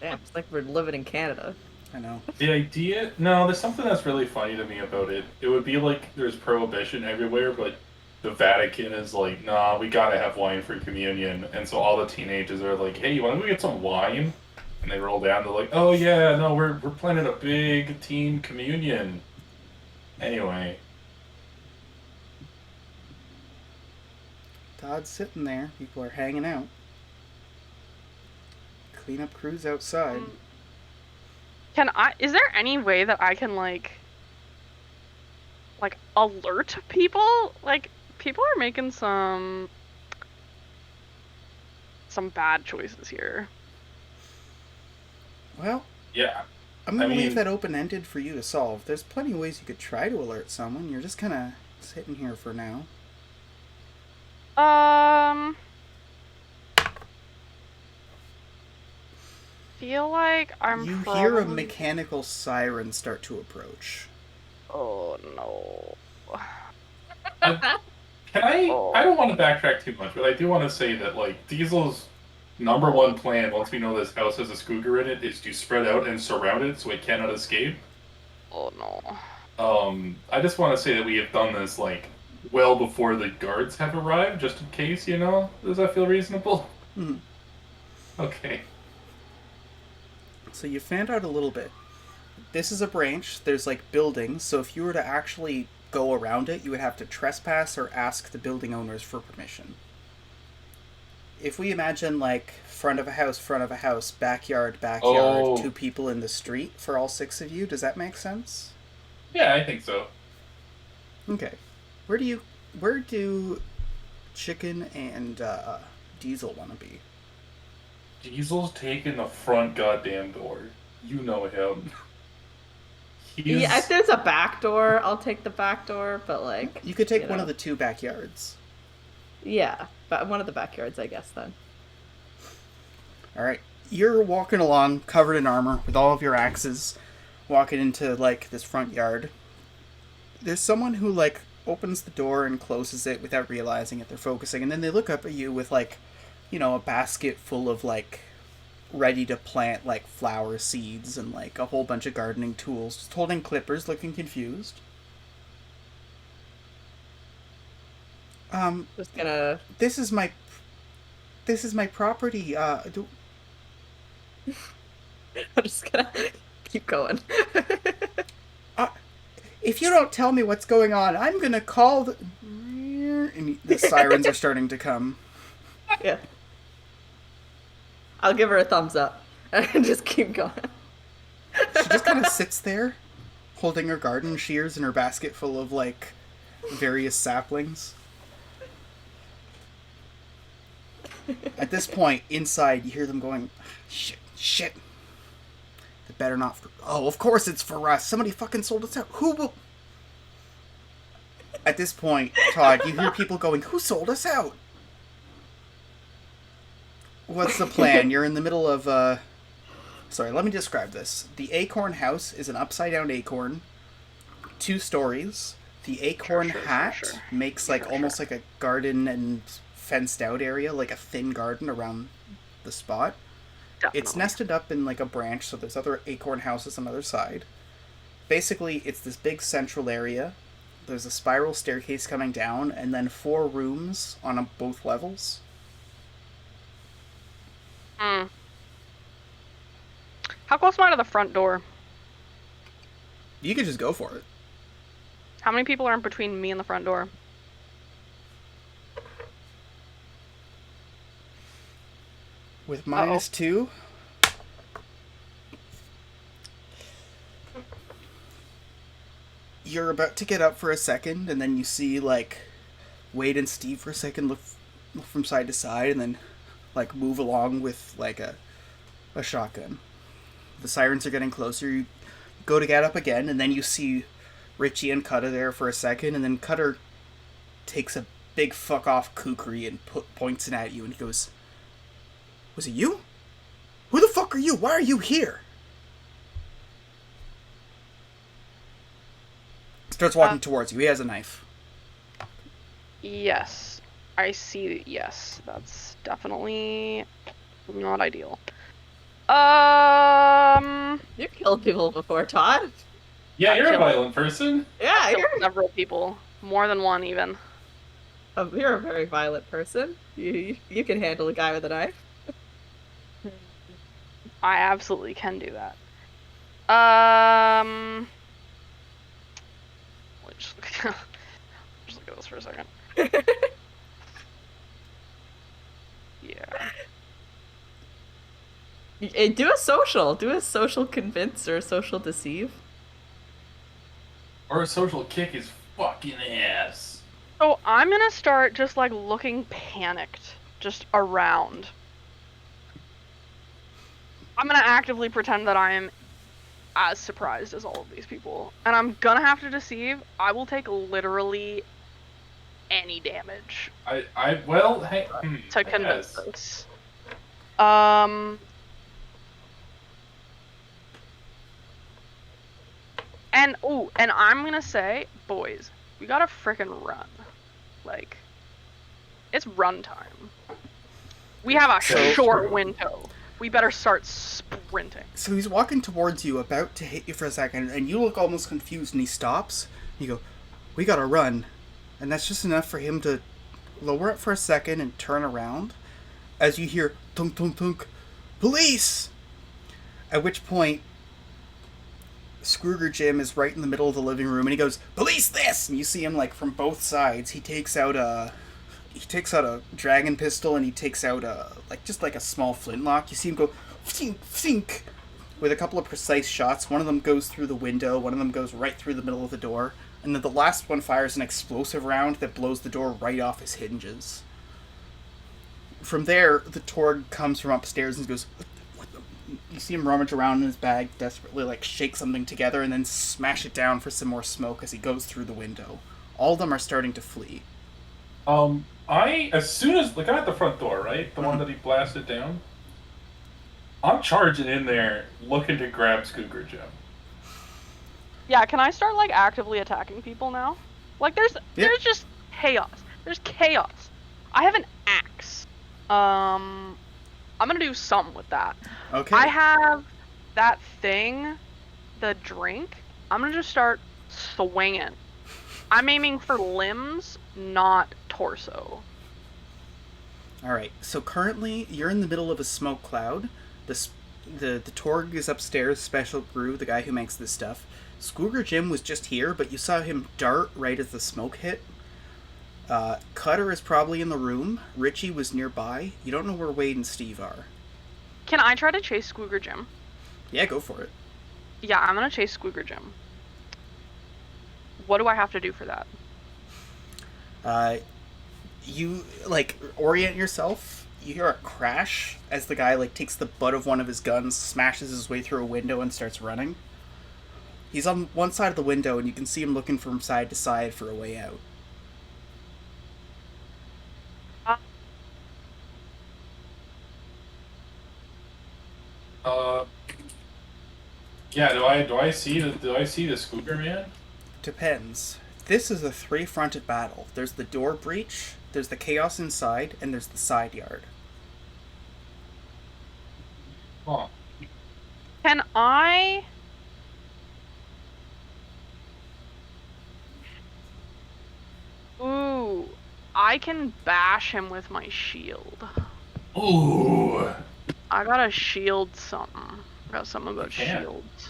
Damn, it's like we're living in Canada. I know. The idea, no, there's something that's really funny to me about it. It would be like there's prohibition everywhere, but the Vatican is like, nah, we gotta have wine for communion. And so all the teenagers are like, hey, why don't we get some wine? And they roll down, they're like, oh yeah, no, we're planning a big team communion. Anyway, Todd's sitting there. People are hanging out. Cleanup crews outside. Is there any way that I can like alert people? Like, people are making some bad choices here. Well, yeah. I'm going to leave mean- that open-ended for you to solve. There's plenty of ways you could try to alert someone. You're just kind of sitting here for now. Feel like You hear a mechanical siren start to approach. Oh no. Can I? I don't want to backtrack too much, but I do want to say that like Diesel's number one plan, once we know this house has a Skooger in it, is to spread out and surround it so it cannot escape. Oh no. I just want to say that we have done this like well before the guards have arrived, just in case. You know, does that feel reasonable? Hmm. Okay. So you found out a little bit. This is a branch. There's like buildings, so if you were to actually go around it, you would have to trespass or ask the building owners for permission. If we imagine like front of a house, backyard, Oh. 2 people in the street for all 6 of you, does that make sense? Yeah, I think so. Okay. Where do Chicken and Diesel want to be? Diesel's taking the front goddamn door. You know him. He's... Yeah, if there's a back door, I'll take the back door, but like... You could take you one know. of the 2 backyards. Yeah, but one of the backyards, I guess, then. Alright. You're walking along, covered in armor, with all of your axes, walking into, like, this front yard. There's someone who, like, opens the door and closes it without realizing it. They're focusing, and then they look up at you with, like, you know, a basket full of, like, ready to plant, like, flower seeds and, like, a whole bunch of gardening tools. Just holding clippers, looking confused. Just gonna... This is my property, I'm just gonna keep going. if you don't tell me what's going on, I'm gonna call the... And the sirens are starting to come. Yeah. I'll give her a thumbs up and just keep going. She just kind of sits there, holding her garden shears and her basket full of, like, various saplings. At this point, inside, you hear them going, shit. They better not... Oh, of course it's for us. Somebody fucking sold us out. Who will... At this point, Todd, you hear people going, who sold us out? What's the plan? You're in the middle of, Sorry, let me describe this. The acorn house is an upside-down acorn, 2 stories. The acorn hat makes, like, almost like a garden and fenced-out area, like a thin garden around the spot. Definitely. It's nested up in, like, a branch, so there's other acorn houses on the other side. Basically, it's this big central area. There's a spiral staircase coming down, and then 4 rooms on both levels. How close am I to the front door? You could just go for it. How many people are in between me and the front door? With -2... You're about to get up for a second, and then you see, like, Wade and Steve for a second look from side to side, and then, like, move along with, like, a shotgun. The sirens are getting closer. You go to get up again, and then you see Richie and Cutter there for a second, and then Cutter takes a big fuck off kukri and points it at you, and he goes, "Was it you? Who the fuck are you? Why are you here?" Starts walking towards you. He has a knife. Yes. I see. Yes. That's definitely not ideal. You've killed people before, Todd. Yeah, I you're a killed- violent person. Yeah, Killed several people. More than one, even. you're a very violent person. You can handle a guy with a knife. I absolutely can do that. Just look at this for a second. Yeah. Do a social. Do a social convince or a social deceive. Or a social kick his fucking ass. So I'm gonna start just like looking panicked, just around. I'm gonna actively pretend that I am as surprised as all of these people, and I'm gonna have to deceive. I will take literally any damage Well, hey, to convince yes. this. And I'm gonna say, boys, we gotta frickin' run. Like, it's run time. We have a So- short window. We better start sprinting. So he's walking towards you, about to hit you for a second, and you look almost confused, and he stops. You go, "We gotta run." And that's just enough for him to lower it for a second and turn around as you hear thunk thunk thunk, "Police!" At which point, Scrooger Jim is right in the middle of the living room, and he goes, "Police this!" And you see him like from both sides. He takes out a dragon pistol, and he takes out a small flintlock. You see him go fink fink with a couple of precise shots. One of them goes through the window, one of them goes right through the middle of the door, and then the last one fires an explosive round that blows the door right off his hinges. From there, the Torg comes from upstairs and goes, "What the?" You see him rummage around in his bag, desperately shake something together, and then smash it down for some more smoke as he goes through the window. All of them are starting to flee. As soon as the guy at the front door, right, the one that he blasted down, I'm charging in there, looking to grab Scooger Jim. Yeah, can I start like actively attacking people now? Like there's just chaos. There's chaos. I have an axe. I'm gonna do something with that. Okay. I have that thing, the drink. I'm gonna just start swinging. I'm aiming for limbs, not torso. Alright, so currently you're in the middle of a smoke cloud. The Torg is upstairs, Special Brew, the guy who makes this stuff. Scooger Jim was just here, but you saw him dart right as the smoke hit. Cutter is probably in the room. Richie was nearby. You don't know where Wade and Steve are. Can I try to chase Squooger Jim? Yeah, go for it. Yeah, I'm gonna chase Squooger Jim. What do I have to do for that? You, orient yourself. You hear a crash as the guy, takes the butt of one of his guns, smashes his way through a window, and starts running. He's on one side of the window, and you can see him looking from side to side for a way out. Yeah, do I see the Scooger man? Depends. This is a three-fronted battle. There's the door breach, there's the chaos inside, and there's the side yard. Huh. Can I... Ooh, I can bash him with my shield. Ooh. I got a shield something. I got something about You can. shields.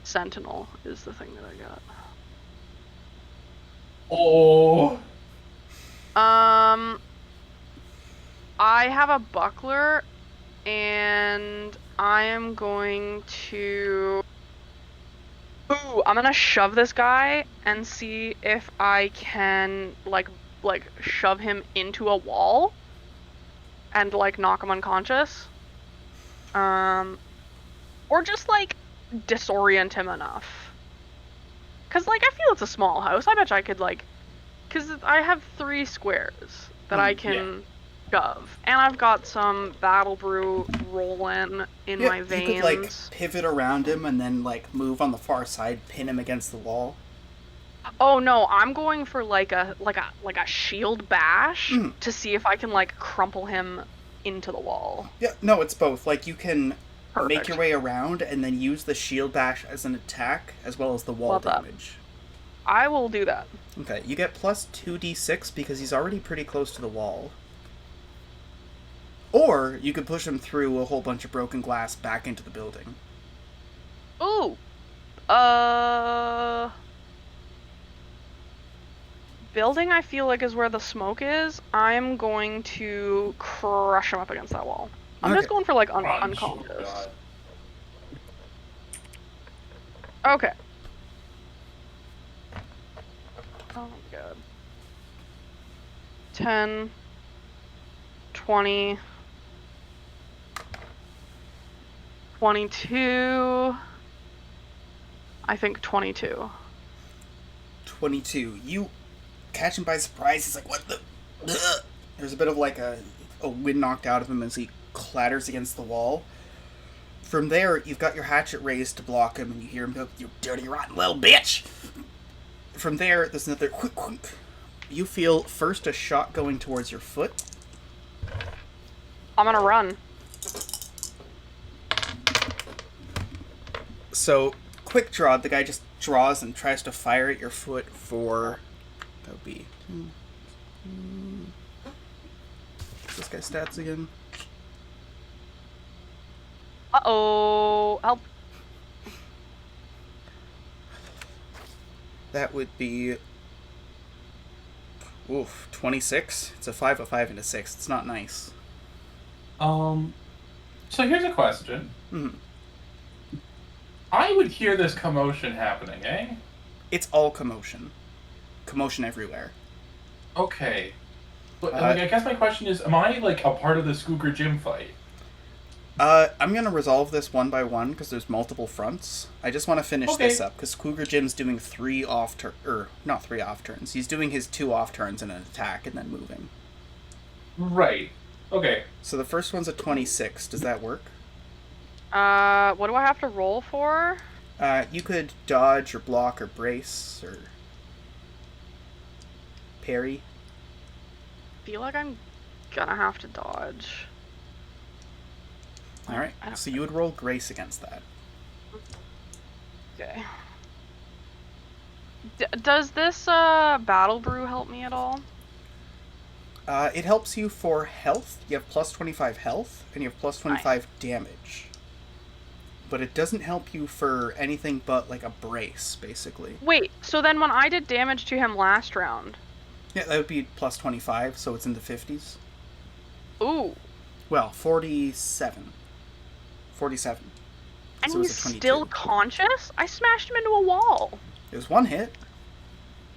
Sentinel is the thing that I got. Oh. I have a buckler, and I am going to... Ooh, I'm gonna shove this guy and see if I can, like shove him into a wall and, knock him unconscious. Or just, like, disorient him enough. Because, like, I feel it's a small house. I bet you I could, like... Because I have 3 squares that I can shove. And I've got some battle brew rolling in my veins. You could, like, pivot around him and then, like, move on the far side, pin him against the wall. Oh, no, I'm going for, like a shield bash to see if I can, like, crumple him into the wall. Yeah, no, it's both. Like, you can... Perfect. Make your way around and then use the shield bash as an attack as well as the wall damage. I will do that. Okay, you get plus 2d6 because he's already pretty close to the wall. Or you could push him through a whole bunch of broken glass back into the building. Ooh. Building I feel like is where the smoke is. I'm going to crush him up against that wall. I'm just going for, like, unconscious. Okay. Oh my god. 10, 20, 22, I think 22. 22. You catch him by surprise. He's like, what the... Ugh. There's a bit of, like, a wind knocked out of him as he clatters against the wall. From there, you've got your hatchet raised to block him, and you hear him go, "You dirty, rotten little bitch!" From there, there's another quick. You feel first a shot going towards your foot. I'm gonna run. So, quick draw, the guy just draws and tries to fire at your foot for... That would be... What's this guy's stats again? Uh-oh. Help. That would be... Oof, 26? It's a 5, a 5, and a 6. It's not nice. So here's a question. Mm-hmm. I would hear this commotion happening, eh? It's all commotion. Commotion everywhere. Okay. But I guess my question is, am I, like, a part of the Cougar Gym fight? I'm going to resolve this one by one, because there's multiple fronts. I just want to finish this up, because Cougar Jim's doing 3 off turns. Not 3 off turns. He's doing his 2 off turns and an attack, and then moving. Right. Okay. So the first one's a 26. Does that work? What do I have to roll for? You could dodge, or block, or brace, or... parry. I feel like I'm gonna have to dodge. Alright, so you would roll grace against that. Okay. Does this battle brew help me at all? It helps you for health. You have plus 25 health, and you have plus 25 damage. But it doesn't help you for anything but, like, a brace, basically. Wait, so then when I did damage to him last round... Yeah, that would be plus 25, so it's in the 50s. Ooh. Well, 47. 47. And so he's still conscious? I smashed him into a wall. It was 1 hit.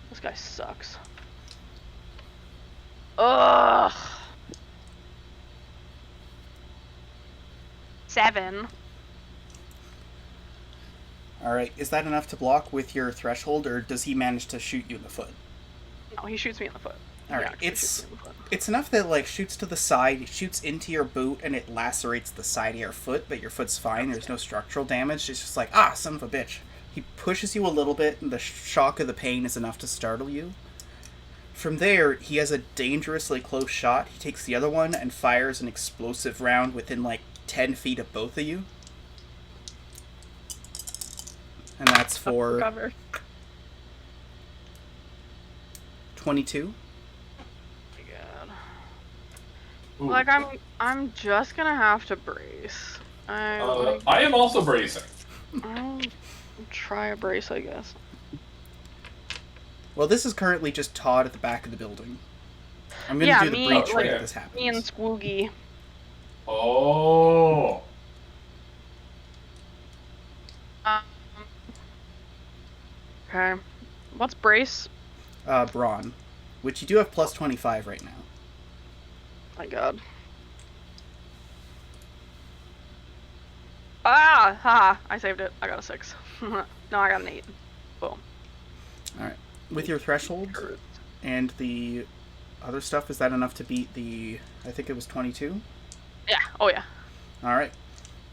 This guy sucks. Ugh. 7. Alright, is that enough to block with your threshold, or does he manage to shoot you in the foot? No, he shoots me in the foot. Alright, it's enough that it, like, shoots to the side, it shoots into your boot, and it lacerates the side of your foot, but your foot's fine, there's no structural damage, it's just like, ah, son of a bitch. He pushes you a little bit, and the shock of the pain is enough to startle you. From there, he has a dangerously close shot. He takes the other one and fires an explosive round within, like, 10 feet of both of you. And that's for... Cover. 22. Oh my god. Like, I'm just gonna have to brace. I am also bracing. I'll try a brace, I guess. Well, this is currently just Todd at the back of the building. I'm gonna do the breach right as this happens. Me and Squoogie. Oh. Okay. What's brace? Brawn. Which you do have plus 25 right now. My god. haha, I saved it. I got a 6. No, I got an 8. Boom. Alright. With your threshold and the other stuff, is that enough to beat the, I think it was 22? Yeah, oh yeah. Alright.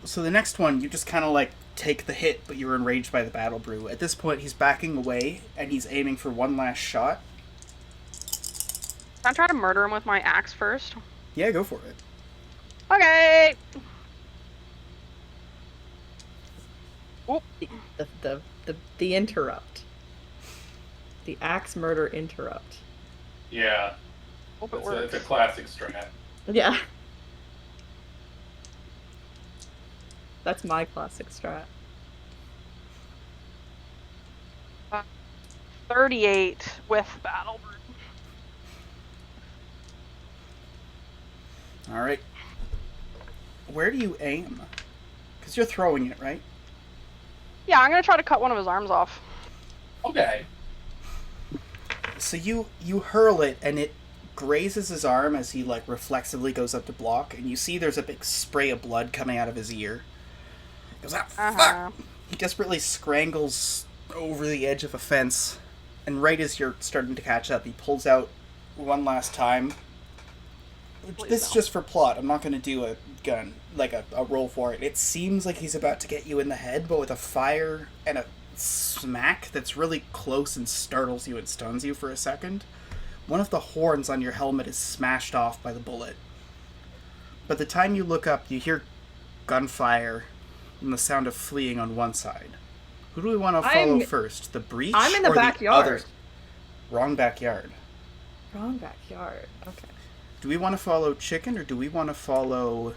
So the next one, you just kind of like take the hit, but you're enraged by the battle brew. At this point, he's backing away, and he's aiming for one last shot. Can I try to murder him with my axe first? Yeah, go for it. Okay! Oop. The interrupt. The axe murder interrupt. Yeah. Hope it It's works. a classic strat. Yeah. That's my classic strat. 38 with battle brew. Alright. Where do you aim? Because you're throwing it, right? Yeah, I'm gonna try to cut one of his arms off. Okay. So you hurl it, and it grazes his arm as he, like, reflexively goes up to block, and you see there's a big spray of blood coming out of his ear. He goes, fuck! He desperately scrangles over the edge of a fence, and right as you're starting to catch up, he pulls out one last time. This is just for plot. I'm not going to do a gun, like a roll for it. It seems like he's about to get you in the head, but with a fire and a smack that's really close and startles you and stuns you for a second. One of the horns on your helmet is smashed off by the bullet. By the time you look up, you hear gunfire and the sound of fleeing on one side. Who do we want to follow first? The breach I'm in the or backyard. the other? Wrong backyard. Wrong backyard. Okay. Do we want to follow Chicken, or do we want to follow,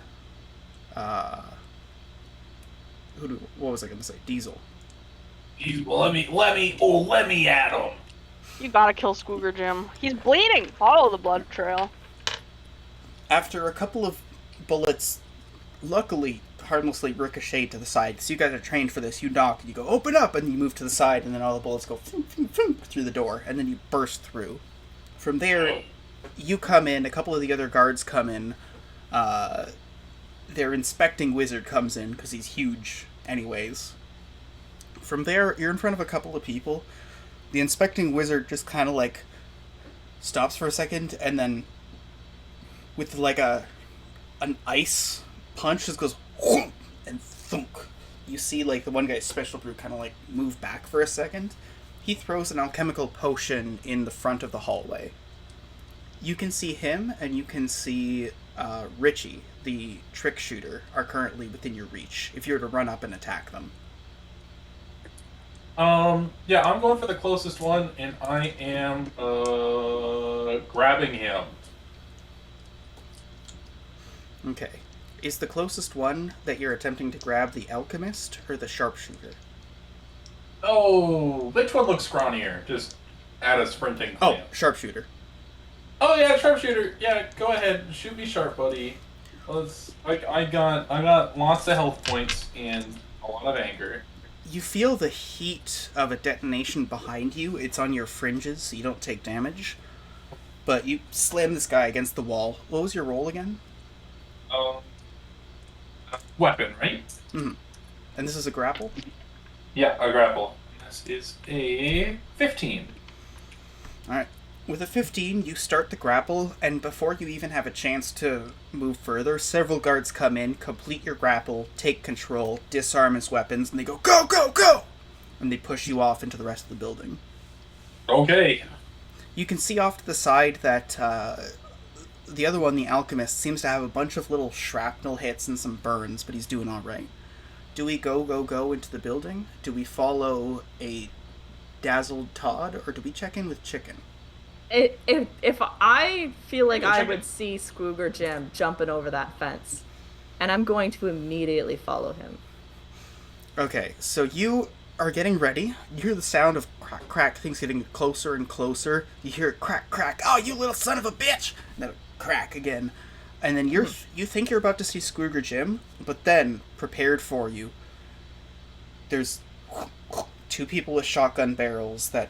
what was I going to say? Diesel. Let me at him. You gotta kill Squooger Jim. He's bleeding! Follow the blood trail. After a couple of bullets, luckily, harmlessly ricochet to the side, because you guys are trained for this, you knock, and you go, open up, and you move to the side, and then all the bullets go through the door, and then you burst through. From there, you come in, a couple of the other guards come in, their inspecting wizard comes in, because he's huge anyways. From there, you're in front of a couple of people. The inspecting wizard just kind of, like, stops for a second, and then, with, like, an ice punch, just goes, and thunk. You see, like, the one guy's special brew kind of, like, move back for a second. He throws an alchemical potion in the front of the hallway. You can see him, and you can see Richie, the trick shooter, are currently within your reach, if you were to run up and attack them. Yeah, I'm going for the closest one, and I am, grabbing him. Okay. Is the closest one that you're attempting to grab the alchemist, or the sharpshooter? Oh, which one looks scrawnier? Just add a sprinting plan. Oh, sharpshooter. Oh yeah, sharpshooter. Yeah, go ahead, shoot me sharp, buddy. I got lots of health points and a lot of anger. You feel the heat of a detonation behind you. It's on your fringes, so you don't take damage. But you slam this guy against the wall. What was your roll again? Weapon, right? Mm-hmm. And this is a grapple? Yeah, a grapple. This is a 15. Alright. With a 15, you start the grapple, and before you even have a chance to move further, several guards come in, complete your grapple, take control, disarm his weapons, and they go, go, go, go! And they push you off into the rest of the building. Okay. You can see off to the side that the other one, the alchemist, seems to have a bunch of little shrapnel hits and some burns, but he's doing alright. Do we go into the building? Do we follow a dazzled Todd, or do we check in with Chicken? If I feel like I Check would it. see Squooger Jim jumping over that fence, and I'm going to immediately follow him. Okay, so you are getting ready. You hear the sound of crack, crack, things getting closer and closer. You hear crack, crack, oh, you little son of a bitch! And then crack again. And then you think you're about to see Squooger Jim, but then, prepared for you, there's two people with shotgun barrels that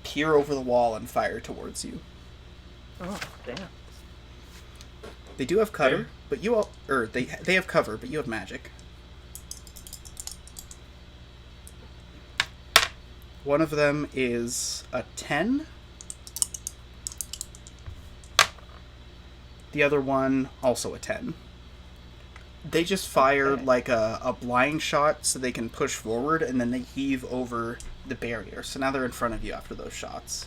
peer over the wall and fire towards you. Oh, damn. They do have cover, but you all... they have cover, but you have magic. One of them is a 10. The other one, also a 10. They just fire Okay. like a blind shot so they can push forward, and then they heave over the barrier. So now they're in front of you after those shots.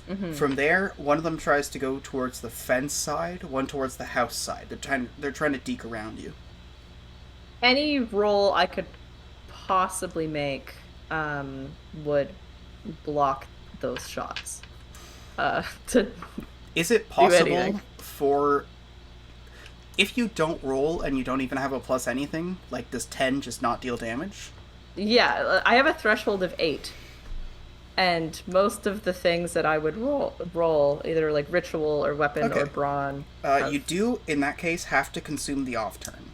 Mm-hmm. From there, one of them tries to go towards the fence side, one towards the house side. They're trying to deke around you. Any roll I could possibly make would block those shots. To Is it do possible anything. for, if you don't roll and you don't even have a plus anything, like does 10 just not deal damage? Yeah, I have a threshold of 8. And most of the things that I would roll either like ritual or weapon Okay. or brawn. have- You do, in that case, have to consume the off turn.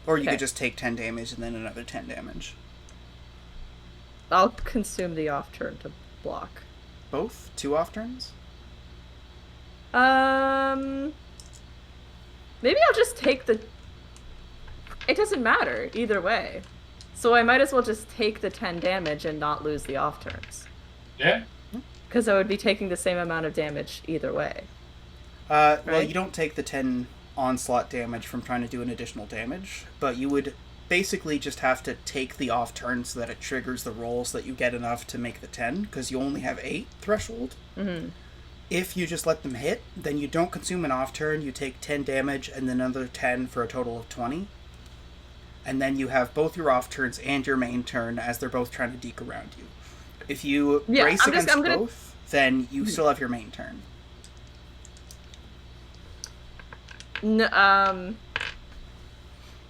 Or you Okay. could just take 10 damage and then another 10 damage. I'll consume the off turn to block. Both? 2 off turns? Maybe I'll just take the. It doesn't matter either way. So I might as well just take the 10 damage and not lose the off turns. Yeah. Because I would be taking the same amount of damage either way. Well, Right. you don't take the 10 onslaught damage from trying to do an additional damage, but you would basically just have to take the off turn so that it triggers the roll so that you get enough to make the 10, because you only have 8 threshold. Mm-hmm. If you just let them hit, then you don't consume an off turn, you take 10 damage and then another 10 for a total of 20. And then you have both your off turns and your main turn as they're both trying to deke around you. If you Yeah, brace I'm against gonna- both, then you still have your main turn.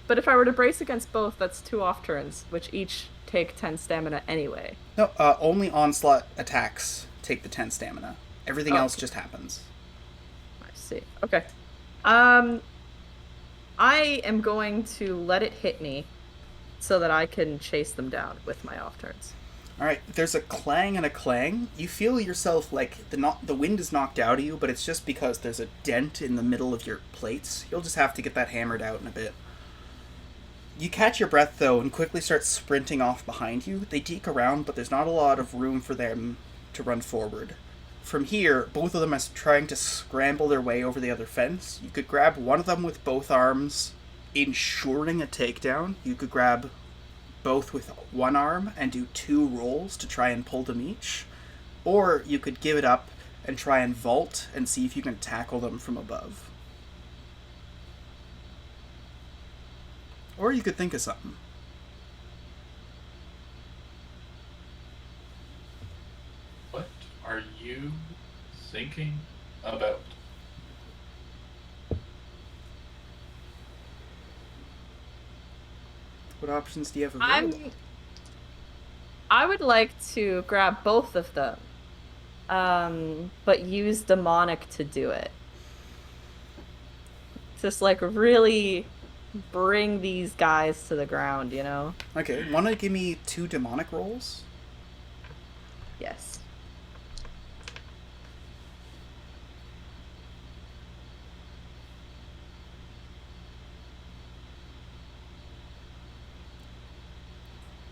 But if I were to brace against both, that's 2 off turns, which each take 10 stamina anyway. No, only onslaught attacks take the 10 stamina. Everything else just happens. I see. Okay. I am going to let it hit me so that I can chase them down with my off turns. Alright, there's a clang and a clang. You feel yourself like the wind is knocked out of you, but it's just because there's a dent in the middle of your plates. You'll just have to get that hammered out in a bit. You catch your breath, though, and quickly start sprinting off behind you. They deke around, but there's not a lot of room for them to run forward. From here, both of them are trying to scramble their way over the other fence. You could grab one of them with both arms, ensuring a takedown. You could grab both with one arm and do 2 rolls to try and pull them each. Or you could give it up and try and vault and see if you can tackle them from above. Or you could think of something. What are you thinking about? What options do you have available? I would like to grab both of them, but use demonic to do it. Just like really bring these guys to the ground, you know? Okay, wanna give me 2 demonic rolls? Yes.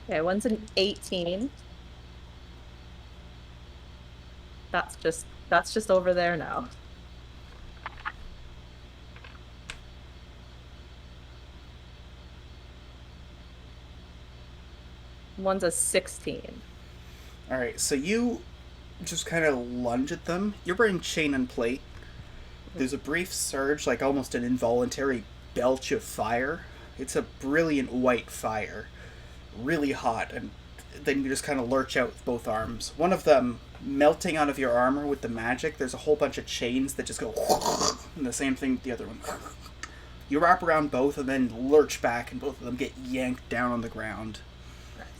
Okay, one's an 18. That's just over there now. One's a 16. Alright, so you just kind of lunge at them. You're wearing chain and plate. There's a brief surge, like almost an involuntary belch of fire. It's a brilliant white fire. Really hot, and then you just kind of lurch out with both arms. One of them melting out of your armor with the magic. There's a whole bunch of chains that just go and the same thing with the other one. You wrap around both and then lurch back, and both of them get yanked down on the ground.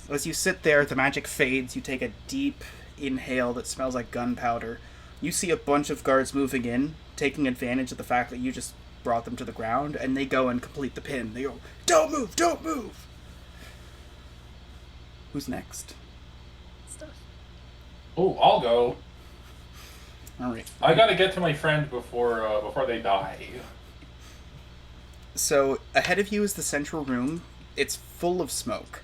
As you sit there, the magic fades. You take a deep inhale that smells like gunpowder. You see a bunch of guards moving in, taking advantage of the fact that you just brought them to the ground, and they go and complete the pin. They go, "Don't move! Don't move!" Who's next? Stuff. Oh, I'll go. Alright. I gotta get to my friend before they die. So, ahead of you is the central room. It's full of smoke.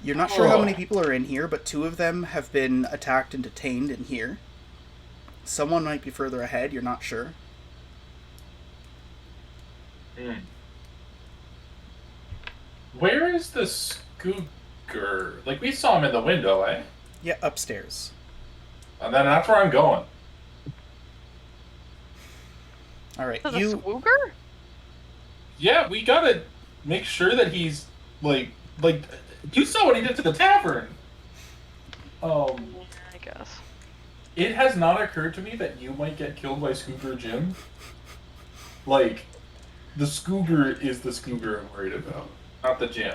You're not sure how many people are in here, but 2 of them have been attacked and detained in here. Someone might be further ahead, you're not sure. Where is the Scooger? Like, we saw him in the window, eh? Yeah, upstairs. And then that's where I'm going. Alright, There's you... a swooger? Yeah, we gotta make sure that he's, like, you saw what he did to the tavern. I guess. It has not occurred to me that you might get killed by Scooger Jim. Like, the Scooger is the Scooger I'm worried about, not the Jim.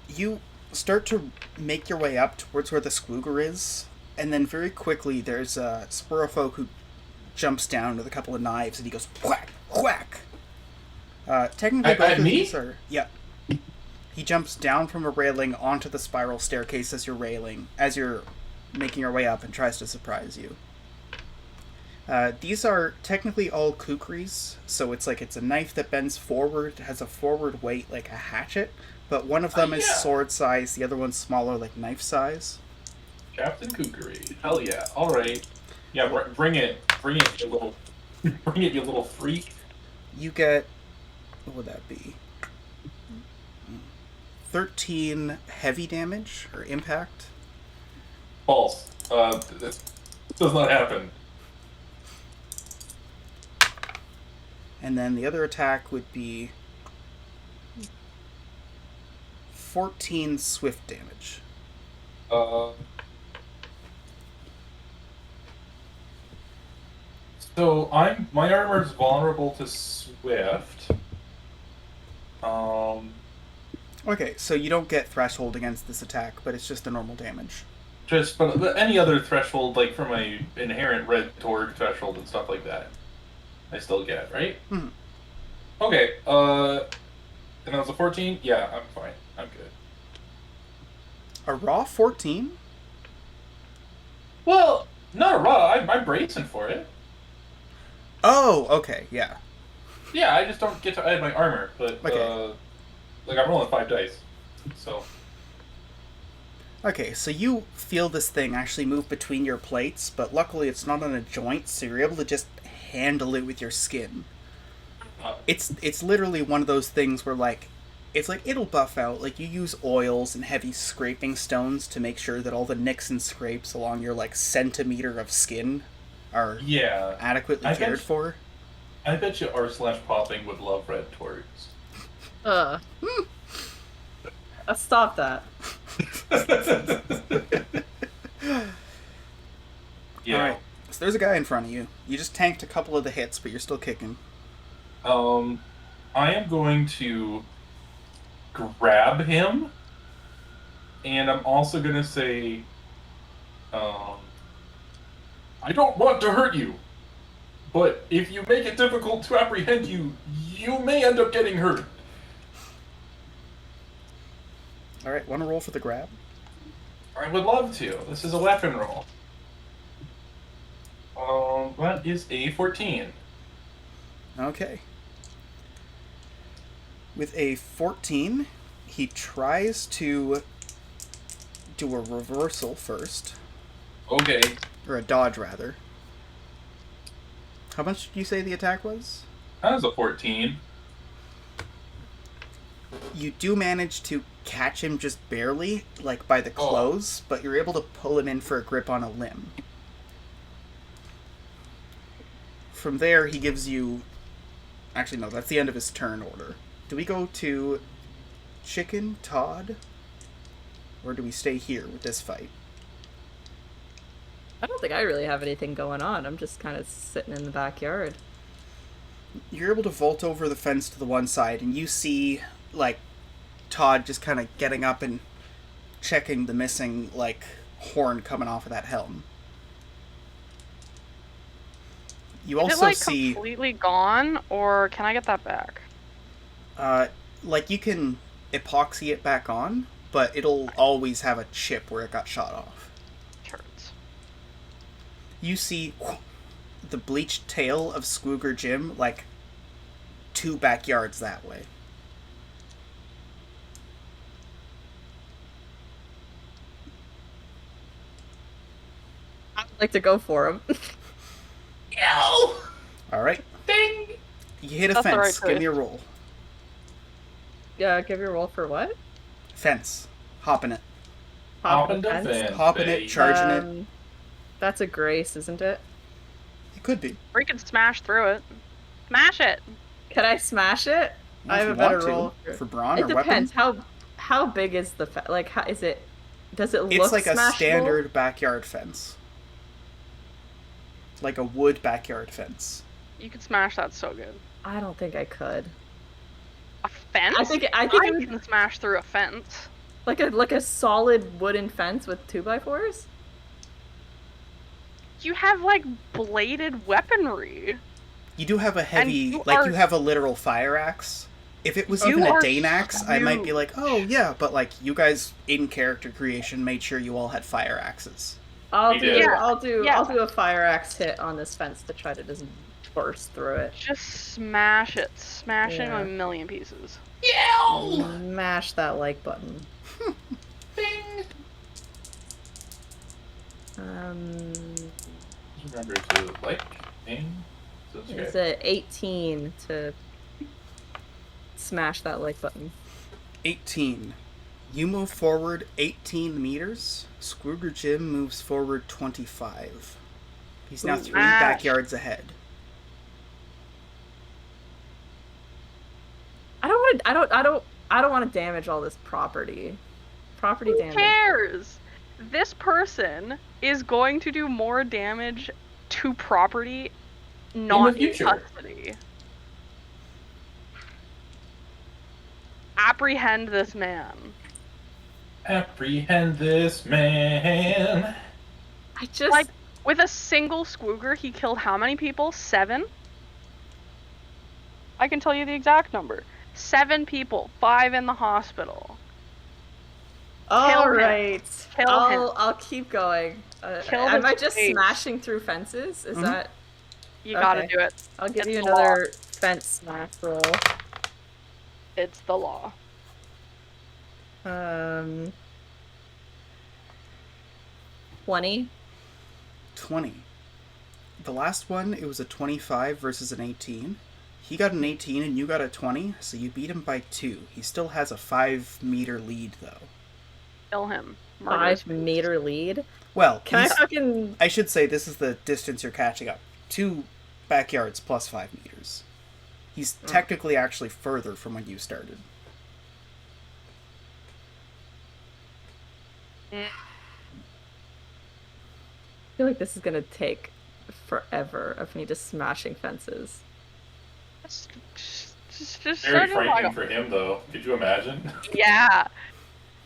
You start to make your way up towards where the Squooger is, and then very quickly there's a Sporofolk who jumps down with a couple of knives, and he goes whack, whack. Technically, both of these are... Yeah. He jumps down from a railing onto the spiral staircase as you're making your way up, and tries to surprise you. These are technically all kukris, so it's a knife that bends forward, has a forward weight like a hatchet, but one of them is sword size, the other one's smaller, like knife size. Captain Kukri. Hell yeah. Alright. Yeah, bring it, you little... bring it, you little freak. You get... What would that be? 13 heavy damage, or impact. False. This does not happen. And then the other attack would be 14 swift damage. So my armor's vulnerable to swift. Okay, so you don't get threshold against this attack, but it's just the normal damage. But any other threshold, like for my inherent red Torg threshold and stuff like that, I still get, right? Mm-hmm. Okay, and that was a 14? Yeah, I'm fine. I'm good. A raw 14? Well, not a raw. I'm bracing for it. Oh, okay, yeah. Yeah, I just don't get to add my armor, but, Okay. I'm rolling 5 dice, so... Okay, so you feel this thing actually move between your plates, but luckily it's not on a joint, so you're able to just handle it with your skin. It's literally one of those things where, it'll buff out. Like, you use oils and heavy scraping stones to make sure that all the nicks and scrapes along your, centimeter of skin are adequately cared for. I bet you r/popping would love red Torgs. Stop that. Yeah. Alright, so there's a guy in front of you. You just tanked a couple of the hits, but you're still kicking. I am going to grab him, and I'm also going to say, I don't want to hurt you, but if you make it difficult to apprehend you, you may end up getting hurt. Alright, want to roll for the grab? I would love to. This is a weapon roll. That is a 14. Okay. With a 14, he tries to do a reversal first. Okay. Or a dodge, rather. How much did you say the attack was? That was a 14. You do manage to catch him just barely, by the clothes, but you're able to pull him in for a grip on a limb. From there, he gives you... Actually, no, that's the end of his turn order. Do we go to Chicken Todd? Or do we stay here with this fight? I don't think I really have anything going on. I'm just kind of sitting in the backyard. You're able to vault over the fence to the one side, and you see, Todd just kind of getting up and checking the missing, horn coming off of that helm. You also see... completely gone, or can I get that back? You can epoxy it back on, but it'll always have a chip where it got shot off. Turds. You see the bleached tail of Squooger Jim, 2 backyards that way. like to go for him. Ow! All right. Ding! You hit a That's the right fence. Give me a choice. roll. Yeah, give your roll for what? Fence. Hopping it. Hopping the the fence. Hopping it, baby. charging it. That's a grace, isn't it? It could be. Or you can smash through it. Smash it. Can I smash it? Yeah, I if have you a better want to. roll For brawn It or depends. weapon. How big is the like? How is it? Does it look It's like a smashable? standard backyard fence. Like a wood backyard fence. You could smash that so good. I don't think I could. A fence? I think it I would can smash through a fence. like a solid wooden fence with 2x4s. You have like bladed weaponry. You do have a heavy, you like are- you have a literal fire axe. If it was You even a are Dane axe, I might be huge. like, oh yeah, but like you guys in character creation made sure you all had fire axes. I'll We do. did. Yeah, I'll do. yeah. I'll do a fire axe hit on this fence to try to just burst through it. Just smash it. Smash it in Yeah. a million pieces. Yow! Mash that like button. Ding! Just remember to like, ding, subscribe. It's a 18 to smash that like button. 18. You move forward 18 meters. Squooger Jim moves forward 25. He's now Ooh. 3 Smash. backyards ahead. I don't want to damage all this property. Property Who damage. cares? This person is going to do more damage to property not in future. custody. Apprehend this man. Apprehend this man. I just Like, with a single squooger, he killed how many people? 7? I can tell you the exact number. 7 people, 5 in the hospital. all him. right. Kill him. I'll keep going. Kill am this I just face. smashing through fences? Is Mhm. that? You gotta Okay. do it. I'll give It's you the another fence smash roll. It's the law. 20. 20. The last one, it was a 25 versus an 18. He got an 18 and you got a 20, so you beat him by 2. He still has a 5-meter lead, though. Kill him. Murder his 5-meter lead. Well, Can I he's- fucking? I should say this is the distance you're catching up. 2 backyards plus 5 meters. He's technically actually further from when you started. I feel like this is gonna take forever of me just smashing fences. Just Very start your frightening log- for him, though. Could you imagine? Yeah.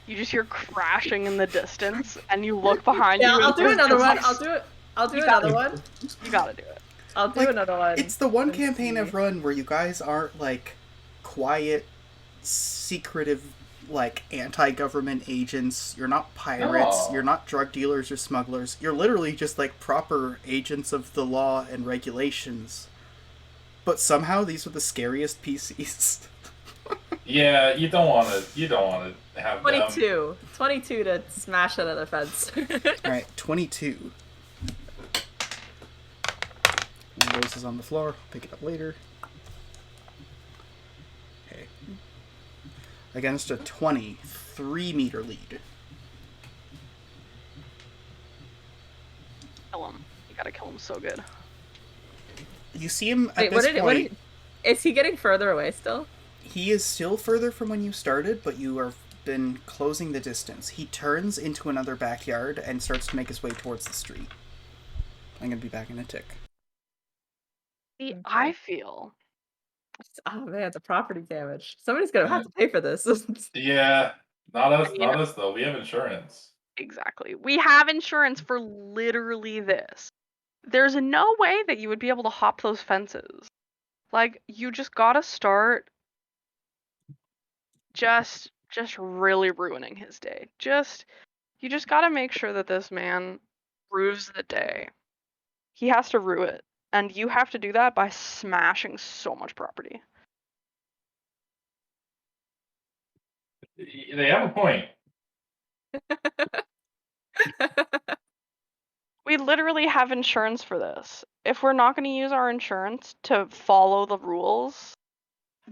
You just hear crashing in the distance, and you look behind Yeah, you. I'll and do there's another one. just- I'll do You another gotta- one. You gotta do it. I'll do Like, another one. It's the one and campaign see. I've run where you guys aren't, like, quiet, secretive, like, anti-government agents. You're not pirates. No. You're not drug dealers or smugglers. You're literally just, like, proper agents of the law and regulations. But somehow these are the scariest PCs. Yeah, you don't want to have 22. 22 to smash another fence. Alright, 22. One goes is on the floor. Pick it up later. Okay. Against a 20, 3-meter lead. Kill him. You gotta kill him so good. You see him at Wait, this what point. is he getting further away still? He is still further from when you started, but you have been closing the distance. He turns into another backyard and starts to make his way towards the street. I'm gonna be back in a tick. See, Okay. I feel Oh man, the property damage. Somebody's gonna have to pay for this. Yeah, not us. You Not know- us though. We have insurance. exactly. We have insurance for literally this. There's no way that you would be able to hop those fences. Like, you just gotta start just really ruining his day. You just gotta make sure that this man rues the day. He has to rue it. And you have to do that by smashing so much property. They have a point. We literally have insurance for this. If we're not going to use our insurance to follow the rules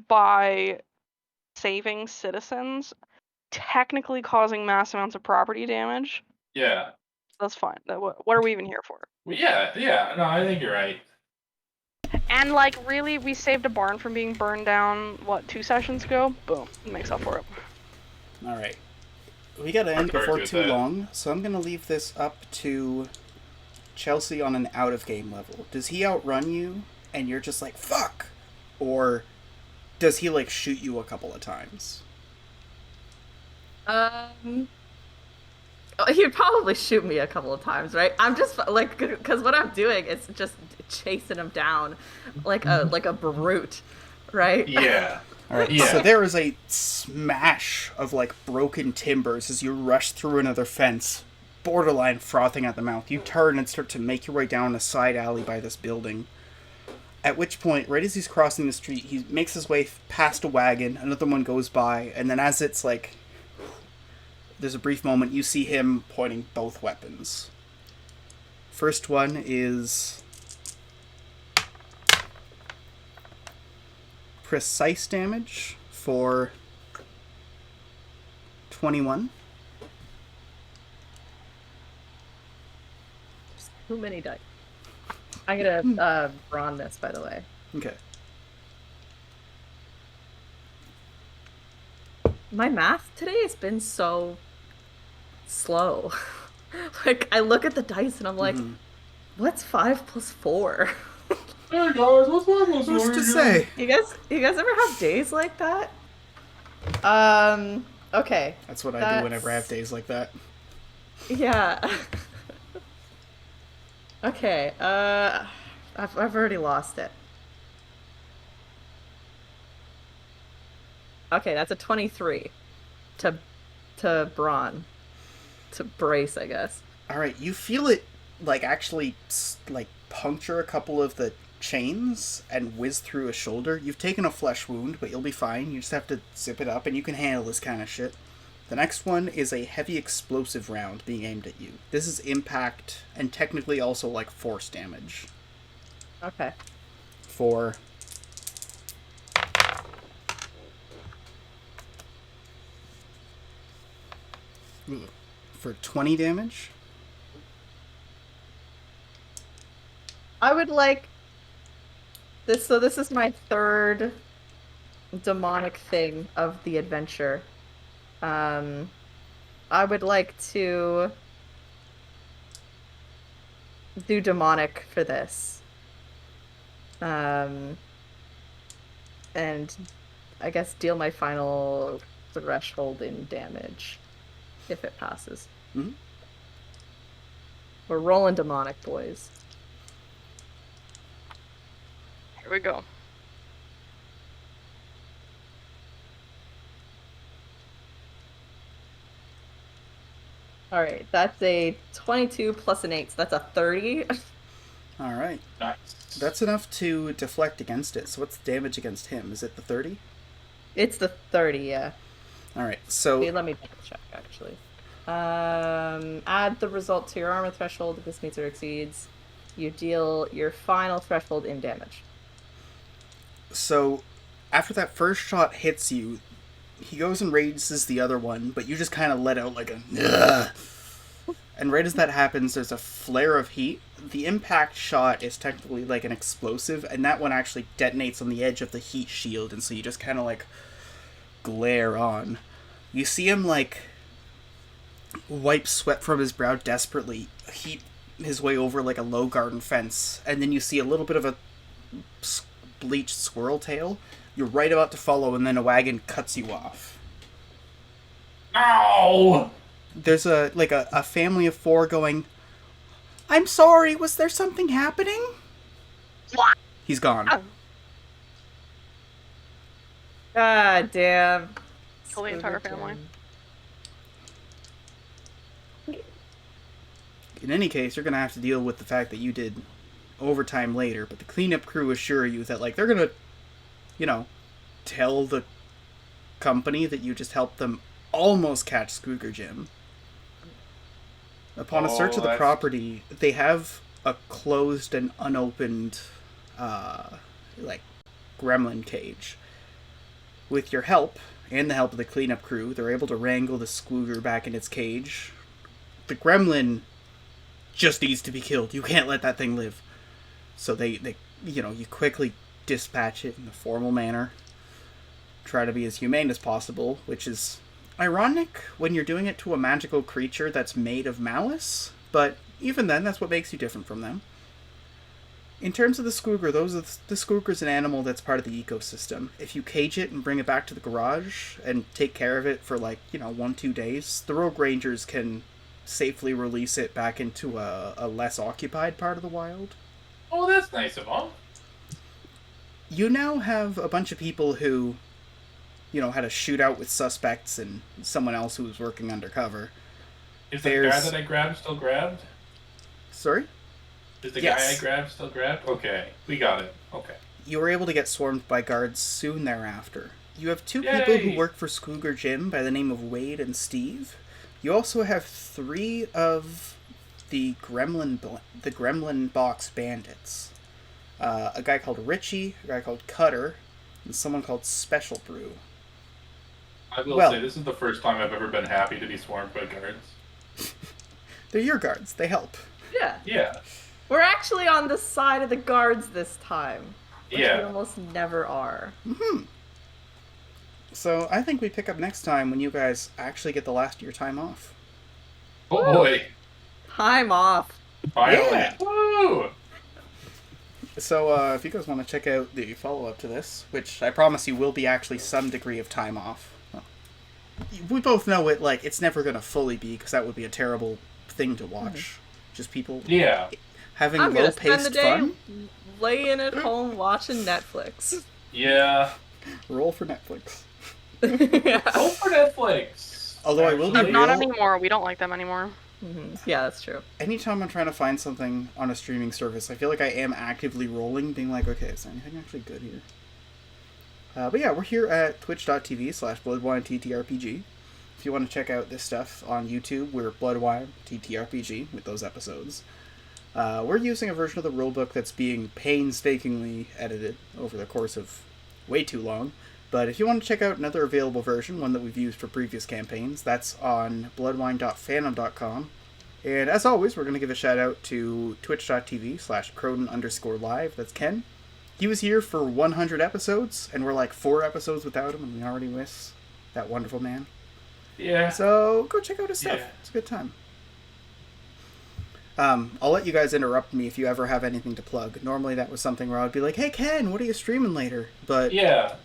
by saving citizens, technically causing mass amounts of property damage, Yeah. that's fine. What are we even here for? Well, yeah. No, I think you're right. And like, really, we saved a barn from being burned down, what, 2 sessions ago? Boom. Makes up for it. All right. We gotta end I'd argue before with too that. long, so I'm gonna leave this up to Chelsea on an out-of-game level. Does he outrun you, and you're just like, fuck? Or does he, like, shoot you a couple of times? He'd probably shoot me a couple of times, right? I'm just like, because what I'm doing is just chasing him down, like a brute, right? Yeah. All right, Yeah. so there is a smash of, like, broken timbers as you rush through another fence, borderline frothing at the mouth. You turn and start to make your way down a side alley by this building. At which point, right as he's crossing the street, he makes his way past a wagon, another one goes by, and then as it's, like, there's a brief moment, you see him pointing both weapons. First one is precise damage for 21. Too many dice. I'm gonna brawn this, by the way. Okay. My math today has been so slow. Like, I look at the dice and I'm like, what's 5 plus 4? Hey guys, what's my most What's to say? You guys ever have days like that? Okay. That's what I do whenever I have days like that. Yeah. Okay, I've already lost it. Okay, that's a 23 to brawn. To brace, I guess. Alright, you feel it, like, actually, like, puncture a couple of the chains and whiz through a shoulder. You've taken a flesh wound, but you'll be fine. You just have to zip it up, and you can handle this kind of shit. The next one is a heavy explosive round being aimed at you. This is impact, and technically also, like, force damage. Okay. For 20 damage. I would like this. So this is my third demonic thing of the adventure. I would like to do demonic for this. And I guess deal my final threshold in damage if it passes. Mm-hmm. We're rolling demonic, boys. Here we go. All right, that's a 22 plus an 8, so that's a 30. Alright. Nice. That's enough to deflect against it. So what's the damage against him? Is it the 30? It's the 30, yeah. Alright, so... Okay, let me double check, actually. Add the result to your armor threshold if this meets or exceeds. You deal your final threshold in damage. So, after that first shot hits you, he goes and raises the other one, but you just kind of let out like a... Ugh. And right as that happens, there's a flare of heat. The impact shot is technically like an explosive, and that one actually detonates on the edge of the heat shield, and so you just kind of like glare on. You see him like wipe sweat from his brow desperately, heat his way over like a low garden fence, and then you see a little bit of a bleached squirrel tail. You're right about to follow, and then a wagon cuts you off. Ow! There's a family of 4 going, I'm sorry, was there something happening? He's gone. Oh. God damn. Kill the entire family. In any case, you're going to have to deal with the fact that you did overtime later, but the cleanup crew assure you that, like, they're going to, you know, tell the company that you just helped them almost catch Scooger Jim. Upon a search of the that's- property, they have a closed and unopened, like, gremlin cage. With your help, and the help of the cleanup crew, they're able to wrangle the squooger back in its cage. The gremlin just needs to be killed. You can't let that thing live. So they you quickly dispatch it in a formal manner. Try to be as humane as possible, which is ironic when you're doing it to a magical creature that's made of malice, but even then, that's what makes you different from them. In terms of the squooger, the squooger's an animal that's part of the ecosystem. If you cage it and bring it back to the garage and take care of it for 1-2 days, the rogue rangers can safely release it back into a less occupied part of the wild. Oh, that's nice of them. You now have a bunch of people who, had a shootout with suspects and someone else who was working undercover. Is the guy that I grabbed still grabbed? Sorry? Is the Yes. guy I grabbed still grabbed? Okay, we got it. Okay. You were able to get swarmed by guards soon thereafter. You have 2 Yay! people who work for Squooger Jim by the name of Wade and Steve. You also have 3 of the Gremlin Box Bandits. A guy called Richie, a guy called Cutter, and someone called Special Brew. I will Well- say, this is the first time I've ever been happy to be swarmed by guards. They're your guards. They help. Yeah. Yeah. We're actually on the side of the guards this time. Which we Yeah. almost never are. So I think we pick up next time when you guys actually get the last of your time off. Oh boy. Time off. Finally. Yeah. Woo! So if you guys want to check out the follow-up to this, which I promise you will be actually some degree of time off. Well, we both know it's never going to fully be, because that would be a terrible thing to watch. Just people Yeah. having I'm gonna spend the low-paced day fun. laying at home watching Netflix. Yeah. Roll for Netflix. Go for Netflix. Although I will be Actually, Not real- anymore. We don't like them anymore. Yeah, that's true. Anytime I'm trying to find something on a streaming service, I feel like I am actively rolling, being like, okay, is there anything actually good here? But yeah, we're here at twitch.tv/Bloodwine TTRPG. If you want to check out this stuff on YouTube, we're Bloodwine TTRPG with those episodes. We're using a version of the rulebook that's being painstakingly edited over the course of way too long. But if you want to check out another available version, one that we've used for previous campaigns, that's on bloodwine.fandom.com. And as always, we're going to give a shout out to twitch.tv/Croden_live. That's Ken. He was here for 100 episodes, and we're like 4 episodes without him, and we already miss that wonderful man. Yeah. So go check out his stuff. Yeah. It's a good time. I'll let you guys interrupt me if you ever have anything to plug. Normally that was something where I would be like, hey Ken, what are you streaming later? But Yeah.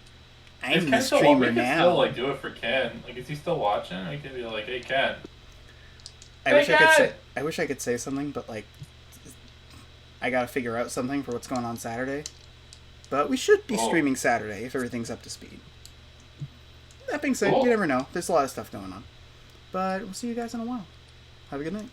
I'm If the Ken's still on, streamer we can now. still do it for Ken. Is he still watching? I can be like, hey Ken. I wish I could say something, but I gotta figure out something for what's going on Saturday. But we should be streaming Saturday if everything's up to speed. That being said, Cool. you never know. There's a lot of stuff going on. But we'll see you guys in a while. Have a good night.